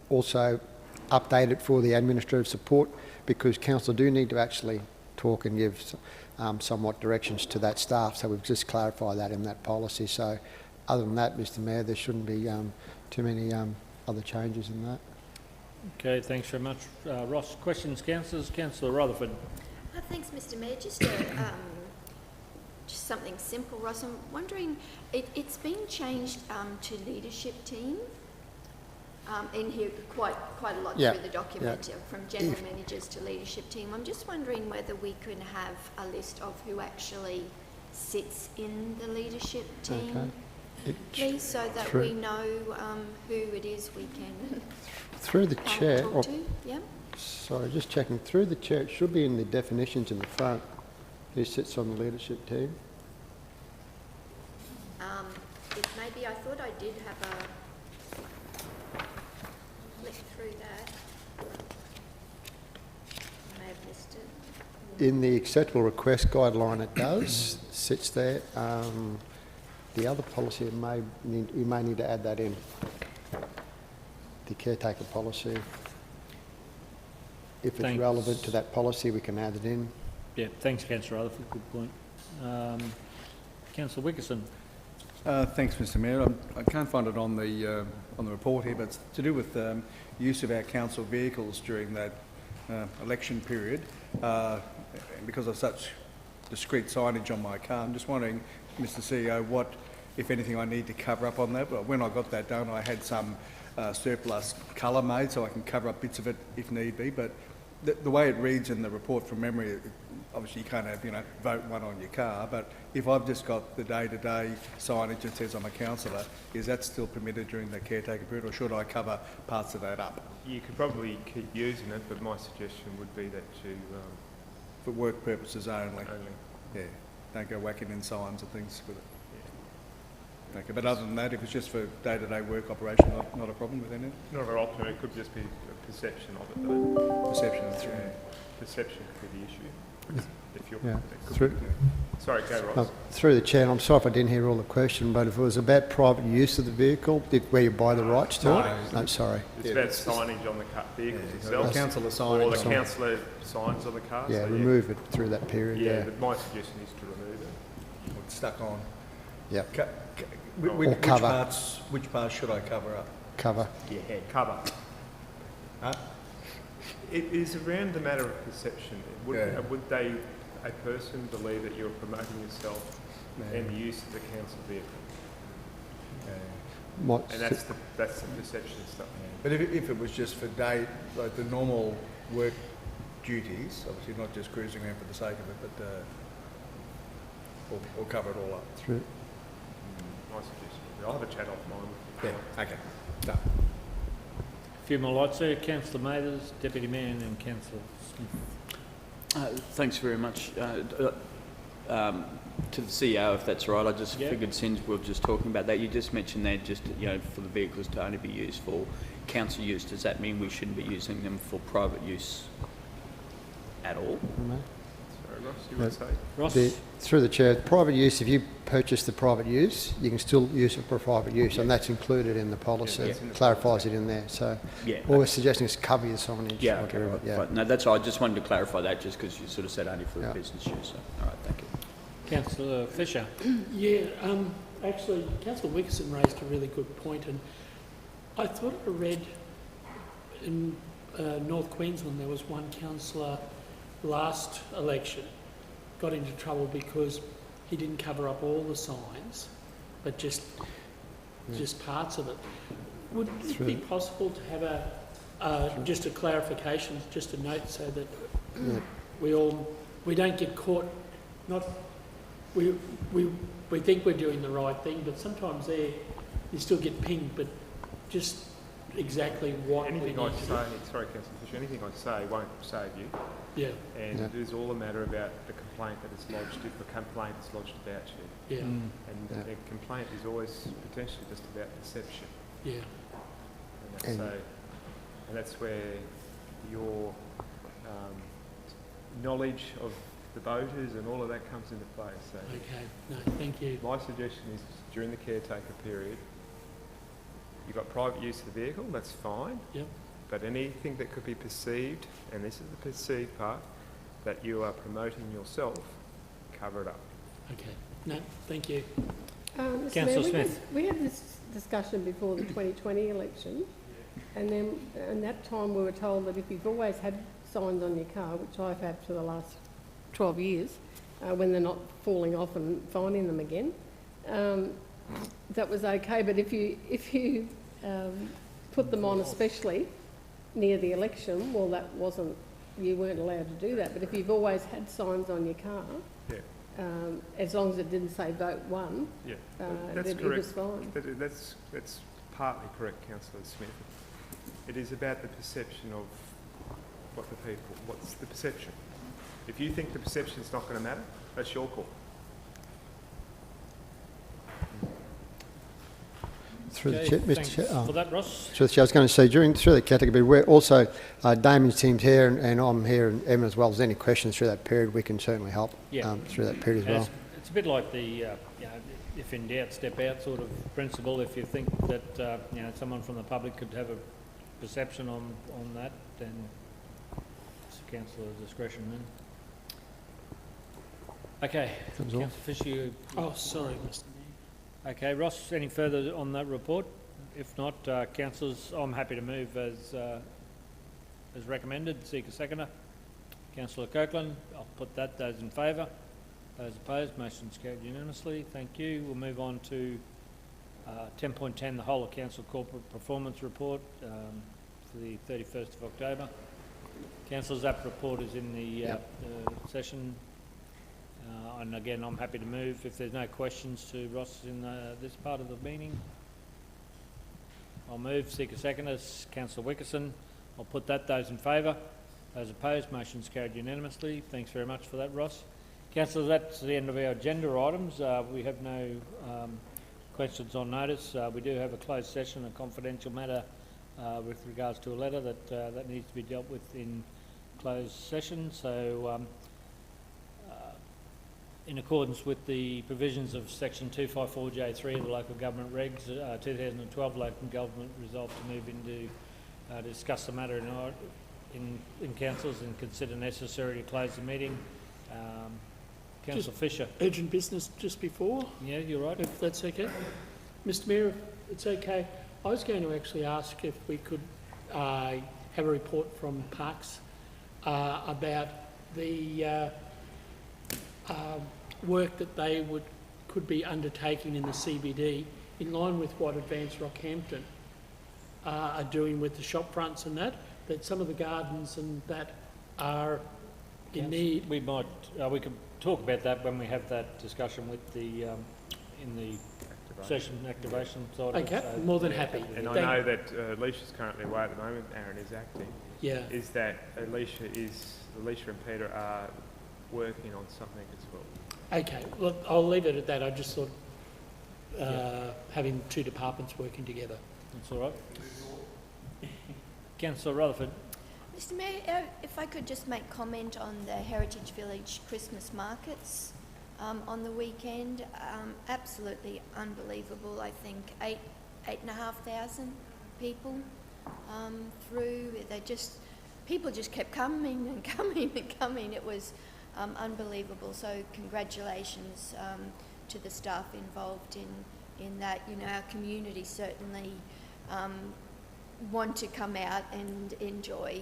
also updated for the administrative support, because council do need to actually talk and give somewhat directions to that staff. So we've just clarified that in that policy. So other than that, Mr Mayor, there shouldn't be too many other changes in that. Okay, thanks very much. Ross, questions, councillors? Councillor Rutherford. Thanks, Mr Mayor. Just something simple, Ross. I'm wondering, it's been changed to leadership team in here quite a lot through the document, from general managers to leadership team. I'm just wondering whether we could have a list of who actually sits in the leadership team, please, so that we know who it is we can through the chair. talk to. Yeah. Sorry, just checking through the chair. It should be in the definitions in the front. Who sits on the leadership team? It may be, I thought I did have a flick through that. I may have missed it. In the acceptable request guideline, it does, sits there. The other policy, you may need to add that in. The caretaker policy. If it's relevant to that policy, we can add it in. Yeah, thanks, Councillor Rutherford. Good point. Councillor Wickerson. Thanks, Mr. Mayor. I can't find it on the report here, but it's to do with use of our council vehicles during that election period. And because of such discreet signage on my car, I'm just wondering, Mr. CEO, what, if anything, I need to cover up on that. But when I got that done, I had some surplus colour made, so I can cover up bits of it if need be. But the way it reads in the report from memory, obviously you can't have, vote one on your car, but if I've just got the day-to-day signage that says I'm a councillor, is that still permitted during the caretaker period, or should I cover parts of that up? You could probably keep using it, but my suggestion would be that you... for work purposes only? Yeah, don't go whacking in signs and things with it. Okay, but other than that, if it's just for day-to-day work operation, not a problem with any of it? Not a problem, it could just be a perception of it though. Perception, that's right. Perception could be the issue. If you're, sorry, go Ross. Through the chair, I'm sorry if I didn't hear all the question, but if it was about private use of the vehicle, where you buy the rights to it? No, sorry. It's about signage on the vehicles itself. The councillor signage. Or the councillor signs on the car. Yeah, so remove it through that period. Yeah, but my suggestion is to remove it. It's stuck on. Yeah. Which parts should I cover up? Cover. Your head. Cover. Huh? It is around the matter of perception. Would a person believe that you're promoting yourself and the use of the council vehicle? And that's the perception stuff. But if it was just for like the normal work duties, obviously not just cruising around for the sake of it, but or cover it all up. Through. My suggestion. I'll have a chat offline. Yeah. Okay. Done. A few more lights there. Councillor Mathers, Deputy Mayor, and then Councillor Smith. Thanks very much. To the CEO, if that's right, I just figured since we were just talking about that, you just mentioned there just, for the vehicles to only be used for council use. Does that mean we shouldn't be using them for private use at all? Sorry, Ross, you want to say? Ross? Through the chair, private use, if you purchase the private use, you can still use it for private use, and that's included in the policy. Clarifies it in there. So all we're suggesting is cover your signage. Yeah, okay, right. No, that's all. I just wanted to clarify that just because you sort of said only for business use. So, all right, thank you. Councillor Fisher. Yeah, actually, Councillor Wickerson raised a really good point, and I thought I read in North Queensland there was one councillor last election got into trouble because he didn't cover up all the signs, but just parts of it. Would it be possible to have just a clarification, just a note, so that we don't get caught? We think we're doing the right thing, but sometimes you still get pinged, but just exactly what anything I say, sorry Councillor Fisher, anything I say won't save you. Yeah. And it is all a matter about the complaint that is lodged, if a complaint is lodged about you. Yeah. And a complaint is always potentially just about perception. Yeah. And that's where your knowledge of the voters and all of that comes into play. So okay, no, thank you. My suggestion is during the caretaker period, you've got private use of the vehicle, that's fine. Yep. But anything that could be perceived, and this is the perceived part, that you are promoting yourself, cover it up. Okay. No, thank you. Councillor Smith. We had this discussion before the 2020 election, and then at that time we were told that if you've always had signs on your car, which I've had for the last 12 years, when they're not falling off and finding them again, that was okay. But if you put them on, especially near the election, well, that wasn't. You weren't allowed to do that. But if you've always had signs on your car, as long as it didn't say vote one, that's correct. It was fine. That's partly correct, Councillor Smith. It is about the perception of what's the perception. If you think the perception's not going to matter, that's your call. Through the chair, Mr. Chair. For that, Ross. Through the chair, I was going to say, through the category, we're also, Damien's team's here and I'm here and Evan as well. If there's any questions through that period, we can certainly help through that period as well. It's a bit like the, if in doubt, step out sort of principle. If you think that, someone from the public could have a perception on that, then it's a councillor's discretion then. Okay. Councillor Fisher. Oh, sorry, Mr. Okay, Ross, any further on that report? If not, councillors, I'm happy to move as recommended. Seek a seconder. Councillor Kirkland, I'll put that. Those in favour? Those opposed? Motion's carried unanimously. Thank you. We'll move on to 10.10, the whole of council corporate performance report for the 31st of October. Councillors, that report is in the session. And again, I'm happy to move. If there's no questions to Ross in this part of the meeting, I'll move. Seek a seconder. Councillor Wickerson. I'll put that. Those in favour? Those opposed? Motion's carried unanimously. Thanks very much for that, Ross. Councillors, that's the end of our agenda items. We have no questions on notice. We do have a closed session, a confidential matter with regards to a letter that needs to be dealt with in closed session. So, in accordance with the provisions of section 254J3 of the Local Government Regs, 2012 Local Government resolved to move into discuss the matter in councils and consider necessary to close the meeting. Councillor Fisher. Urgent business just before? Yeah, you're right. If that's okay. Mr Mayor, if it's okay, I was going to actually ask if we could have a report from Parks about the work that they could be undertaking in the CBD in line with what Advance Rockhampton are doing with the shop fronts and that some of the gardens and that are in need. We might, we could talk about that when we have that discussion with the, in the session activation side. Okay, so more than happy. And I know that Alicia's currently away at the moment, Aaron is acting. Yeah. Is that Alicia and Peter are working on something as well? Okay, well, I'll leave it at that. I just thought having two departments working together. That's all right. Councillor Rutherford. Mr Mayor, if I could just make comment on the Heritage Village Christmas markets on the weekend. Absolutely unbelievable. I think 8,500 people through. People just kept coming and coming and coming. It was unbelievable. So congratulations to the staff involved in that. You know, our community certainly want to come out and enjoy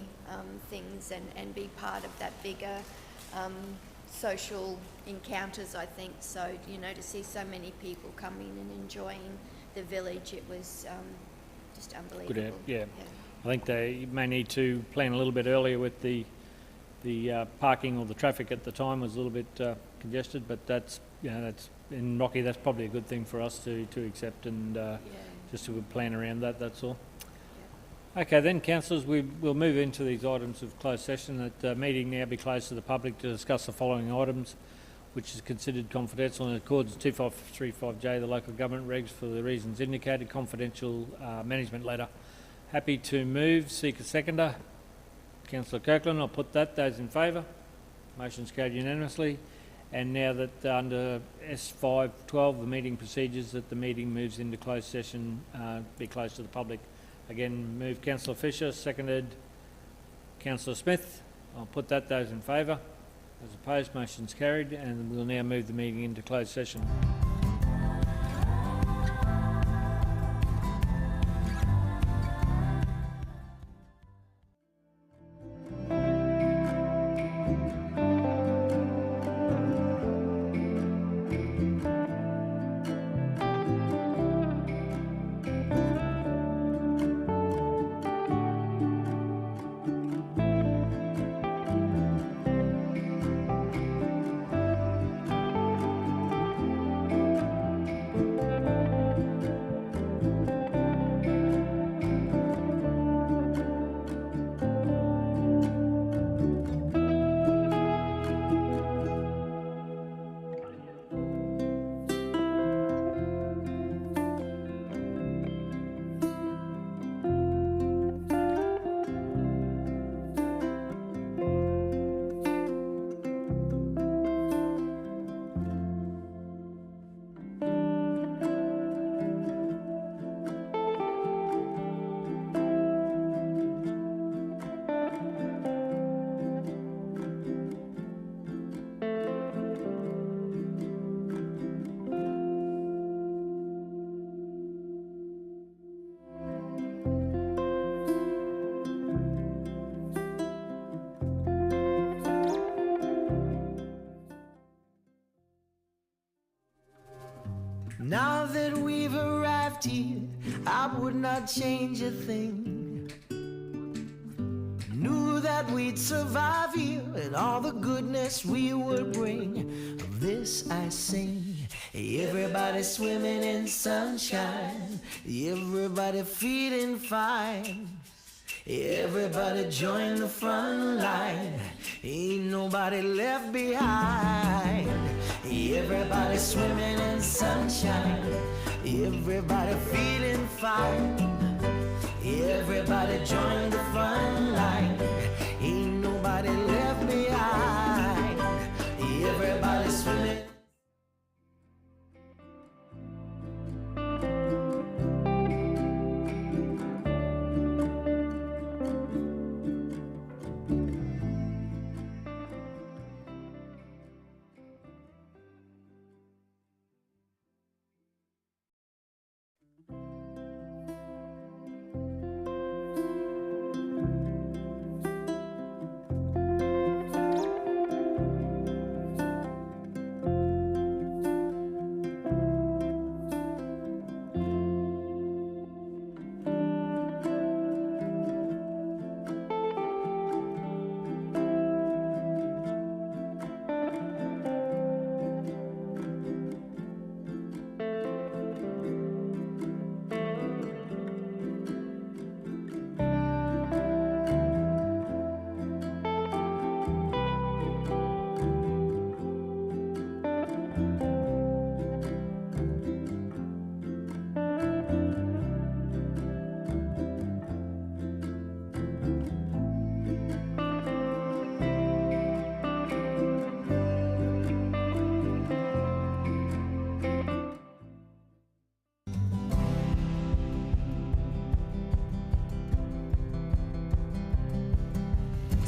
things and be part of that bigger social encounters, I think. So, you know, to see so many people coming and enjoying the village, it was just unbelievable. Good, yeah. I think they may need to plan a little bit earlier with the parking or the traffic at the time was a little bit congested, but that's, you know, that's in Rocky, that's probably a good thing for us to accept and just to plan around that, that's all. Okay then, councillors, we'll move into these items of closed session. That the meeting now be closed to the public to discuss the following items, which is considered confidential in accordance with 2535J, the local government regs, for the reasons indicated. Confidential management letter. Happy to move. Seek a seconder. Councillor Kirkland, I'll put that. Those in favour? Motion's carried unanimously. And now that under S512, the meeting procedures, that the meeting moves into closed session, be closed to the public. Again, move Councillor Fisher, seconded Councillor Smith. I'll put that. Those in favour? Those opposed? Motion's carried, and we'll now move the meeting into closed session. Now that we've arrived here, I would not change a thing. Knew that we'd survive here and all the goodness we would bring. Of this I sing. Everybody swimming in sunshine, everybody feeling fine. Everybody join the front line, ain't nobody left behind. Everybody swimming in sunshine, everybody feeling fine. Everybody join the front line, ain't nobody left behind. Everybody swimming.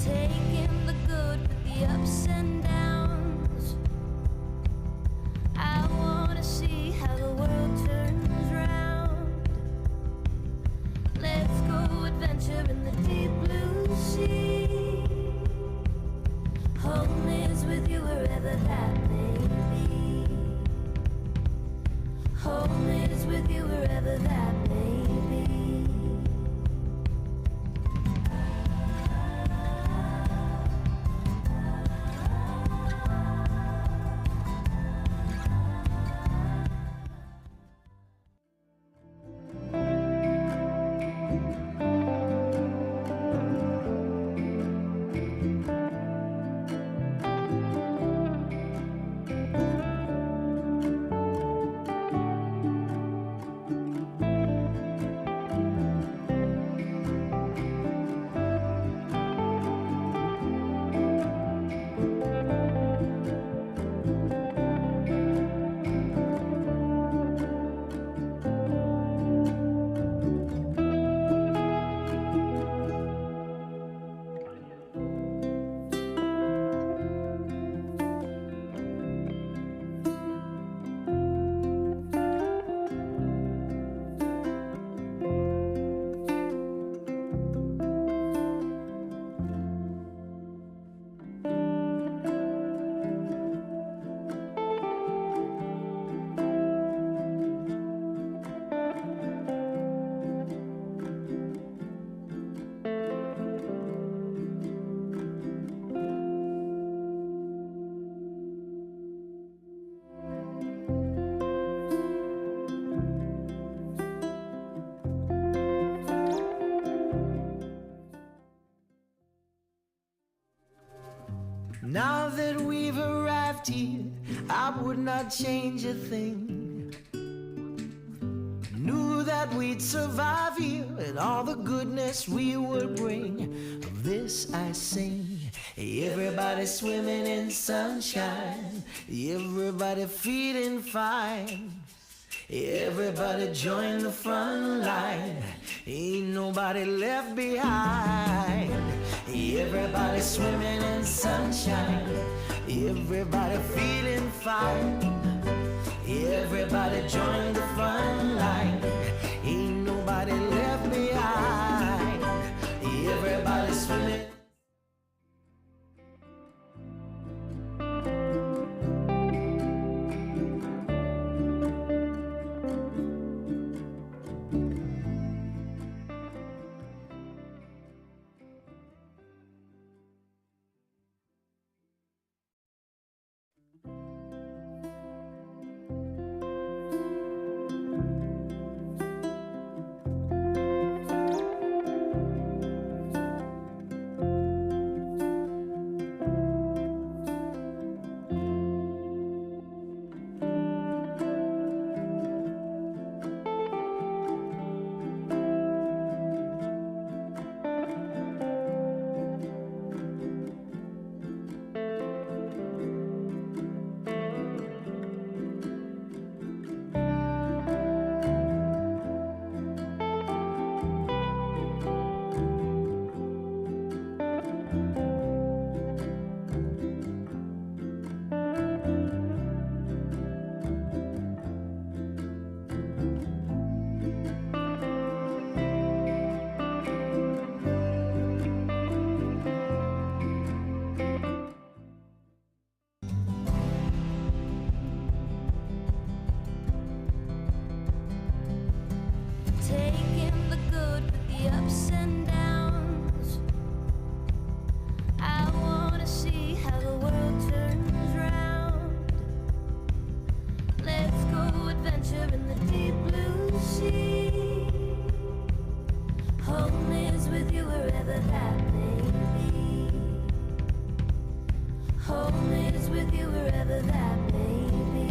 Taking the good with the ups and downs. I wanna see how the world turns round. Let's go adventure in the deep blue sea. Home is with you wherever that may be. Home is with you wherever that may be. Now that we've arrived here, I would not change a thing. Knew that we'd survive here and all the goodness we would bring. Of this I sing. Everybody swimming in sunshine, everybody feeling fine. Everybody join the front line, ain't nobody left behind. Everybody swimming in sunshine, everybody feeling fine. Everybody join the front line, ain't nobody left behind. Everybody swimming. wherever that may be.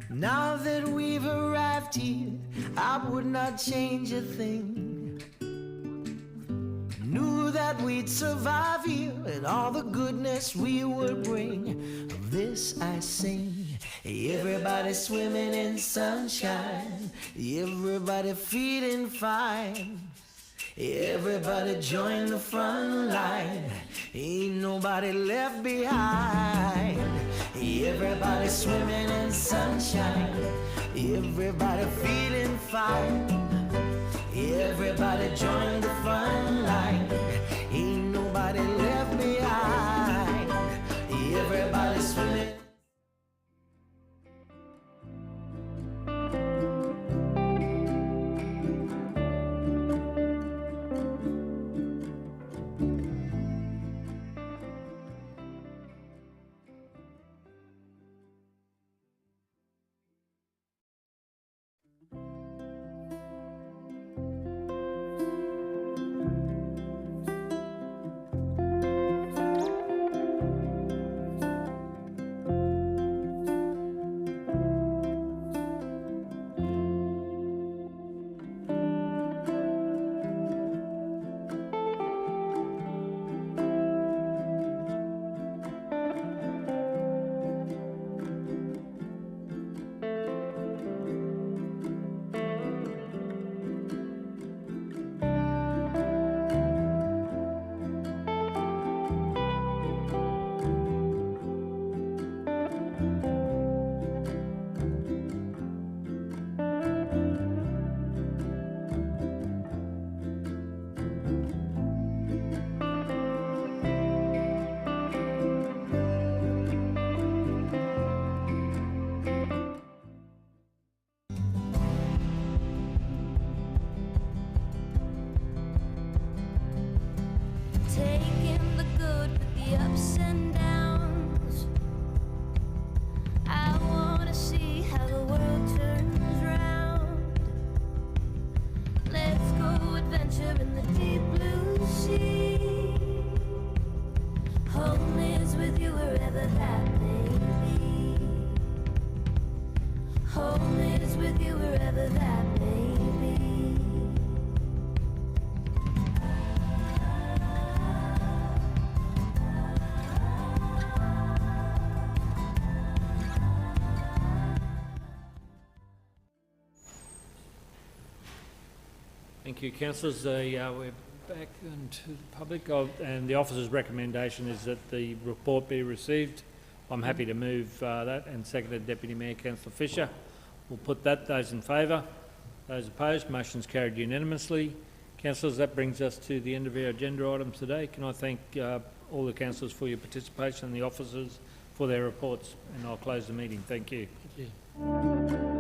Now that we've arrived here, I would not change a thing. Knew that we'd survive here and all the goodness we would bring. Of this I sing. Everybody swimming in sunshine, everybody feeling fine. Everybody join the front line, ain't nobody left behind. Everybody swimming in sunshine, everybody feeling fine. Everybody join the front line, ain't nobody left behind. Everybody swimming. Taking the good with the ups and downs. I wanna see how the world turns round. Let's go adventure in the deep blue sea. Home is with you wherever that may be. Home is with you wherever that may be. Thank you, councillors. We're back into the public, and the officer's recommendation is that the report be received. I'm happy to move that, and seconded Deputy Mayor Councillor Fisher. We'll put that. Those in favour? Those opposed? Motion's carried unanimously. Councillors, that brings us to the end of our agenda items today. Can I thank all the councillors for your participation and the officers for their reports, and I'll close the meeting. Thank you. Thank you.